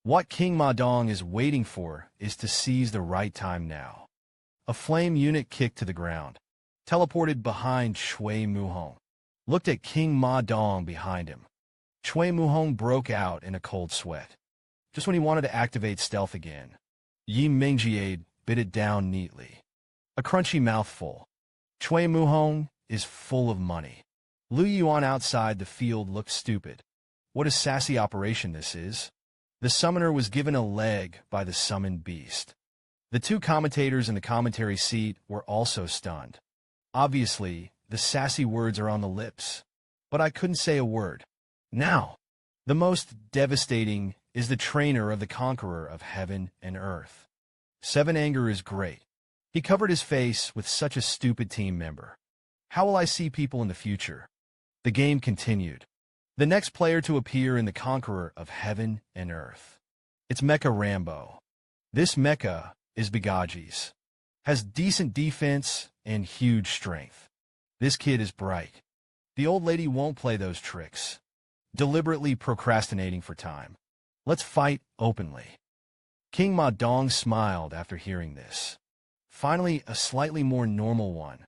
What King Ma Dong is waiting for is to seize the right time now. A flame unit kicked to the ground. Teleported behind Chui Muhong. Looked at King Ma Dong behind him. Chui Muhong broke out in a cold sweat. Just when he wanted to activate stealth again, Yi Mingjiade bit it down neatly. A crunchy mouthful. Chui Muhong is full of money. Li Yuan outside the field looked stupid. What a sassy operation this is. The summoner was given a leg by the summoned beast. The two commentators in the commentary seat were also stunned. Obviously, the sassy words are on the lips. But I couldn't say a word. Now, the most devastating is the trainer of the conqueror of heaven and earth. Seven Anger is great. He covered his face with such a stupid team member. How will I see people in the future? The game continued. The next player to appear in the conqueror of heaven and earth. It's Mecha Rambo. This mecha is Bigaji's. Has decent defense and huge strength. This kid is bright. The old lady won't play those tricks. Deliberately procrastinating for time. Let's fight openly. King Ma Dong smiled after hearing this. Finally, a slightly more normal one.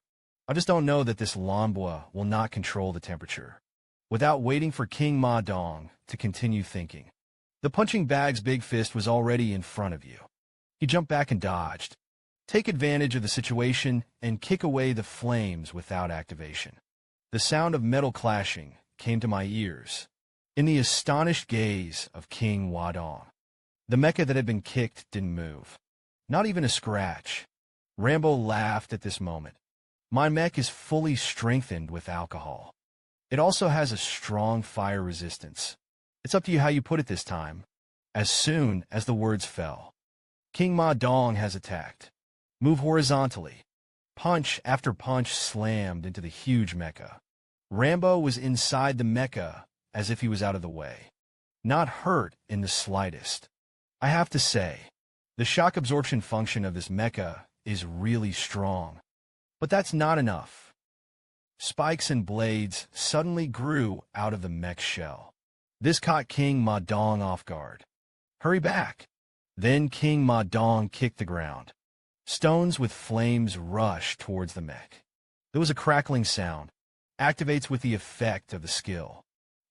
I just don't know that this Lanbua will not control the temperature. Without waiting for King Ma Dong to continue thinking. The punching bag's big fist was already in front of you. He jumped back and dodged. Take advantage of the situation and kick away the flames without activation. The sound of metal clashing came to my ears. In the astonished gaze of King Wadong. The mecha that had been kicked didn't move. Not even a scratch. Rambo laughed at this moment. My mech is fully strengthened with alcohol. It also has a strong fire resistance. It's up to you how you put it this time. As soon as the words fell, King Ma Dong has attacked. Move horizontally. Punch after punch slammed into the huge mecha. Rambo was inside the mecha as if he was out of the way, not hurt in the slightest. I have to say, the shock absorption function of this mecha is really strong. But that's not enough. Spikes and blades suddenly grew out of the mech shell. This caught King Ma Dong off guard. Hurry back! Then King Ma Dong kicked the ground. Stones with flames rushed towards the mech. There was a crackling sound. Activates with the effect of the skill.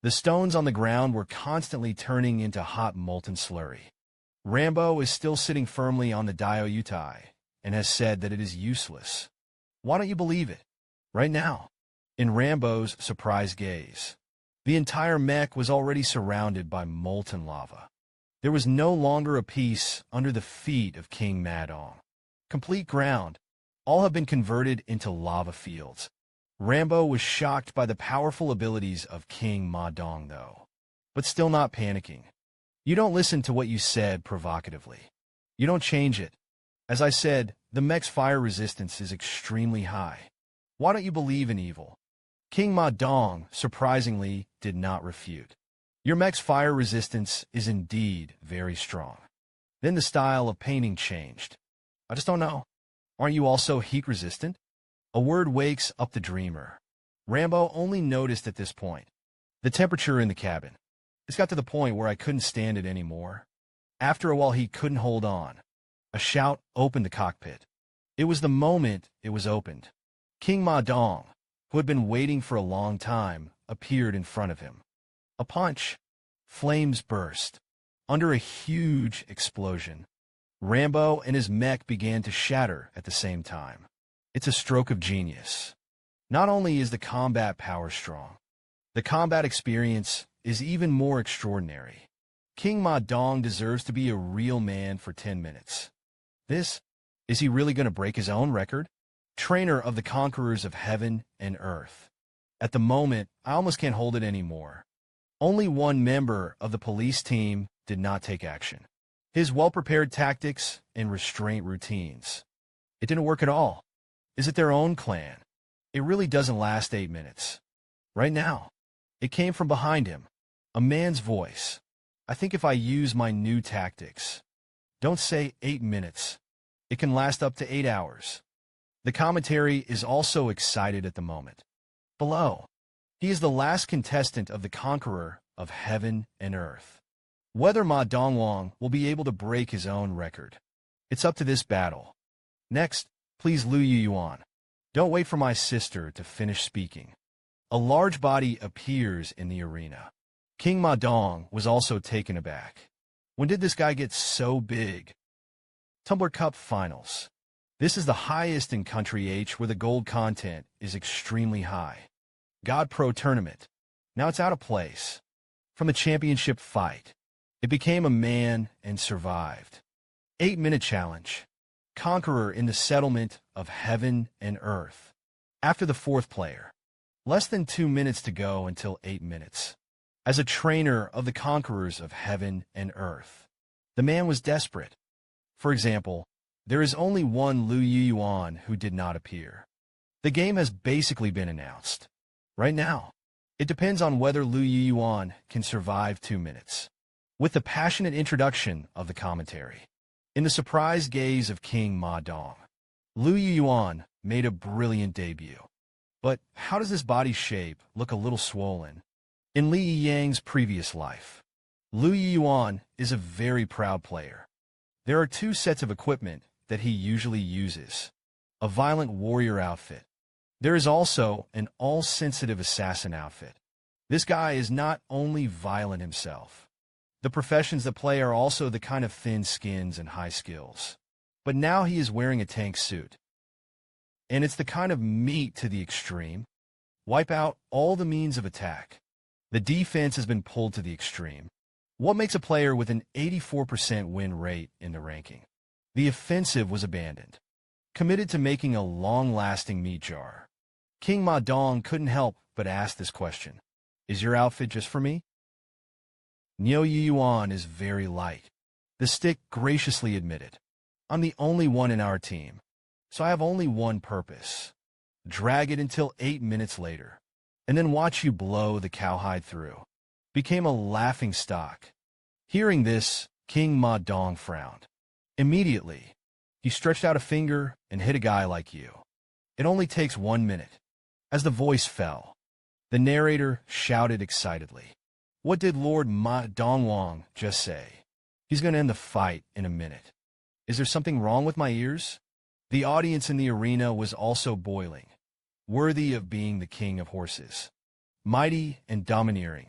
The stones on the ground were constantly turning into hot molten slurry. Rambo is still sitting firmly on the Dio Utai and has said that it is useless. Why don't you believe it? Right now. In Rambo's surprised gaze, the entire mech was already surrounded by molten lava. There was no longer a piece under the feet of King Ma Dong. Complete ground. All have been converted into lava fields. Rambo was shocked by the powerful abilities of King Ma Dong, though, but still not panicking. You don't listen to what you said provocatively. You don't change it. As I said, the mech's fire resistance is extremely high. Why don't you believe in evil? King Ma Dong, surprisingly, did not refute. Your mech's fire resistance is indeed very strong. Then the style of painting changed. I just don't know. Aren't you also heat-resistant? A word wakes up the dreamer. Rambo only noticed at this point. The temperature in the cabin. It's got to the point where I couldn't stand it anymore. After a while, he couldn't hold on. A shout opened the cockpit. It was the moment it was opened. King Ma Dong, who had been waiting for a long time, appeared in front of him. A punch. Flames burst. Under a huge explosion, Rambo and his mech began to shatter at the same time. It's a stroke of genius. Not only is the combat power strong, the combat experience is even more extraordinary. King Ma Dong deserves to be a real man for 10 minutes. Is he really going to break his own record? Trainer of the conquerors of heaven and earth. At the moment, I almost can't hold it anymore. Only one member of the police team did not take action. His well-prepared tactics and restraint routines. It didn't work at all. Is it their own clan? It really doesn't last 8 minutes. Right now. It came from behind him. A man's voice. I think if I use my new tactics. Don't say 8 minutes. It can last up to 8 hours. The commentary is also excited at the moment. Below. He is the last contestant of the conqueror of heaven and earth. Whether Ma Dongwang will be able to break his own record. It's up to this battle. Next. Please, Li Yuyang. Don't wait for my sister to finish speaking. A large body appears in the arena. King Ma Dong was also taken aback. When did this guy get so big? Tumbler Cup Finals. This is the highest in Country H where the gold content is extremely high. God Pro Tournament. Now it's out of place. From the championship fight, it became a man and survived. 8-minute challenge. Conqueror in the settlement of heaven and earth. After the 4th player. Less than 2 minutes to go until 8 minutes. As a trainer of the conquerors of heaven and earth, the man was desperate. For example, there is only one Li Yuyang who did not appear. The game has basically been announced. Right now, it depends on whether Li Yuyang can survive 2 minutes. With the passionate introduction of the commentary. In the surprised gaze of King Ma Dong, Li Yuyang made a brilliant debut. But how does this body shape look a little swollen? In Li Yuyang's previous life, Li Yuyang is a very proud player. There are 2 sets of equipment that he usually uses. A violent warrior outfit. There is also an all-sensitive assassin outfit. This guy is not only violent himself. The professions that play are also the kind of thin skins and high skills. But now he is wearing a tank suit. And it's the kind of meat to the extreme. Wipe out all the means of attack. The defense has been pulled to the extreme. What makes a player with an 84% win rate in the ranking? The offensive was abandoned. Committed to making a long-lasting meat jar. King Ma Dong couldn't help but ask this question. Is your outfit just for me? Neo Yuyang is very light. The stick graciously admitted. I'm the only one in our team, so I have only one purpose. Drag it until 8 minutes later. and then watch you blow the cowhide through. Became a laughing stock. Hearing this, King Ma Dong frowned. Immediately, he stretched out a finger and hit a guy like you. It only takes 1 minute. As the voice fell, the narrator shouted excitedly. What did Lord Ma Dongwang just say? He's going to end the fight in a minute. Is there something wrong with my ears? The audience in the arena was also boiling, worthy of being the king of horses. Mighty and domineering.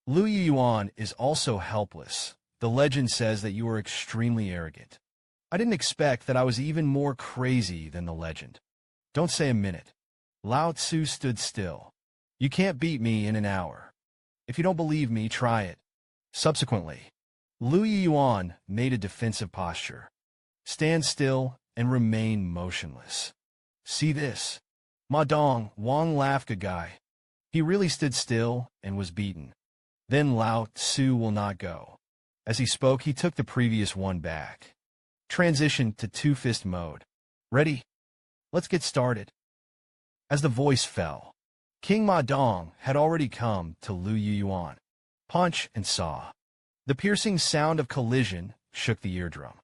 Li Yuyang is also helpless. The legend says that you are extremely arrogant. I didn't expect that I was even more crazy than the legend. Don't say a minute. Lao Tzu stood still. You can't beat me in an hour. If you don't believe me, try it. Subsequently, Li Yuyang made a defensive posture. Stand still and remain motionless. See this? Ma Dong Wang laughed a guy. He really stood still and was beaten. Then Lao Tzu will not go. As he spoke, he took the previous one back. Transition to two-fist mode. Ready? Let's get started. As the voice fell, King Ma Dong had already come to Li Yuyang. Punch and saw. The piercing sound of collision shook the eardrum.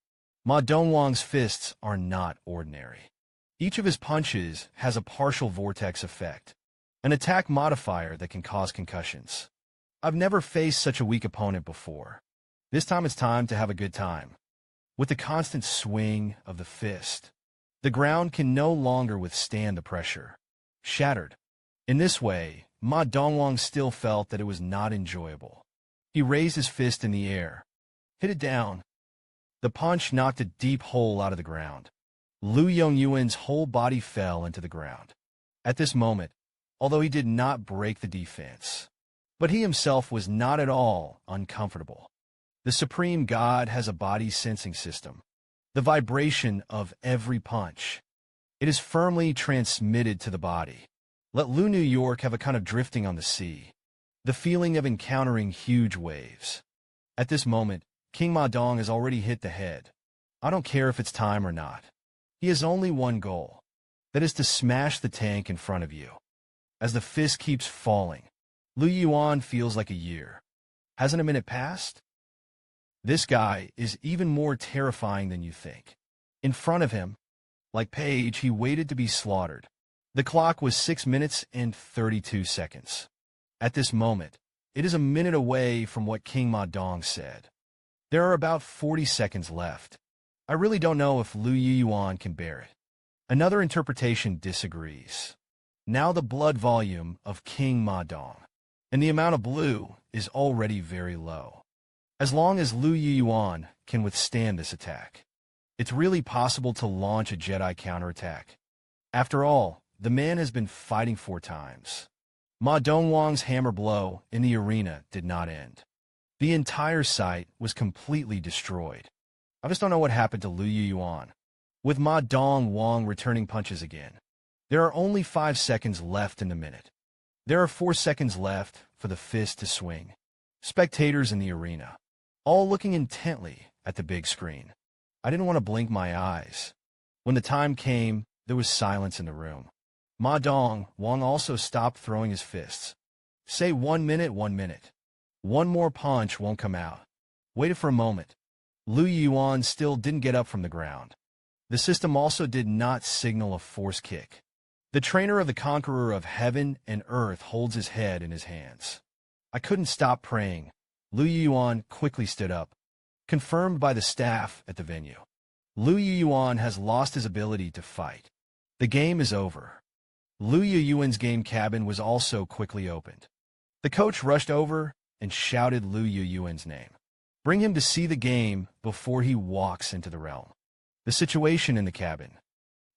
Ma Dongwang's fists are not ordinary. Each of his punches has a partial vortex effect, an attack modifier that can cause concussions. I've never faced such a weak opponent before. This time it's time to have a good time. With the constant swing of the fist, the ground can no longer withstand the pressure. Shattered. In this way, Ma Dongwang still felt that it was not enjoyable. He raised his fist in the air, hit it down. The punch knocked a deep hole out of the ground. Li Yuyang's whole body fell into the ground. At this moment, although he did not break the defense, but he himself was not at all uncomfortable. The Supreme God has a body sensing system. The vibration of every punch. It is firmly transmitted to the body. Let Lu New York have a kind of drifting on the sea. The feeling of encountering huge waves. At this moment, King Ma Dong has already hit the head. I don't care if it's time or not. He has only one goal. That is to smash the tank in front of you. As the fist keeps falling, Li Yuyang feels like a year. Hasn't a minute passed? This guy is even more terrifying than you think. In front of him, like Paige, he waited to be slaughtered. The clock was 6 minutes and 32 seconds. At this moment, it is a minute away from what King Ma Dong said. There are about 40 seconds left. I really don't know if Li Yuyang can bear it. Another interpretation disagrees. Now the blood volume of King Ma Dong and the amount of blue is already very low. As long as Li Yuyang can withstand this attack, it's really possible to launch a Jedi counterattack. After all, the man has been fighting 4 times. Ma Dongwang's hammer blow in the arena did not end. The entire site was completely destroyed. I just don't know what happened to Li Yuyang. With Ma Dongwang returning punches again, there are only 5 seconds left in the minute. There are 4 seconds left for the fist to swing. Spectators in the arena, all looking intently at the big screen. I didn't want to blink my eyes. When the time came, there was silence in the room. Ma Dongwang also stopped throwing his fists. Say 1 minute, 1 minute. One more punch won't come out. Waited for a moment. Li Yuyang still didn't get up from the ground. The system also did not signal a force kick. The trainer of the conqueror of heaven and earth holds his head in his hands. I couldn't stop praying. Li Yuyang quickly stood up, confirmed by the staff at the venue. Li Yuyang has lost his ability to fight. The game is over. Li Yuyang's game cabin was also quickly opened. The coach rushed over and shouted Li Yuyang's name. Bring him to see the game before he walks into the realm. The situation in the cabin.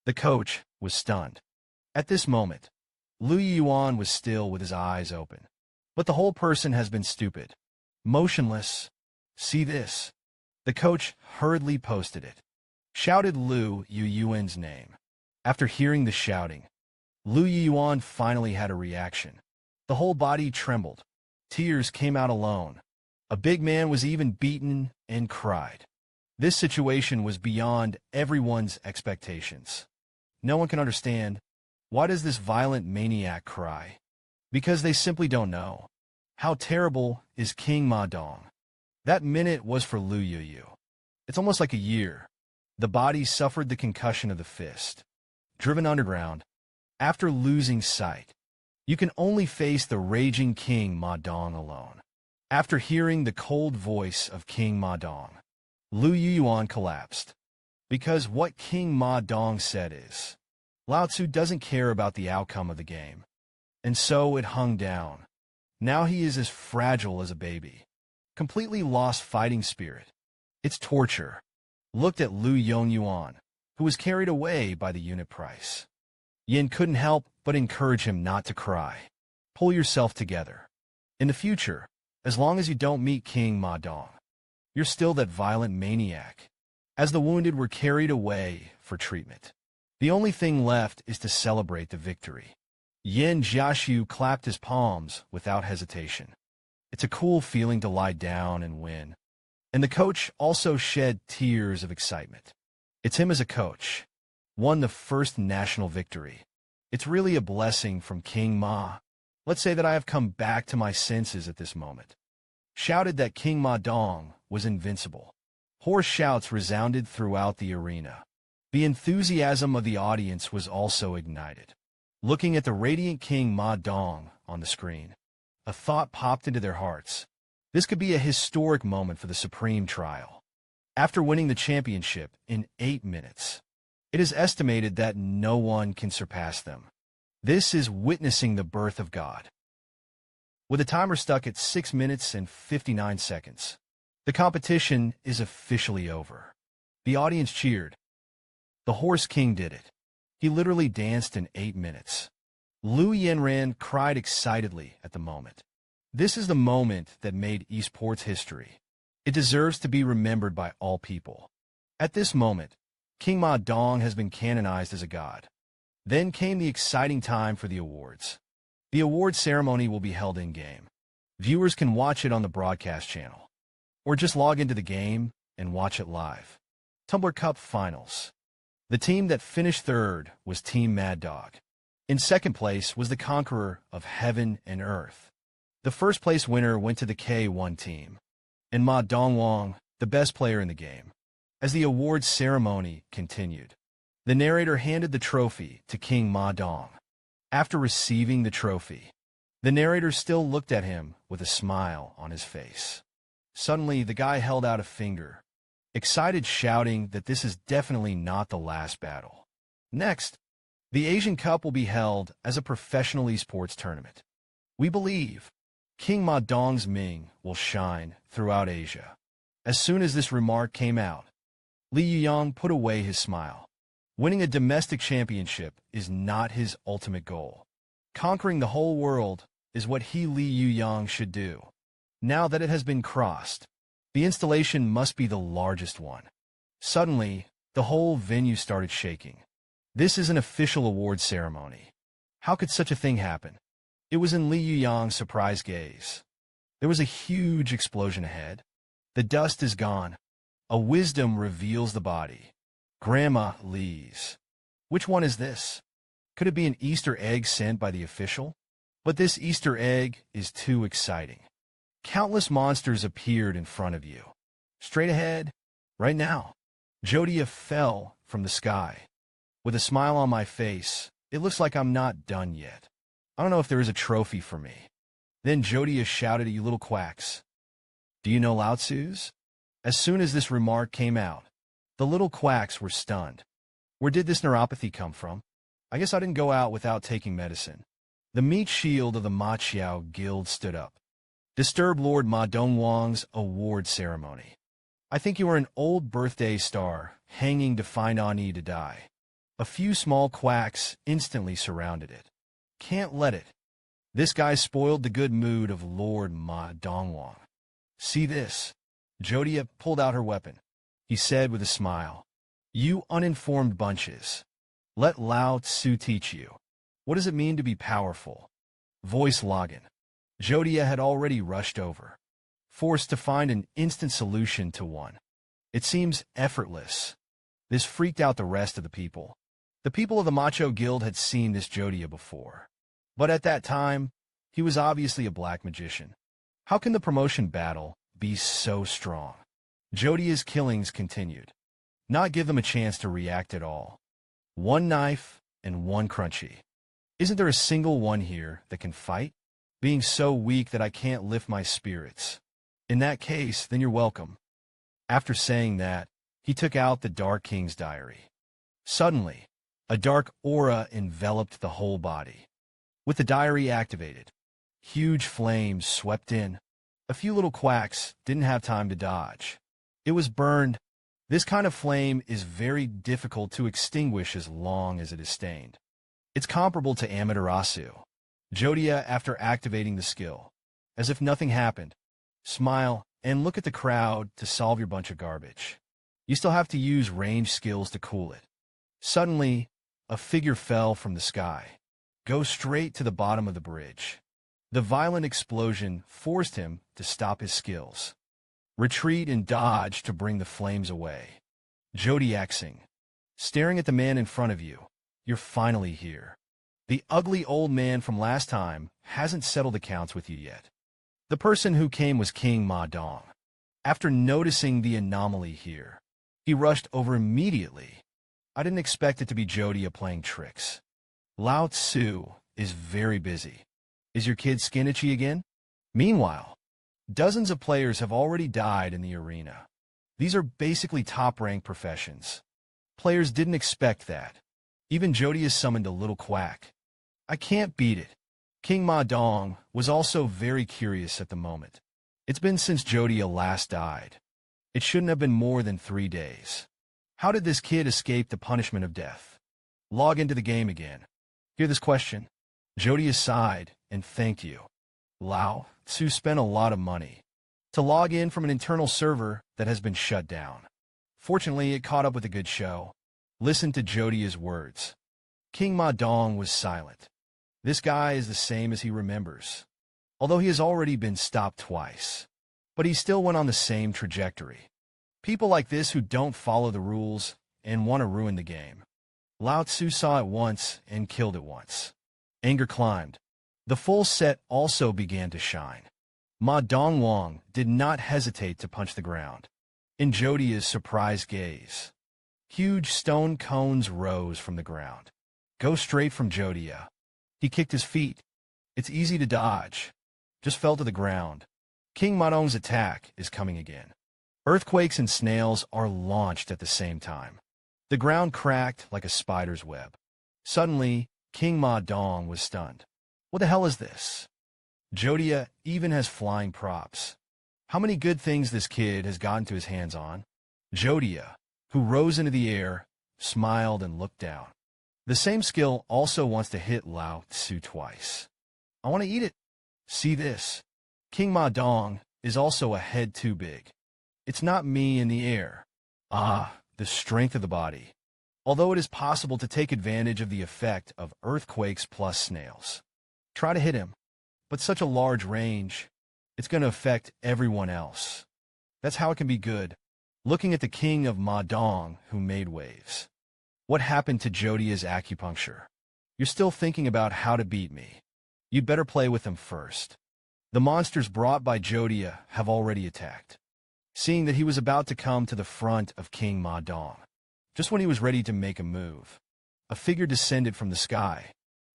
The coach was stunned. At this moment, Li Yuyang was still with his eyes open. But the whole person has been stupid. Motionless. See this. The coach hurriedly posted it. Shouted Li Yuyang's name. After hearing the shouting, Li Yuyang finally had a reaction. The whole body trembled. Tears came out alone. A big man was even beaten and cried. This situation was beyond everyone's expectations. No one can understand. Why does this violent maniac cry? because they simply don't know. How terrible is King Ma Dong? That minute was for Li Yuyang. It's almost like a year. The body suffered the concussion of the fist. Driven underground, after losing sight, you can only face the raging King Ma Dong alone. After hearing the cold voice of King Ma Dong, Li Yuyang collapsed. Because what King Ma Dong said is, Lao Tzu doesn't care about the outcome of the game. And so it hung down. Now he is as fragile as a baby. Completely lost fighting spirit. It's torture. Looked at Li Yuyang, who was carried away by the unit price. Yin couldn't help but encourage him not to cry. Pull yourself together. In the future, as long as you don't meet King Ma Dong, you're still that violent maniac. As the wounded were carried away for treatment, the only thing left is to celebrate the victory. Yin Jiaxiu clapped his palms without hesitation. It's a cool feeling to lie down and win. And the coach also shed tears of excitement. It's him as a coach. Won the first national victory. It's really a blessing from King Ma. Let's say that I have come back to my senses at this moment. Shouted that King Ma Dong was invincible. Hoarse shouts resounded throughout the arena. The enthusiasm of the audience was also ignited. Looking at the radiant King Ma Dong on the screen, a thought popped into their hearts. This could be a historic moment for the Supreme Trial. After winning the championship in 8 minutes, it is estimated that no one can surpass them. This is witnessing the birth of God. With a timer stuck at 6 minutes and 59 seconds, the competition is officially over. The audience cheered. The Horse King did it. He literally danced in 8 minutes. Li Yuyang cried excitedly at the moment. This is the moment that made esports history. It deserves to be remembered by all people. At this moment, King Ma Dong has been canonized as a god. Then came the exciting time for the awards. The award ceremony will be held in-game. Viewers can watch it on the broadcast channel, or just log into the game and watch it live. Tumblr Cup Finals. The team that finished third was Team Mad Dog. In second place was the conqueror of Heaven and Earth. The first place winner went to the K1 team, and Ma Dongwang, the best player in the game. As the awards ceremony continued, the narrator handed the trophy to King Ma Dong. After receiving the trophy, the narrator still looked at him with a smile on his face. Suddenly, the guy held out a finger, excited, shouting that this is definitely not the last battle. Next, the Asian Cup will be held as a professional esports tournament. We believe King Ma Dong's Ming will shine throughout Asia. As soon as this remark came out, Li Yuyang put away his smile. Winning a domestic championship is not his ultimate goal. Conquering the whole world is what Li Yuyang should do. Now that it has been crossed, the installation must be the largest one. Suddenly, the whole venue started shaking. This is an official award ceremony. How could such a thing happen? It was in Li Yuyang's surprise gaze. There was a huge explosion ahead. The dust is gone. A wisdom reveals the body. Grandma Li's. Which one is this? Could it be an Easter egg sent by the official? But this Easter egg is too exciting. Countless monsters appeared in front of you. Straight ahead, right now. Jodia fell from the sky. With a smile on my face, it looks like I'm not done yet. I don't know if there is a trophy for me. Then Jodia shouted at you little quacks. Do you know Lao Tzu's? As soon as this remark came out, the little quacks were stunned. Where did this neuropathy come from? I guess I didn't go out without taking medicine. The meat shield of the Ma Chiao Guild stood up. Disturb Lord Ma Dongwang's award ceremony. I think you are an old birthday star, hanging to find Ani to die. A few small quacks instantly surrounded it. Can't let it. This guy spoiled the good mood of Lord Ma Dongwang. See this? Jodia pulled out her weapon. He said with a smile, You uninformed bunches. Let Lao Tzu teach you. What does it mean to be powerful? Voice login. Jodia had already rushed over, forced to find an instant solution to one. It seems effortless. This freaked out the rest of the people. The people of the Macho Guild had seen this Jodia before. But at that time, He was obviously a black magician. How can the promotion battle be so strong? Jodia's killings continued. Not give them a chance to react at all. One knife and one crunchy. Isn't there a single one here that can fight? Being so weak that I can't lift my spirits. In that case, then you're welcome. After saying that, he took out the Dark King's diary. Suddenly, a dark aura enveloped the whole body. With the diary activated, huge flames swept in. A few little quacks didn't have time to dodge. It was burned. This kind of flame is very difficult to extinguish as long as it is stained. It's comparable to Amaterasu. Jodia, after activating the skill, as if nothing happened, smile and look at the crowd to solve your bunch of garbage. You still have to use range skills to cool it. Suddenly, a figure fell from the sky. Go straight to the bottom of the bridge. The violent explosion forced him to stop his skills. Retreat and dodge to bring the flames away. Zodiacsing. Staring at the man in front of you. You're finally here. The ugly old man from last time hasn't settled accounts with you yet. The person who came was King Ma Dong. After noticing the anomaly here, he rushed over immediately. I didn't expect it to be Jodia playing tricks. Lao Tzu is very busy. Is your kid skin itchy again? Meanwhile, dozens of players have already died in the arena. These are basically top-ranked professions. Players didn't expect that. Even Jodia summoned a little quack. I can't beat it. King Ma Dong was also very curious at the moment. It's been since Jodia last died. It shouldn't have been more than 3 days. How did this kid escape the punishment of death? Log into the game again. Hear this question? Jodia sighed and thanked you. Lao Tzu spent a lot of money to log in from an internal server that has been shut down. Fortunately, it caught up with a good show. Listen to Jodia's words. King Ma Dong was silent. This guy is the same as he remembers, although he has already been stopped twice. But he still went on the same trajectory. People like this who don't follow the rules and want to ruin the game. Lao Tzu saw it once and killed it once. Anger climbed. The full set also began to shine. Ma Dongwang did not hesitate to punch the ground. In Jodia's surprised gaze, huge stone cones rose from the ground. Go straight from Jodia. He kicked his feet. It's easy to dodge. Just fell to the ground. King Madong's attack is coming again. Earthquakes and snails are launched at the same time. The ground cracked like a spider's web. Suddenly, King Ma Dong was stunned. What the hell is this? Jodia even has flying props. How many good things this kid has gotten to his hands on? Jodia, who rose into the air, smiled and looked down. The same skill also wants to hit Lao Tzu twice. I want to eat it. See this. King Ma Dong is also a head too big. It's not me in the air. Ah, the strength of the body. Although it is possible to take advantage of the effect of earthquakes plus snails. Try to hit him. But such a large range, it's going to affect everyone else. That's how it can be good. Looking at the king of Ma Dong who made waves. What happened to Jodia's acupuncture? You're still thinking about how to beat me. You'd better play with them first. The monsters brought by Jodia have already attacked. Seeing that he was about to come to the front of King Ma Dong, just when he was ready to make a move, a figure descended from the sky.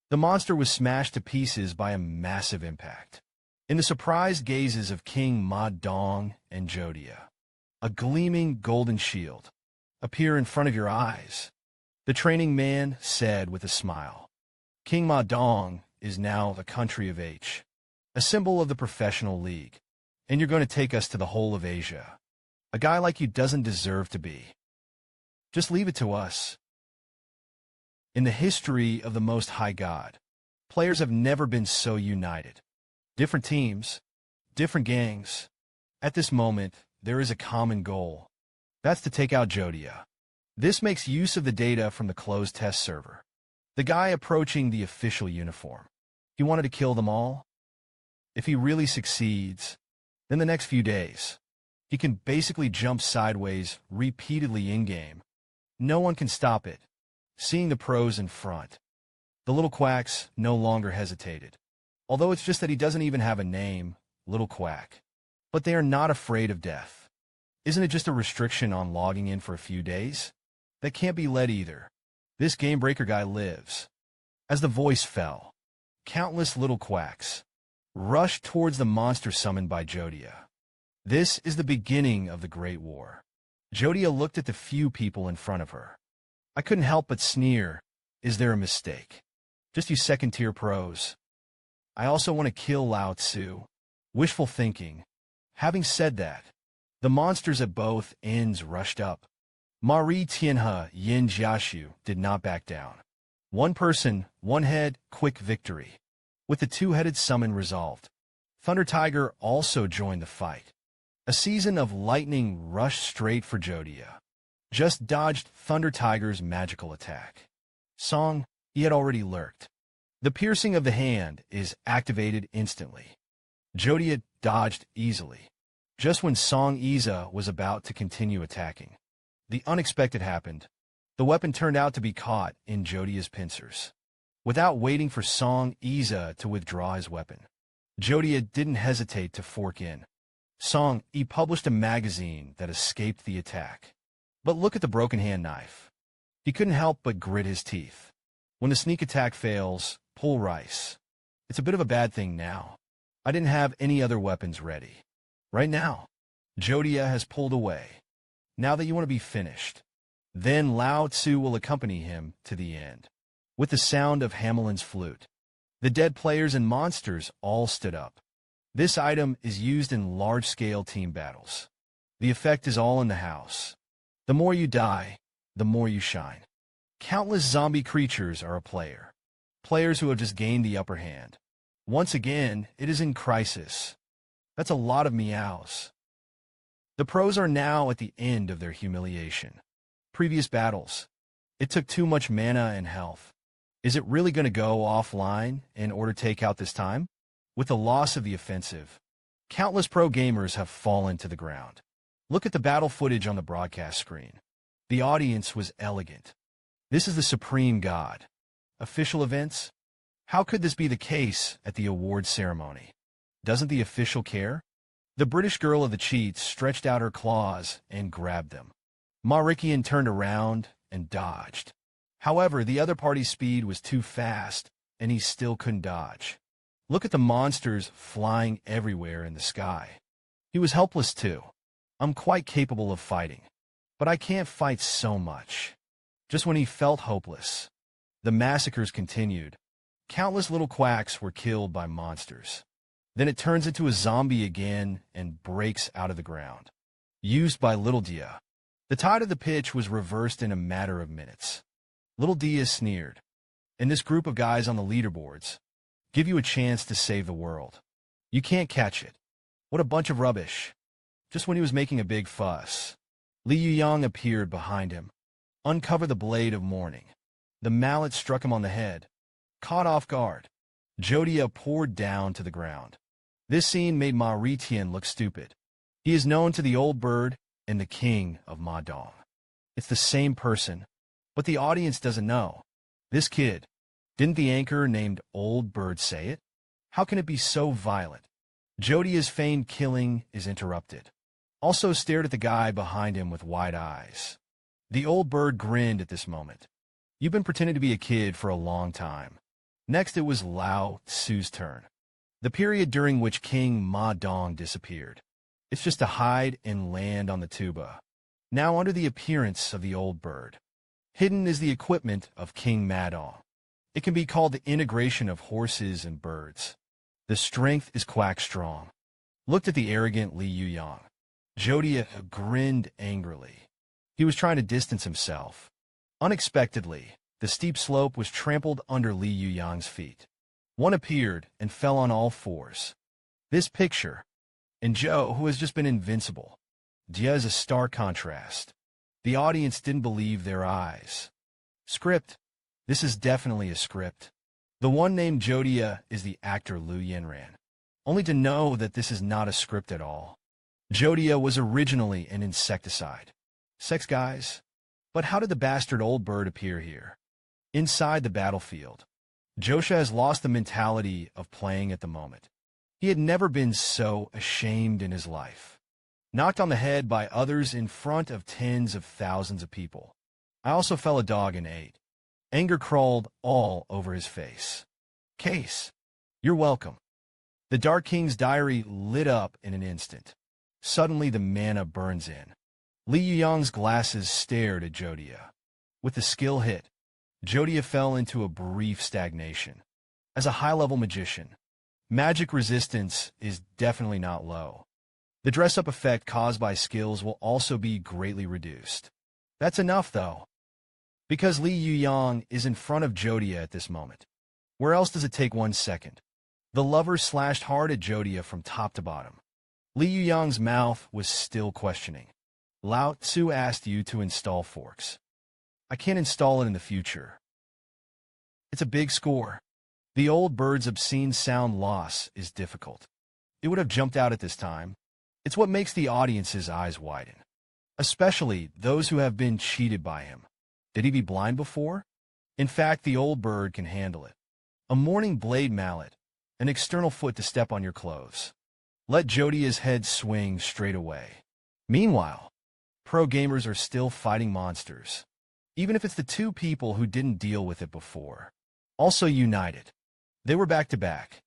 The monster was smashed to pieces by a massive impact. In the surprised gazes of King Ma Dong and Jodia, a gleaming golden shield appeared in front of your eyes. The training man said with a smile, King Ma Dong is now the country of H, a symbol of the professional league, and you're going to take us to the whole of Asia. A guy like you doesn't deserve to be. Just leave it to us. In the history of the Most High God, players have never been so united. Different teams, different gangs. At this moment, there is a common goal. That's to take out Jodia. This makes use of the data from the closed test server. The guy approaching the official uniform. He wanted to kill them all? If he really succeeds, then the next few days, he can basically jump sideways repeatedly in-game. No one can stop it. Seeing the pros in front, the little quacks no longer hesitated. Although it's just that he doesn't even have a name, Little Quack. But they are not afraid of death. Isn't it just a restriction on logging in for a few days? That can't be let either. This game breaker guy lives. As the voice fell, countless little quacks rushed towards the monster summoned by Jodia. This is the beginning of the Great War. Jodia looked at the few people in front of her. I couldn't help but sneer. Is there a mistake? Just you second-tier pros. I also want to kill Lao Tzu. Wishful thinking. Having said that, the monsters at both ends rushed up. Mari Tianhe Yin Jiaxu did not back down. One person, one head, quick victory. With the two-headed summon resolved, Thunder Tiger also joined the fight. A season of lightning rushed straight for Jodia. Just dodged Thunder Tiger's magical attack. Song, he had already lurked. The piercing of the hand is activated instantly. Jodia dodged easily. Just when Song Iza was about to continue attacking, the unexpected happened. The weapon turned out to be caught in Jodia's pincers. Without waiting for Song Iza to withdraw his weapon, Jodia didn't hesitate to fork in. Song E published a magazine that escaped the attack. But look at the broken hand knife. He couldn't help but grit his teeth. When the sneak attack fails, pull rice. It's a bit of a bad thing now. I didn't have any other weapons ready. Right now, Jodia has pulled away. Now that you want to be finished. Then Lao Tzu will accompany him to the end. With the sound of Hamelin's flute, the dead players and monsters all stood up. This item is used in large-scale team battles. The effect is all in the house. The more you die, the more you shine. Countless zombie creatures are a player. Players who have just gained the upper hand. Once again, it is in crisis. That's a lot of meows. The pros are now at the end of their humiliation. Previous battles. It took too much mana and health. Is it really going to go offline in order to take out this time? With the loss of the offensive, countless pro gamers have fallen to the ground. Look at the battle footage on the broadcast screen. The audience was elegant. This is the supreme god. Official events? How could this be the case at the award ceremony? Doesn't the official care? The British girl of the cheats stretched out her claws and grabbed them. Marikian turned around and dodged. However, the other party's speed was too fast, and he still couldn't dodge. Look at the monsters flying everywhere in the sky. He was helpless too. I'm quite capable of fighting, but I can't fight so much. Just when he felt hopeless, the massacres continued. Countless little quacks were killed by monsters. Then it turns into a zombie again and breaks out of the ground. Used by Little Dia. The tide of the pitch was reversed in a matter of minutes. Little Dia sneered. And this group of guys on the leaderboards give you a chance to save the world. You can't catch it. What a bunch of rubbish. Just when he was making a big fuss, Li Yuyang appeared behind him. Uncover the blade of mourning. The mallet struck him on the head. Caught off guard, Jodia poured down to the ground. This scene made Ma Ritian look stupid. He is known to the old bird and the king of Ma Dong. It's the same person, but the audience doesn't know. This kid, didn't the anchor named Old Bird say it? How can it be so violent? Jodia's feigned killing is interrupted. Also stared at the guy behind him with wide eyes. The old bird grinned at this moment. You've been pretending to be a kid for a long time. Next, it was Lao Tzu's turn. The period during which King Ma Dong disappeared. It's just to hide and land on the tuba. Now under the appearance of the old bird. Hidden is the equipment of King Ma Dong. It can be called the integration of horses and birds. The strength is quack strong. Looked at the arrogant Li Yuyang. Jodia grinned angrily. He was trying to distance himself. Unexpectedly, the steep slope was trampled under Li Yuyang's feet. One appeared and fell on all fours. This picture, and Joe, who has just been invincible. Dia is a stark contrast. The audience didn't believe their eyes. Script. This is definitely a script. The one named Jodia is the actor Lu Yenran. Only to know that this is not a script at all. Jodia was originally an insecticide. Sex guys? But how did the bastard old bird appear here? Inside the battlefield. Joshua has lost the mentality of playing at the moment. He had never been so ashamed in his life. Knocked on the head by others in front of tens of thousands of people. I also fell a dog and ate. Anger crawled all over his face. Case. You're welcome. The Dark King's diary lit up in an instant. Suddenly the mana burns in. Li Yuyang's glasses stared at Jodia. With the skill hit, Jodia fell into a brief stagnation. As a high-level magician, magic resistance is definitely not low. The dress-up effect caused by skills will also be greatly reduced. That's enough, though, because Li Yuyang is in front of Jodia at this moment. Where else does it take 1 second? The lover slashed hard at Jodia from top to bottom. Li Yuyang's mouth was still questioning. Lao Tzu asked you to install forks. I can't install it in the future. It's a big score. The old bird's obscene sound loss is difficult. It would have jumped out at this time. It's what makes the audience's eyes widen, especially those who have been cheated by him. Did he be blind before? In fact, the old bird can handle it. A morning blade mallet, an external foot to step on your clothes. Let Jodia's head swing straight away. Meanwhile, pro gamers are still fighting monsters, even if it's the two people who didn't deal with it before. Also united. They were back to back.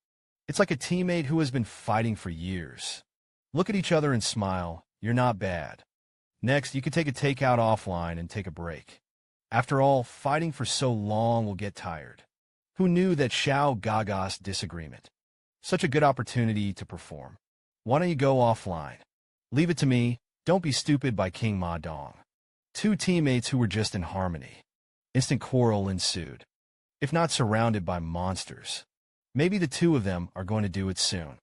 It's like a teammate who has been fighting for years. Look at each other and smile. You're not bad. Next, you could take a takeout offline and take a break. After all, fighting for so long will get tired. Who knew that Xiao Gaga's disagreement? Such a good opportunity to perform. Why don't you go offline? Leave it to me. Don't be stupid by King Ma Dong. Two teammates who were just in harmony. Instant quarrel ensued. If not surrounded by monsters. Maybe the two of them are going to do it soon.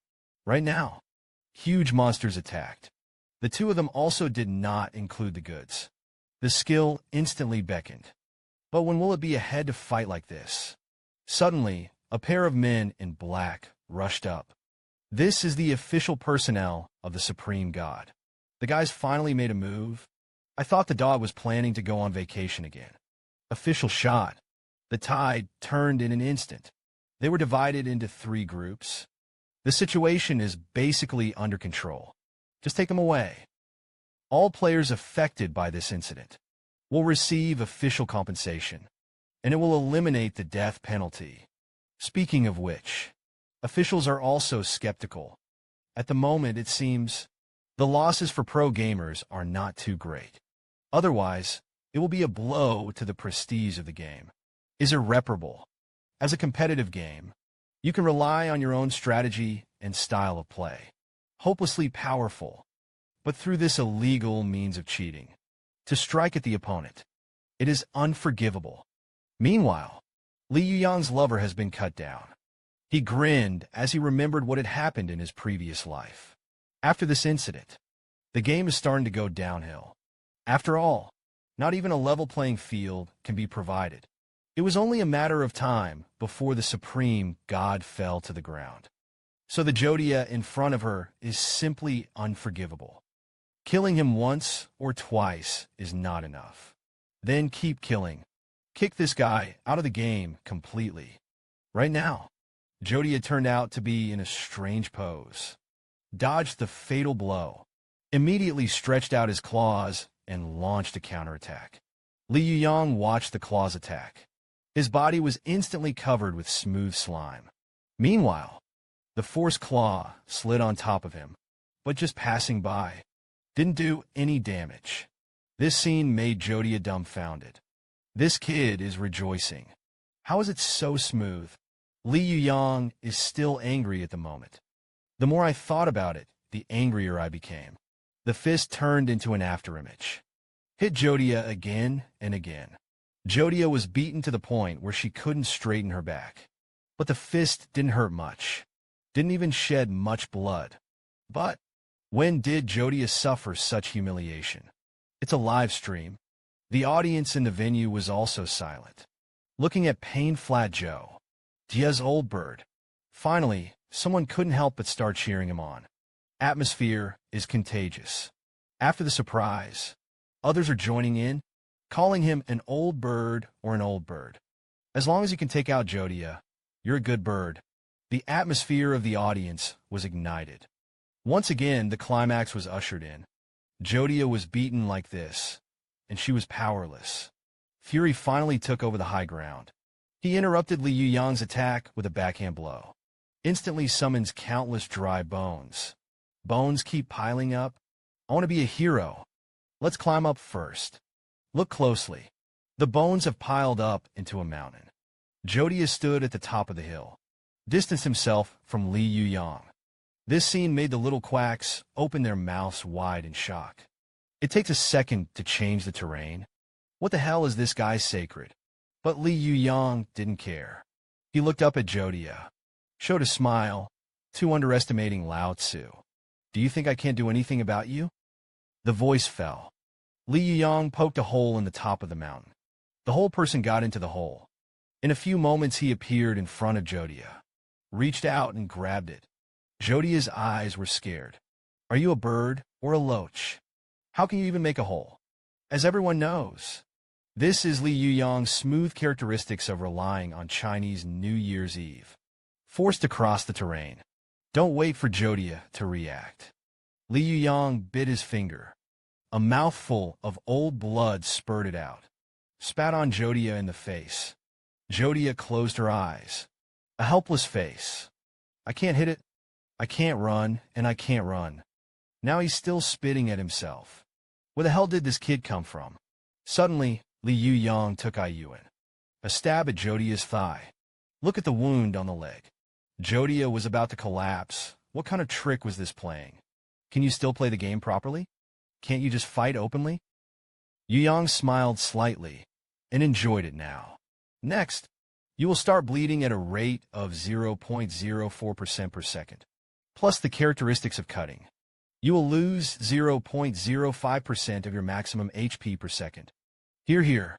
Right now. Huge monsters attacked. The two of them also did not include the goods. The skill instantly beckoned. But when will it be ahead to fight like this? Suddenly, a pair of men in black rushed up. This is the official personnel of the Supreme God. The guys finally made a move. I thought the dog was planning to go on vacation again. Official shot. The tide turned in an instant. They were divided into 3 groups. The situation is basically under control. Just take them away. All players affected by this incident will receive official compensation, and it will eliminate the death penalty. Speaking of which, officials are also skeptical. At the moment, it seems the losses for pro gamers are not too great. Otherwise, it will be a blow to the prestige of the game. Is irreparable. As a competitive game, you can rely on your own strategy and style of play. Hopelessly powerful, but through this illegal means of cheating. To strike at the opponent. It is unforgivable. Meanwhile, Li Yuyang's lover has been cut down. He grinned as he remembered what had happened in his previous life. After this incident, the game is starting to go downhill. After all, not even a level playing field can be provided. It was only a matter of time before the Supreme God fell to the ground. So the Jodia in front of her is simply unforgivable. Killing him once or twice is not enough. Then keep killing. Kick this guy out of the game completely. Right now, Jodia turned out to be in a strange pose. Dodged the fatal blow. Immediately stretched out his claws and launched a counterattack. Li Yuyang watched the claws attack. His body was instantly covered with smooth slime. Meanwhile, the force claw slid on top of him, but just passing by. Didn't do any damage. This scene made Jodia dumbfounded. This kid is rejoicing. How is it so smooth? Li Yuyang is still angry at the moment. The more I thought about it, the angrier I became. The fist turned into an afterimage. Hit Jodia again and again. Jodia was beaten to the point where she couldn't straighten her back. But the fist didn't hurt much. Didn't even shed much blood. But when did Jodia suffer such humiliation? It's a live stream. The audience in the venue was also silent, looking at Pain Flat Joe, Dia's old bird. Finally, someone couldn't help but start cheering him on. Atmosphere is contagious. After the surprise, others are joining in, calling him an old bird or an old bird. As long as you can take out Jodia, You're a good bird. The atmosphere of the audience was ignited. Once again, the climax was ushered in. Jodia was beaten like this, and she was powerless. Fury finally took over the high ground. He interrupted Li Yuyang's attack with a backhand blow. Instantly summons countless dry bones. Bones keep piling up. I want to be a hero. Let's climb up first. Look closely. The bones have piled up into a mountain. Jodia stood at the top of the hill, distanced himself from Li Yuyang. This scene made the little quacks open their mouths wide in shock. It takes a second to change the terrain. What the hell is this guy sacred? But Li Yuyang didn't care. He looked up at Jodia, showed a smile, too underestimating Lao Tzu. Do you think I can't do anything about you? The voice fell. Li Yuyang poked a hole in the top of the mountain. The whole person got into the hole. In a few moments he appeared in front of Jodia, reached out and grabbed it. Jodia's eyes were scared. Are you a bird or a loach? How can you even make a hole? As everyone knows, this is Li Yuyang's smooth characteristics of relying on Chinese New Year's Eve. Forced to cross the terrain. Don't wait for Jodia to react. Li Yuyang bit his finger. A mouthful of old blood spurted out. Spat on Jodia in the face. Jodia closed her eyes. A helpless face. I can't hit it. I can't run, and I can't run. Now he's still spitting at himself. Where the hell did this kid come from? Suddenly, Li Yuyang took Yuan. A stab at Jodia's thigh. Look at the wound on the leg. Jodia was about to collapse. What kind of trick was this playing? Can you still play the game properly? Can't you just fight openly? Yuyang smiled slightly and enjoyed it now. Next, you will start bleeding at a rate of 0.04% per second, plus the characteristics of cutting. You will lose 0.05% of your maximum HP per second. Hear, hear.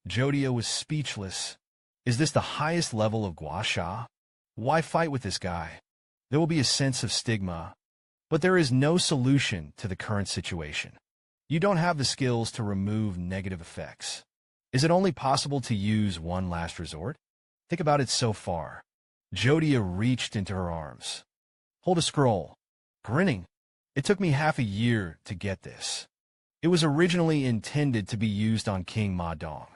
Jodia was speechless. Is this the highest level of gua sha? Why fight with this guy? There will be a sense of stigma, but there is no solution to the current situation. You don't have the skills to remove negative effects. Is it only possible to use one last resort? Think about it so far. Jodia reached into her arms. Hold a scroll. Grinning. It took me half a year to get this. It was originally intended to be used on King Ma Dong.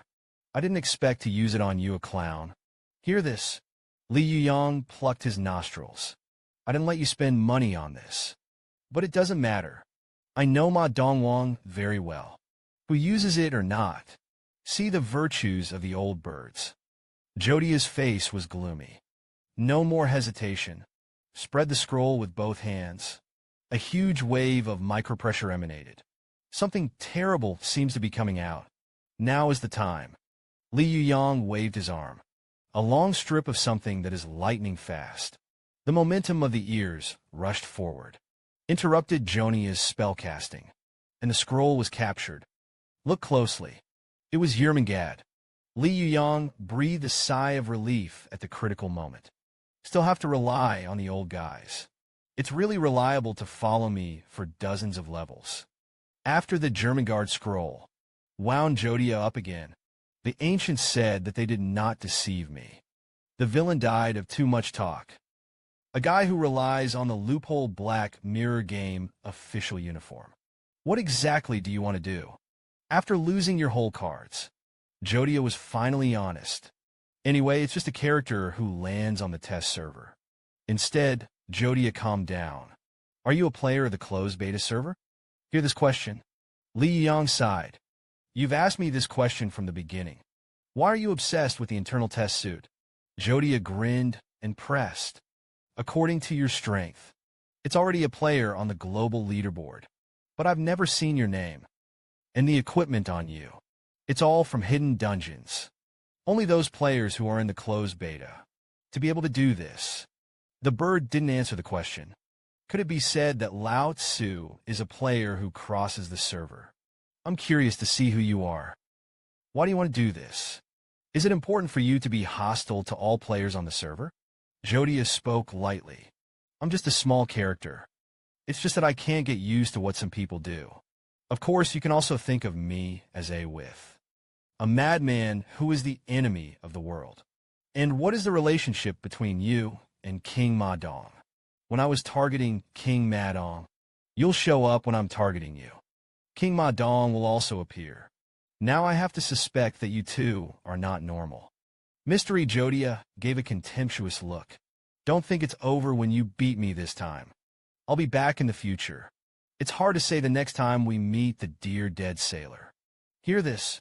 I didn't expect to use it on you, a clown. Hear this. Li Yuyang plucked his nostrils. I didn't let you spend money on this. But it doesn't matter. I know Ma Dongwang very well. Who uses it or not. See the virtues of the old birds. Jodia's face was gloomy. No more hesitation. Spread the scroll with both hands. A huge wave of micropressure emanated. Something terrible seems to be coming out. Now is the time. Li Yuyang waved his arm. A long strip of something that is lightning fast. The momentum of the ears rushed forward. Interrupted Jonia's spellcasting. And the scroll was captured. Look closely. It was Yermangad. Li Yuyang breathed a sigh of relief at the critical moment. Still have to rely on the old guys. It's really reliable to follow me for dozens of levels. After the Yermangard scroll wound Jodia up again, the ancients said that they did not deceive me. The villain died of too much talk. A guy who relies on the loophole black mirror game official uniform. What exactly do you want to do? After losing your whole cards, Jodia was finally honest. Anyway, it's just a character who lands on the test server. Instead, Jodia calmed down. Are you a player of the closed beta server? Hear this question. Li Yuyang sighed. You've asked me this question from the beginning. Why are you obsessed with the internal test suit? Jodia grinned and pressed. According to your strength. It's already a player on the global leaderboard. But I've never seen your name. And the equipment on you. It's all from hidden dungeons. Only those players who are in the closed beta. To be able to do this. The bird didn't answer the question. Could it be said that Lao Tzu is a player who crosses the server? I'm curious to see who you are. Why do you want to do this? Is it important for you to be hostile to all players on the server? Jodia spoke lightly. I'm just a small character. It's just that I can't get used to what some people do. Of course, you can also think of me as a madman who is the enemy of the world. And what is the relationship between you and King Ma Dong? When I was targeting King Ma Dong, you'll show up when I'm targeting you. King Ma Dong will also appear. Now I have to suspect that you two are not normal. Mystery Jodia gave a contemptuous look. Don't think it's over when you beat me this time. I'll be back in the future. It's hard to say the next time we meet the dear dead sailor. Hear this.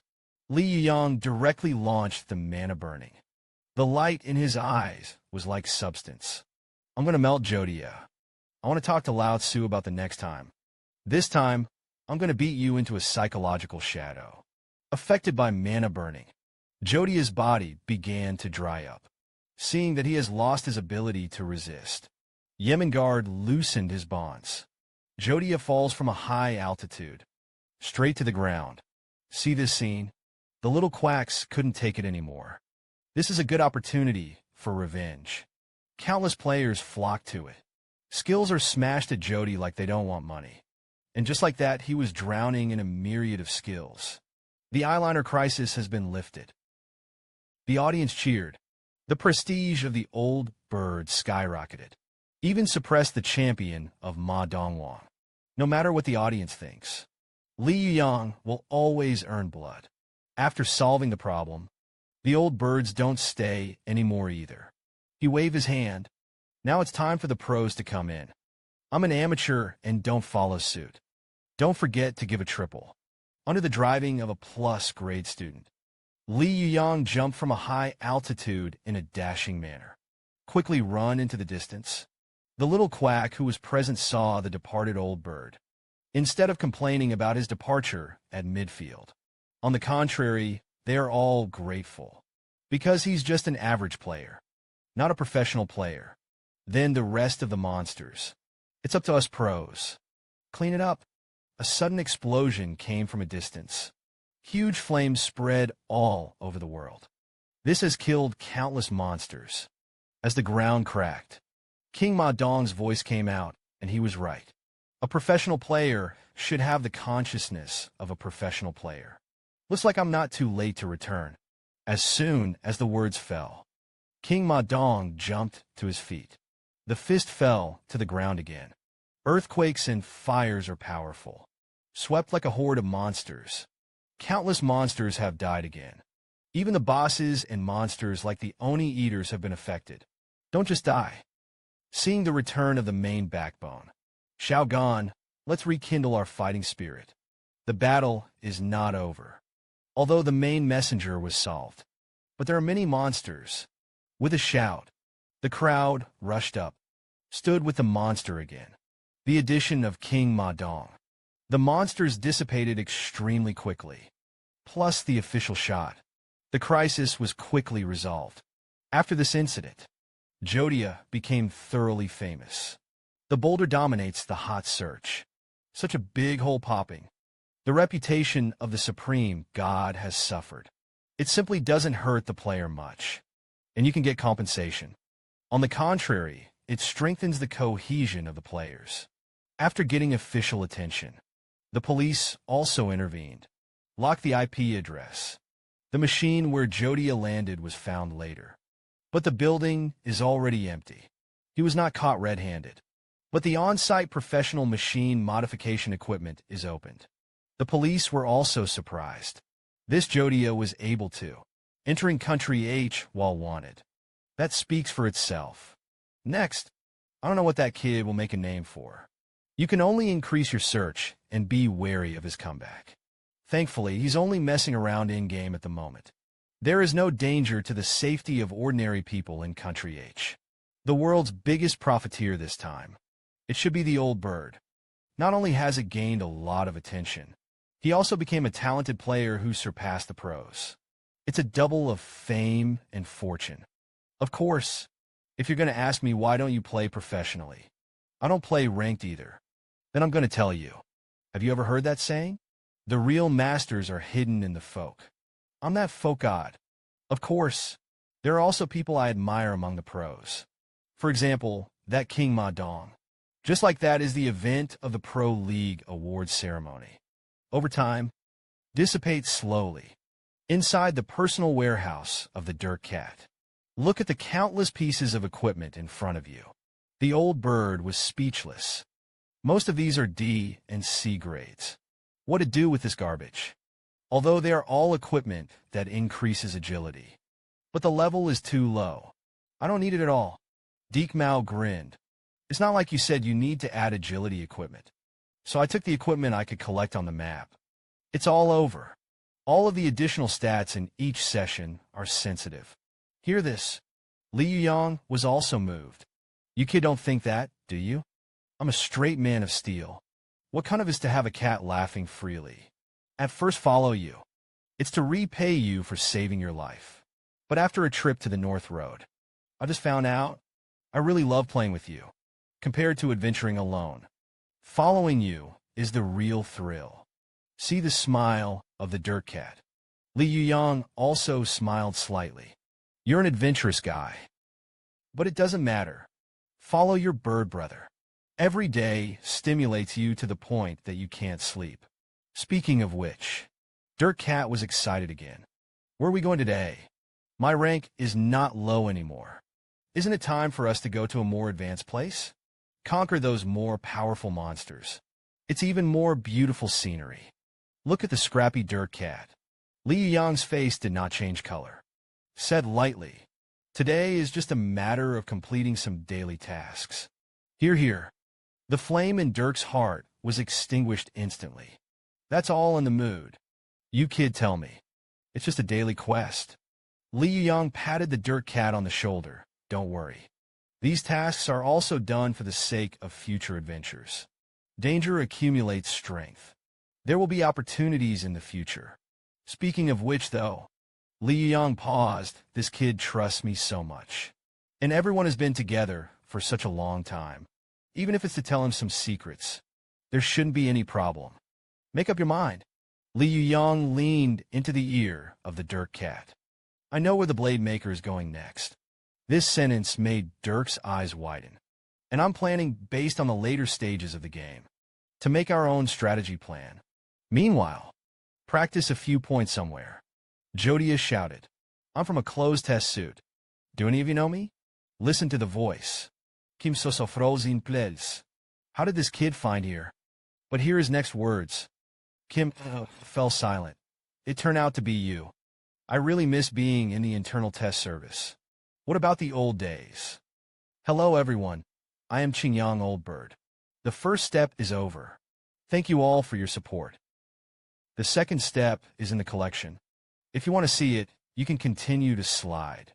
Li Yuyang directly launched the mana burning. The light in his eyes was like substance. I'm going to melt Jodia. I want to talk to Lao Tzu about the next time. This time, I'm going to beat you into a psychological shadow. Affected by mana burning, Jodia's body began to dry up. Seeing that he has lost his ability to resist, Yemengard loosened his bonds. Jodia falls from a high altitude, straight to the ground. See this scene? The little quacks couldn't take it anymore. This is a good opportunity for revenge. Countless players flock to it. Skills are smashed at Jody like they don't want money. And just like that, he was drowning in a myriad of skills. The eyeliner crisis has been lifted. The audience cheered. The prestige of the old bird skyrocketed. Even suppressed the champion of Ma Dongwang. No matter what the audience thinks, Li Yuyang will always earn blood. After solving the problem, the old birds don't stay anymore either. He waved his hand. Now it's time for the pros to come in. I'm an amateur and don't follow suit. Don't forget to give a triple. Under the driving of a plus grade student, Li Yuyang jumped from a high altitude in a dashing manner. Quickly run into the distance. The little quack who was present saw the departed old bird. Instead of complaining about his departure at midfield. On the contrary, they are all grateful. Because he's just an average player, not a professional player. Then the rest of the monsters. It's up to us pros. Clean it up. A sudden explosion came from a distance. Huge flames spread all over the world. This has killed countless monsters. As the ground cracked, King Ma Dong's voice came out, and he was right. A professional player should have the consciousness of a professional player. Looks like I'm not too late to return. As soon as the words fell, King Ma Dong jumped to his feet. The fist fell to the ground again. Earthquakes and fires are powerful. Swept like a horde of monsters. Countless monsters have died again. Even the bosses and monsters like the Oni Eaters have been affected. Don't just die. Seeing the return of the main backbone. Xiaogan, let's rekindle our fighting spirit. The battle is not over. Although the main messenger was solved. But there are many monsters. With a shout, the crowd rushed up, stood with the monster again. The addition of King Ma Dong. The monsters dissipated extremely quickly. Plus the official shot. The crisis was quickly resolved. After this incident, Jodia became thoroughly famous. The boulder dominates the hot search. Such a big hole popping. The reputation of the supreme god has suffered. It simply doesn't hurt the player much. And you can get compensation. On the contrary, it strengthens the cohesion of the players. After getting official attention, the police also intervened. Locked the IP address. The machine where Jodia landed was found later. But the building is already empty. He was not caught red-handed. But the on-site professional machine modification equipment is opened. The police were also surprised. This Jodia was able to, entering country H while wanted. That speaks for itself. Next, I don't know what that kid will make a name for. You can only increase your search and be wary of his comeback. Thankfully, he's only messing around in-game at the moment. There is no danger to the safety of ordinary people in Country H. The world's biggest profiteer this time. It should be the old bird. Not only has it gained a lot of attention, he also became a talented player who surpassed the pros. It's a double of fame and fortune. Of course, if you're going to ask me why don't you play professionally, I don't play ranked either. Then I'm going to tell you. Have you ever heard that saying? The real masters are hidden in the folk. I'm that folk god. Of course, there are also people I admire among the pros. For example, that King Ma Dong. Just like that is the event of the Pro League Awards ceremony. Over time, dissipates slowly. Inside the personal warehouse of the Dirt Cat. Look at the countless pieces of equipment in front of you. The old bird was speechless. Most of these are D and C grades. What to do with this garbage? Although they are all equipment that increases agility. But the level is too low. I don't need it at all. Deke Mao grinned. It's not like you said you need to add agility equipment. So I took the equipment I could collect on the map. It's all over. All of the additional stats in each session are sensitive. Hear this. Li Yuyang was also moved. You kid don't think that, do you? I'm a straight man of steel. What kind of is to have a cat laughing freely? At first follow you. It's to repay you for saving your life. But after a trip to the North Road, I just found out I really love playing with you, compared to adventuring alone. Following you is the real thrill. See the smile of the dirt cat. Li Yuyang also smiled slightly. You're an adventurous guy. But it doesn't matter. Follow your bird brother. Every day stimulates you to the point that you can't sleep. Speaking of which, Dirt Cat was excited again. Where are we going today? My rank is not low anymore. Isn't it time for us to go to a more advanced place? Conquer those more powerful monsters. It's even more beautiful scenery. Look at the scrappy Dirt Cat. Li Yuyang's face did not change color. Said lightly, today is just a matter of completing some daily tasks. Hear, hear. The flame in Dirk's heart was extinguished instantly. That's all in the mood. You kid tell me. It's just a daily quest. Li Yuyang patted the Dirt Cat on the shoulder. Don't worry. These tasks are also done for the sake of future adventures. Danger accumulates strength. There will be opportunities in the future. Speaking of which, though, Li Yuyang paused. This kid trusts me so much. And everyone has been together for such a long time. Even if it's to tell him some secrets, there shouldn't be any problem. Make up your mind. Li Yuyang leaned into the ear of the Dirt Cat. I know where the Blade Maker is going next. This sentence made Dirk's eyes widen. And I'm planning based on the later stages of the game, to make our own strategy plan. Meanwhile, practice a few points somewhere. Jodia shouted. I'm from a closed test suit. Do any of you know me? Listen to the voice. Kim sosofrozin plez. How did this kid find here? But hear his next words. Kim fell silent. It turned out to be you. I really miss being in the internal test service. What about the old days? Hello everyone. I am Qingyang Oldbird. The first step is over. Thank you all for your support. The second step is in the collection. If you want to see it, you can continue to slide.